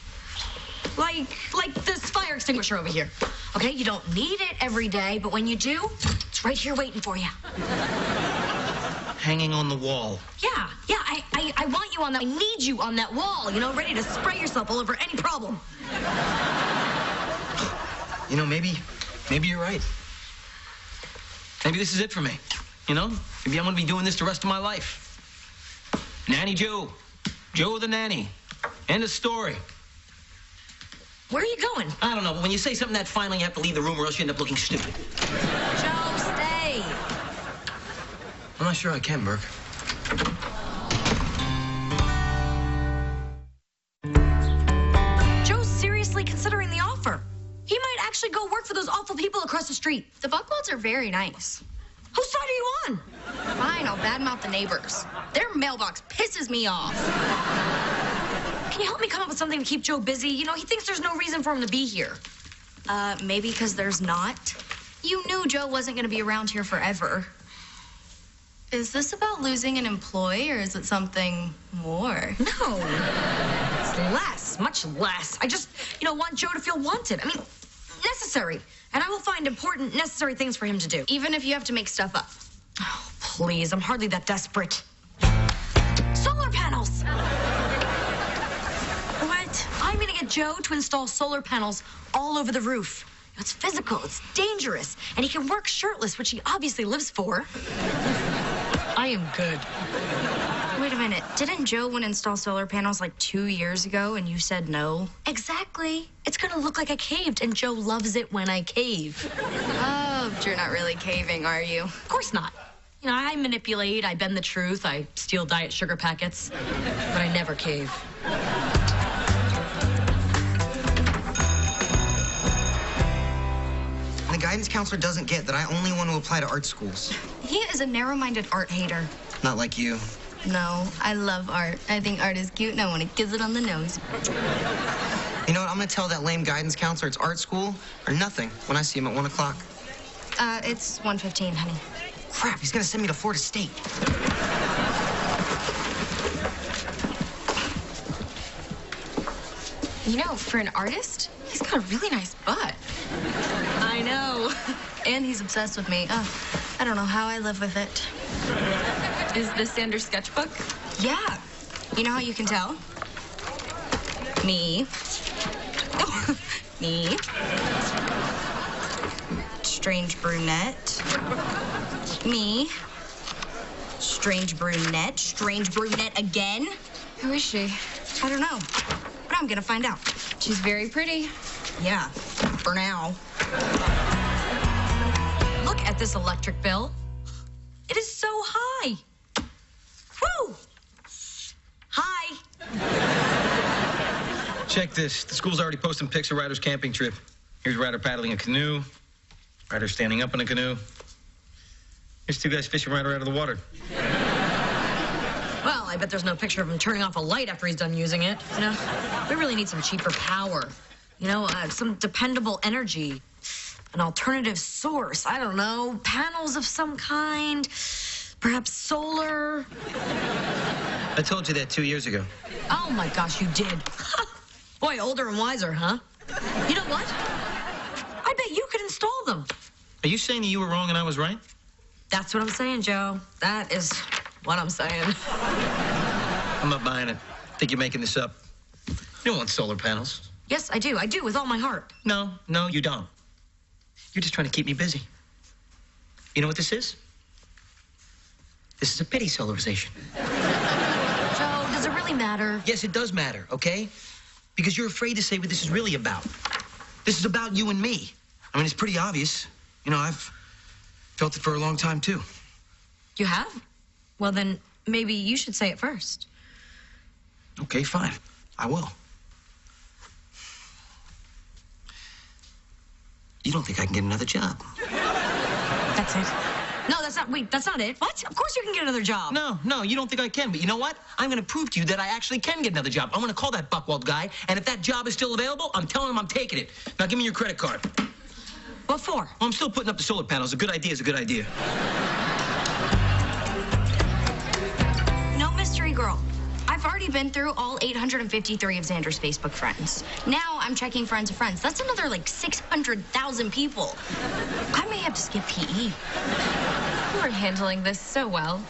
B: this fire extinguisher over here. Okay, you don't need it every day, but when you do, it's right here waiting for you.
D: Hanging on the wall.
B: Yeah, I want you on that. I need you on that wall, you know, ready to spray yourself all over any problem.
D: You know, maybe you're right. Maybe this is it for me, you know? Maybe I'm gonna be doing this the rest of my life. Nanny Joe. Joe the nanny. End of story.
B: Where are you going?
D: I don't know, but when you say something that final, you have to leave the room or else you end up looking stupid.
B: Joe, stay.
D: I'm not sure I can, Burke.
B: Joe's seriously considering the offer. He might actually go work for those awful people across the street.
E: The Buckwalds are very nice.
B: Whose side are you on?
E: Fine, I'll badmouth the neighbors. Their mailbox pisses me off.
B: Can you help me come up with something to keep Joe busy? You know, he thinks there's no reason for him to be here.
E: Maybe because there's not. You knew Joe wasn't going to be around here forever. Is this about losing an employee, or is it something more?
B: No. It's less, much less. I just, you know, want Joe to feel wanted. I mean, necessary. And I will find important, necessary things for him to do.
E: Even if you have to make stuff up.
B: Oh, please, I'm hardly that desperate. Solar panels! What? I'm gonna get Joe to install solar panels all over the roof. It's physical, it's dangerous, and he can work shirtless, which he obviously lives for. I am good.
E: Wait a minute. Didn't Joe want to install solar panels like 2 years ago and you said no?
B: Exactly. It's gonna look like I caved, and Joe loves it when I cave.
E: Oh, but you're not really caving, are you?
B: Of course not. You know, I manipulate, I bend the truth, I steal diet sugar packets, but I never cave.
C: The guidance counselor doesn't get that I only want to apply to art schools.
E: He is a narrow-minded art hater.
C: Not like you.
E: No, I love art. I think art is cute and I want to kiss it on the nose.
C: You know what? I'm going to tell that lame guidance counselor it's art school or nothing when I see him at 1 o'clock.
E: It's 1:15, honey.
C: Crap, he's going to send me to Florida State.
P: You know, for an artist, he's got a really nice butt.
E: I know. And he's obsessed with me. I don't know how I live with it.
V: Is this Sanders' sketchbook?
E: Yeah. You know how you can tell? Me. Oh, me. Strange brunette. Me. Strange brunette. Strange brunette again.
V: Who is she?
E: I don't know. But I'm gonna find out.
V: She's very pretty.
E: Yeah, for now.
B: Look at this electric bill. It is so high. Woo! Hi.
D: Check this. The school's already posting pics of Ryder's camping trip. Here's Ryder paddling a canoe. Ryder standing up in a canoe. Here's two guys fishing Ryder out of the water.
B: Well, I bet there's no picture of him turning off a light after he's done using it. You know, we really need some cheaper power. You know, some dependable energy. An alternative source. I don't know. Panels of some kind. Perhaps solar.
D: I told you that 2 years ago.
B: Oh my gosh, you did. Boy, older and wiser, huh? You know what? I bet you could install them.
D: Are you saying that you were wrong and I was right?
B: That's what I'm saying, Joe. That is what I'm saying.
D: I'm not buying it. I think you're making this up. You don't want solar panels.
B: Yes, I do. I do, with all my heart.
D: No, you don't. You're just trying to keep me busy. You know what this is? This is a pity solarization.
B: Joe, does it really matter?
D: Yes, it does matter, okay? Because you're afraid to say what this is really about. This is about you and me. I mean, it's pretty obvious. You know, I've felt it for a long time, too.
B: You have? Well, then maybe you should say it first.
D: Okay, fine. I will. You don't think I can get another job?
B: That's it. No, that's not it. What? Of course you can get another job.
D: No, you don't think I can. But you know what? I'm going to prove to you that I actually can get another job. I'm going to call that Buckwald guy, and if that job is still available, I'm telling him I'm taking it. Now, give me your credit card.
B: What for?
D: Well, I'm still putting up the solar panels. A good idea is a good idea.
E: No mystery girl. I've already been through all 853 of Xander's Facebook friends. Now I'm checking friends of friends. That's another like 600,000 people. I may have to skip PE.
V: You are handling this so well.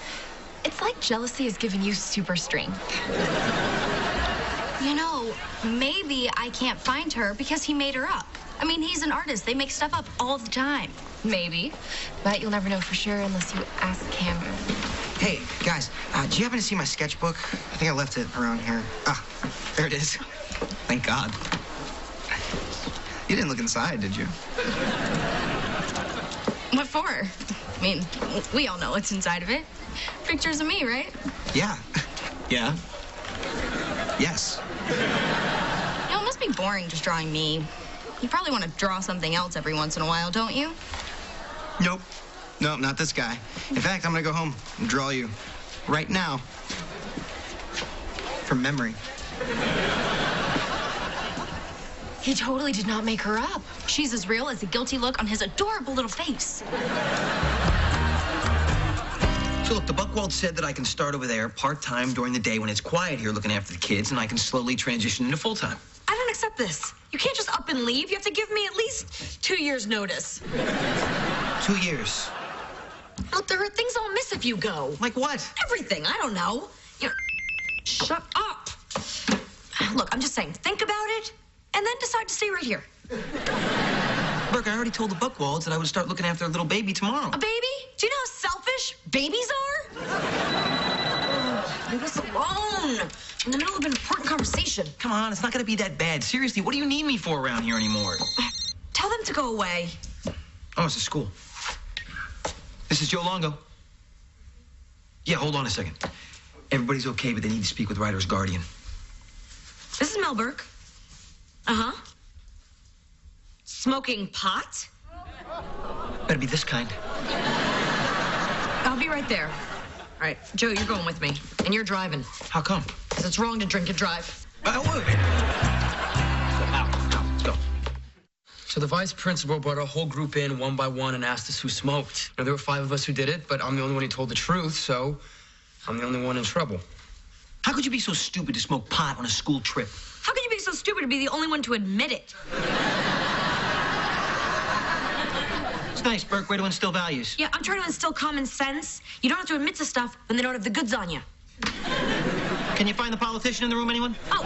V: It's like jealousy has given you super strength.
E: You know, maybe I can't find her because he made her up. I mean, he's an artist. They make stuff up all the time.
V: Maybe, but you'll never know for sure unless you ask him.
C: Hey, guys, do you happen to see my sketchbook? I think I left it around here. Ah, there it is. Thank God. You didn't look inside, did you?
E: What for? I mean, we all know what's inside of it. Pictures of me, right?
C: Yeah. Yeah. Yes.
E: You know, it must be boring just drawing me. You probably want to draw something else every once in a while, don't you?
C: Nope. Nope, not this guy. In fact, I'm gonna go home and draw you right now. From memory.
B: He totally did not make her up. She's as real as the guilty look on his adorable little face.
D: So look, the Buckwald said that I can start over there part-time during the day when it's quiet here looking after the kids, and I can slowly transition into full-time.
B: I don't accept this. You can't just up and leave. You have to give me at least 2 years' notice.
D: 2 years.
B: Look, there are things I'll miss if you go.
D: Like what?
B: Everything. I don't know. Shut up. Look, I'm just saying, think about it, and then decide to stay right here.
D: Look, I already told the Buckwalds that I would start looking after a little baby tomorrow.
B: A baby? Do you know how selfish babies are? Leave us alone. In the middle of an important conversation.
D: Come on, it's not gonna be that bad. Seriously, what do you need me for around here anymore?
B: Tell them to go away.
D: Oh, it's a school. This is Joe Longo. Yeah, hold on a second. Everybody's okay, but they need to speak with Ryder's guardian.
B: This is Mel Burke. Uh-huh. Smoking pot?
D: Better be this kind.
B: I'll be right there. All right, Joe, you're going with me, and you're driving.
D: How come?
B: Because it's wrong to drink and drive.
D: Let's go.
F: So the vice principal brought our whole group in one by one and asked us who smoked. Now, there were 5 of us who did it, but I'm the only one who told the truth, so I'm the only one in trouble.
D: How could you be so stupid to smoke pot on a school trip?
B: How could you be so stupid to be the only one to admit it?
D: That's nice, Burke. Way to instill values.
B: Yeah, I'm trying to instill common sense. You don't have to admit to stuff when they don't have the goods on you.
D: Can you find the politician in the room, anyone?
B: Oh,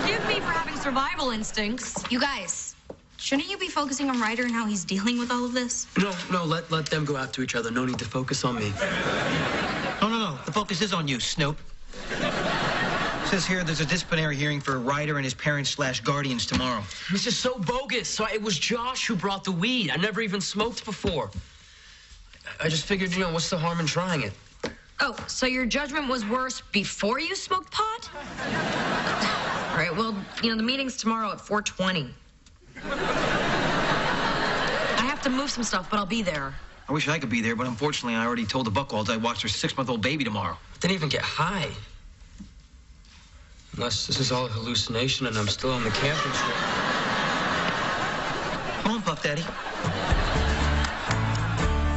B: forgive me for having survival instincts.
E: You guys, shouldn't you be focusing on Ryder and how he's dealing with all of this?
F: No, let them go after each other. No need to focus on me.
D: No. The focus is on you, Snoop. It says here there's a disciplinary hearing for Ryder and his parents/guardians tomorrow.
F: This is so bogus. It was Josh who brought the weed. I never even smoked before. I just figured, what's the harm in trying it?
B: Oh, so your judgment was worse before you smoked pot? All right, well, the meeting's tomorrow at 4:20. I have to move some stuff, but I'll be there.
D: I wish I could be there, but unfortunately, I already told the Buchwalds I'd watch their 6-month-old baby tomorrow.
F: Didn't even get high. Unless this is all a hallucination and I'm still on the camping trip.
D: Come on, Puff Daddy.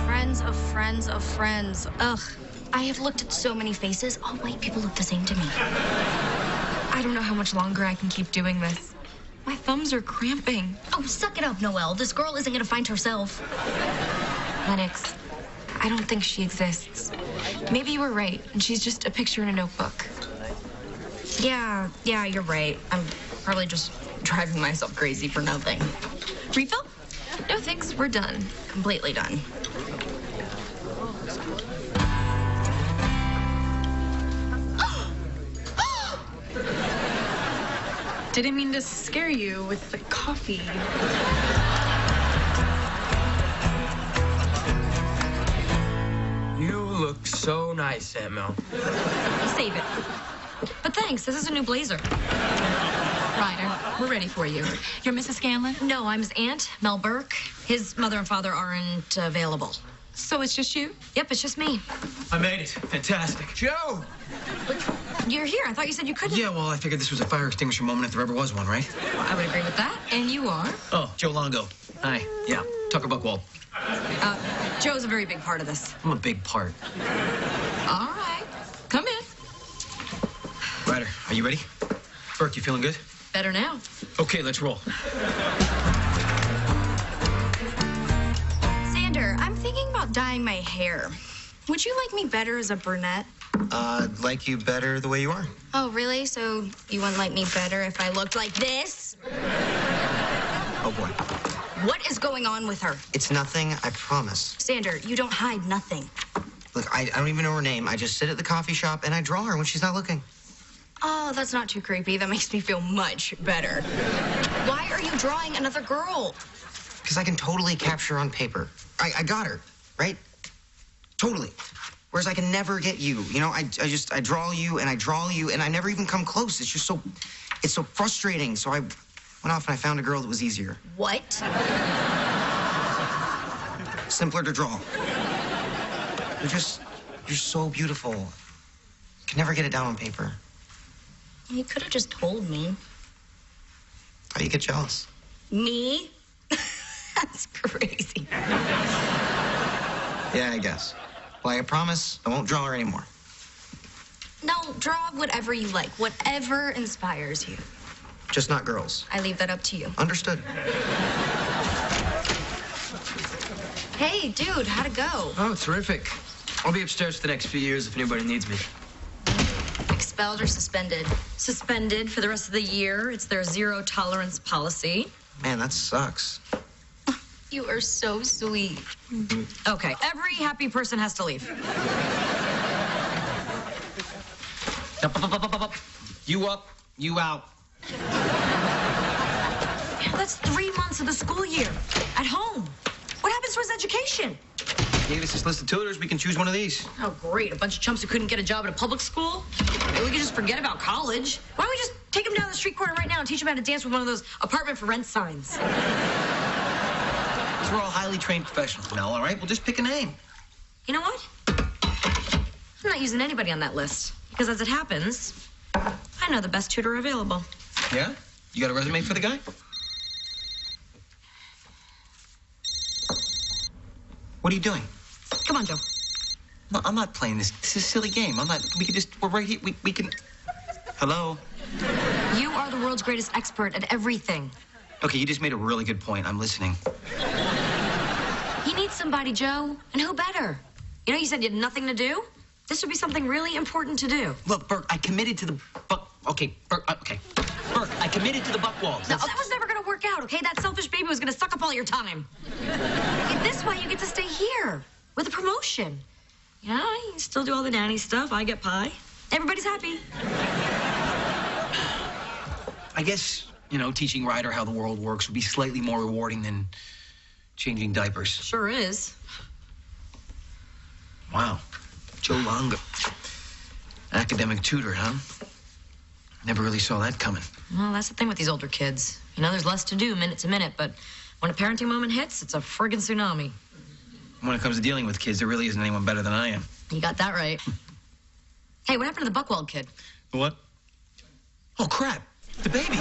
E: Friends of friends of friends. Ugh. I have looked at so many faces. All white people look the same to me.
B: I don't know how much longer I can keep doing this. My thumbs are cramping.
E: Oh, suck it up, Noelle. This girl isn't gonna find herself.
B: Lennox, I don't think she exists. Maybe you were right, and she's just a picture in a notebook.
E: Yeah, you're right. I'm probably just driving myself crazy for nothing.
B: Refill? No thanks, we're done.
E: Completely done.
B: Didn't mean to scare you with the coffee.
F: You look so nice, Aunt Mel.
B: Save it. But thanks, this is a new blazer. Ryder, we're ready for you. You're Mrs. Scanlon? No, I'm his aunt, Mel Burke. His mother and father aren't available. So it's just you? Yep, it's just me.
D: I made it. Fantastic.
F: Joe!
B: You're here. I thought you said you couldn't.
D: Yeah, well, I figured this was a fire extinguisher moment if there ever was one, right?
B: Well, I would agree with that. And you are?
D: Oh, Joe Longo. Hi. Yeah, Tucker Buchwald.
B: Joe's a very big part of this.
D: I'm a big part.
B: All right. Come in.
D: Ryder, are you ready? Burke, you feeling good?
B: Better now.
D: Okay, let's roll.
E: Sander, I'm thinking about dyeing my hair. Would you like me better as a brunette?
C: I'd like you better the way you are.
E: Oh, really? So you wouldn't like me better if I looked like this?
C: Oh, boy.
E: What is going on with her?
C: It's nothing, I promise.
E: Sander, you don't hide nothing.
C: Look, I don't even know her name. I just sit at the coffee shop and I draw her when she's not looking.
E: Oh, that's not too creepy. That makes me feel much better. Why are you drawing another girl?
C: Because I can totally capture on paper. I got her, right? Totally. Whereas I can never get you. I draw you and I draw you and I never even come close. It's just it's so frustrating. So I went off and I found a girl that was easier.
E: What?
C: Simpler to draw. You're so beautiful. Can never get it down on paper.
E: You could have just told me.
C: How do you get jealous?
E: Me? That's crazy.
C: Yeah, I guess. Well, I promise I won't draw her anymore.
E: No, draw whatever you like. Whatever inspires you.
C: Just not girls.
E: I leave that up to you.
C: Understood.
E: Hey, dude, how'd it go?
F: Oh, terrific. I'll be upstairs for the next few years if anybody needs me.
E: Expelled or suspended?
B: Suspended for the rest of the year. It's their zero tolerance policy.
C: Man, that sucks.
E: You are so sweet.
B: Okay, every happy person has to leave.
D: Up. You up, you out.
B: That's 3 months of the school year. At home. What happens to his education?
D: Gave us this list of tutors. We can choose one of these.
B: Oh, great. A bunch of chumps who couldn't get a job at a public school? Maybe we could just forget about college. Why don't we just take him down the street corner right now and teach him how to dance with one of those apartment for rent signs?
D: We're all highly trained professionals, Mel, all right? We'll just pick a name.
B: You know what? I'm not using anybody on that list. Because as it happens, I know the best tutor available.
D: Yeah? You got a resume for the guy? What are you doing?
B: Come on, Joe.
D: No, I'm not playing this. This is a silly game. We're right here. We can. Hello?
B: You are the world's greatest expert at everything.
D: Okay, you just made a really good point. I'm listening.
B: He needs somebody, Joe. And who better? You know, you said you had nothing to do? This would be something really important to do.
D: Look, Burke, I committed to the Buck. Okay, Burke, okay. Burke, I committed to the Buckwalds.
B: No, that was never gonna work out, okay? That selfish baby was gonna suck up all your time. And this way, you get to stay here with a promotion. Yeah, you still do all the nanny stuff. I get pie. Everybody's happy.
D: I guess, you know, teaching Ryder how the world works would be slightly more rewarding than changing diapers.
B: Sure is.
D: Wow. Joe Longa. Academic tutor, huh? Never really saw that coming.
B: Well, that's the thing with these older kids. You know, there's less to do minute to minute, but when a parenting moment hits, it's a friggin' tsunami.
D: When it comes to dealing with kids, there really isn't anyone better than I am.
B: You got that right. Hey, what happened to the Buckwald kid?
D: What? Oh, crap. The baby.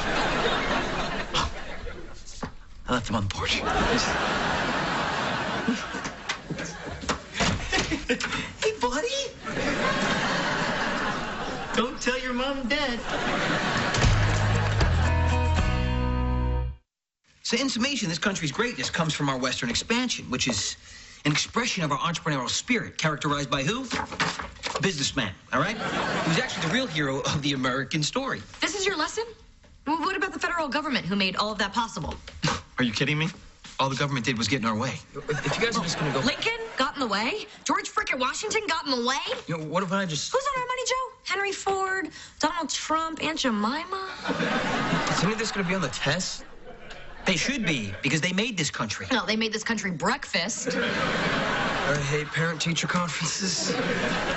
D: Oh. I left him on the porch. Hey, buddy. Don't tell your mom and dad. So in summation, this country's greatness comes from our Western expansion, which is an expression of our entrepreneurial spirit, characterized by who? A businessman, all right? Who's actually the real hero of the American story.
B: This is your lesson? Well, what about the federal government who made all of that possible?
D: Are you kidding me? All the government did was get in our way. If you guys are just gonna go...
B: Lincoln got in the way? George frickin' Washington got in the way?
D: You know, what if I just...
B: Who's on our money, Joe? Henry Ford, Donald Trump, Aunt Jemima?
D: Is any of this gonna be on the test? They should be, because they made this country.
B: No, they made this country breakfast.
D: I hate parent-teacher conferences.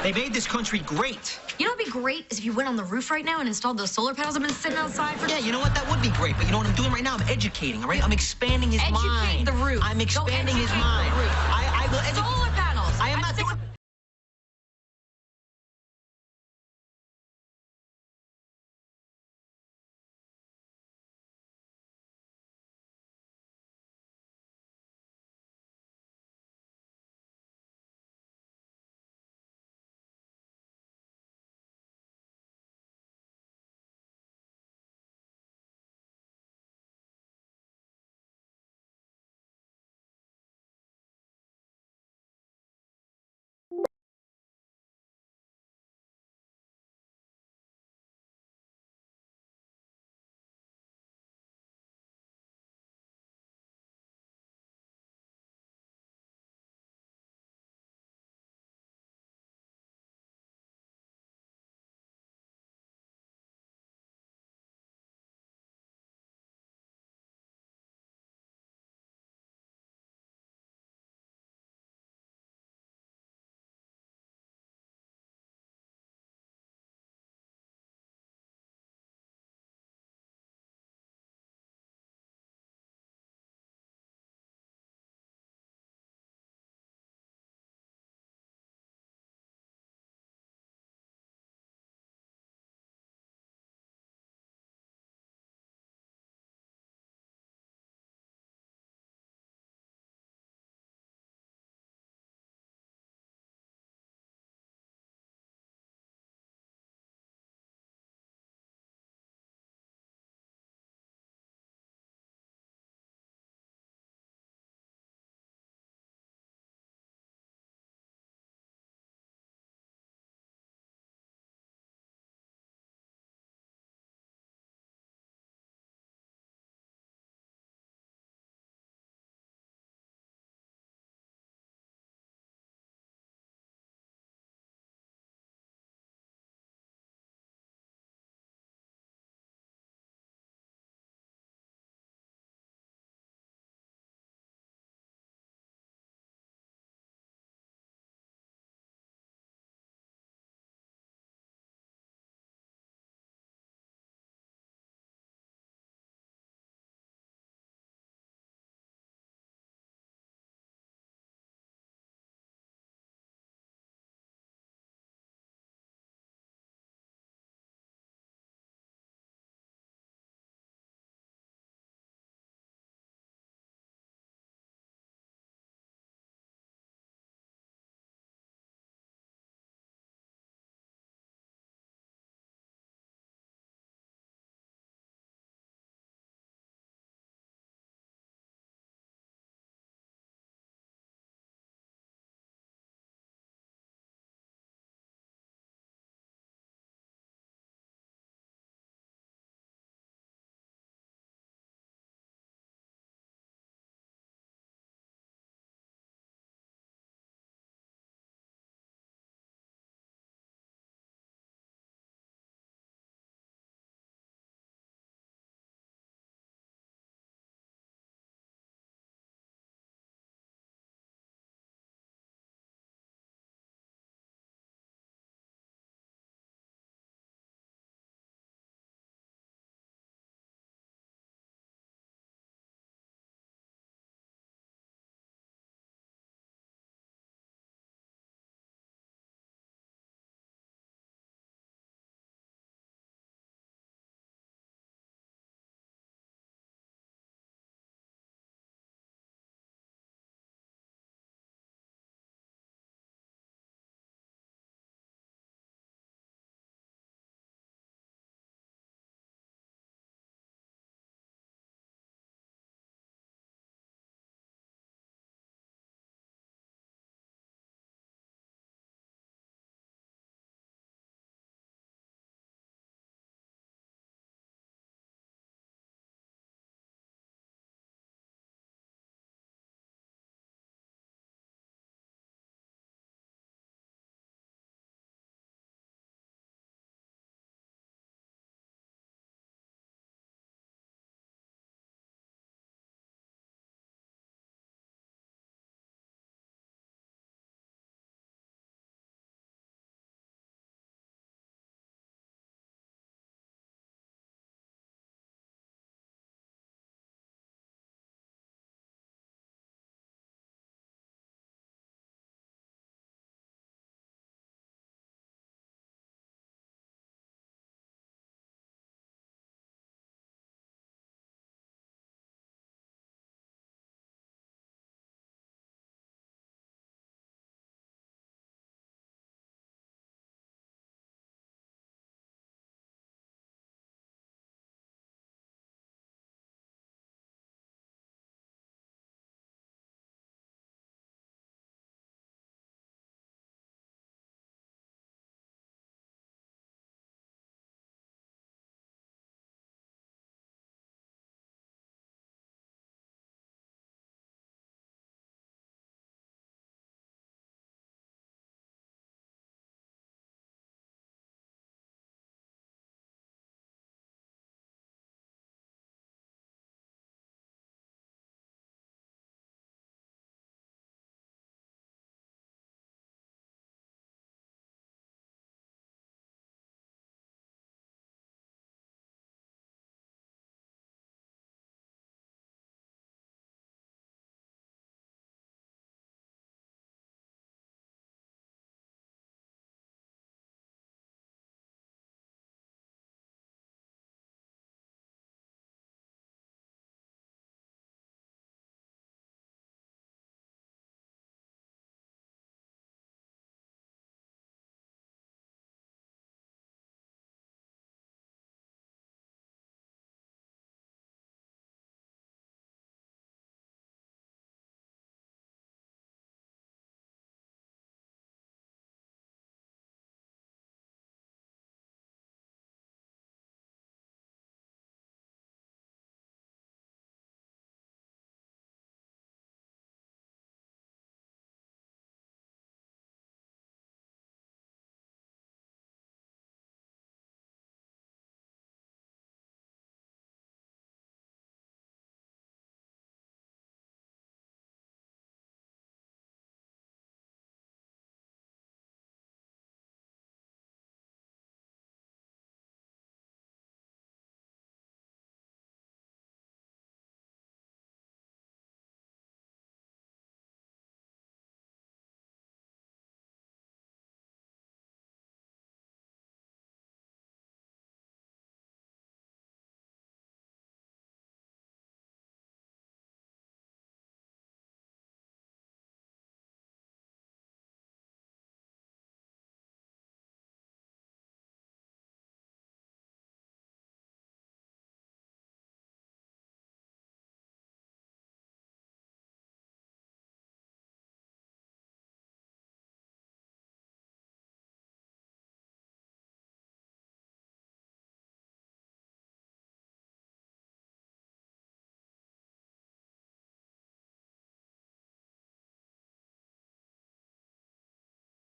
D: They made this country great.
B: You know what'd be great is if you went on the roof right now and installed those solar panels I've been sitting outside for.
D: Yeah, you know what? That would be great. But you know what I'm doing right now? I'm educating, all right? I'm expanding his mind.
B: Educate the roof.
D: I'm expanding his
B: educate
D: mind.
B: the roof.
D: I will educate.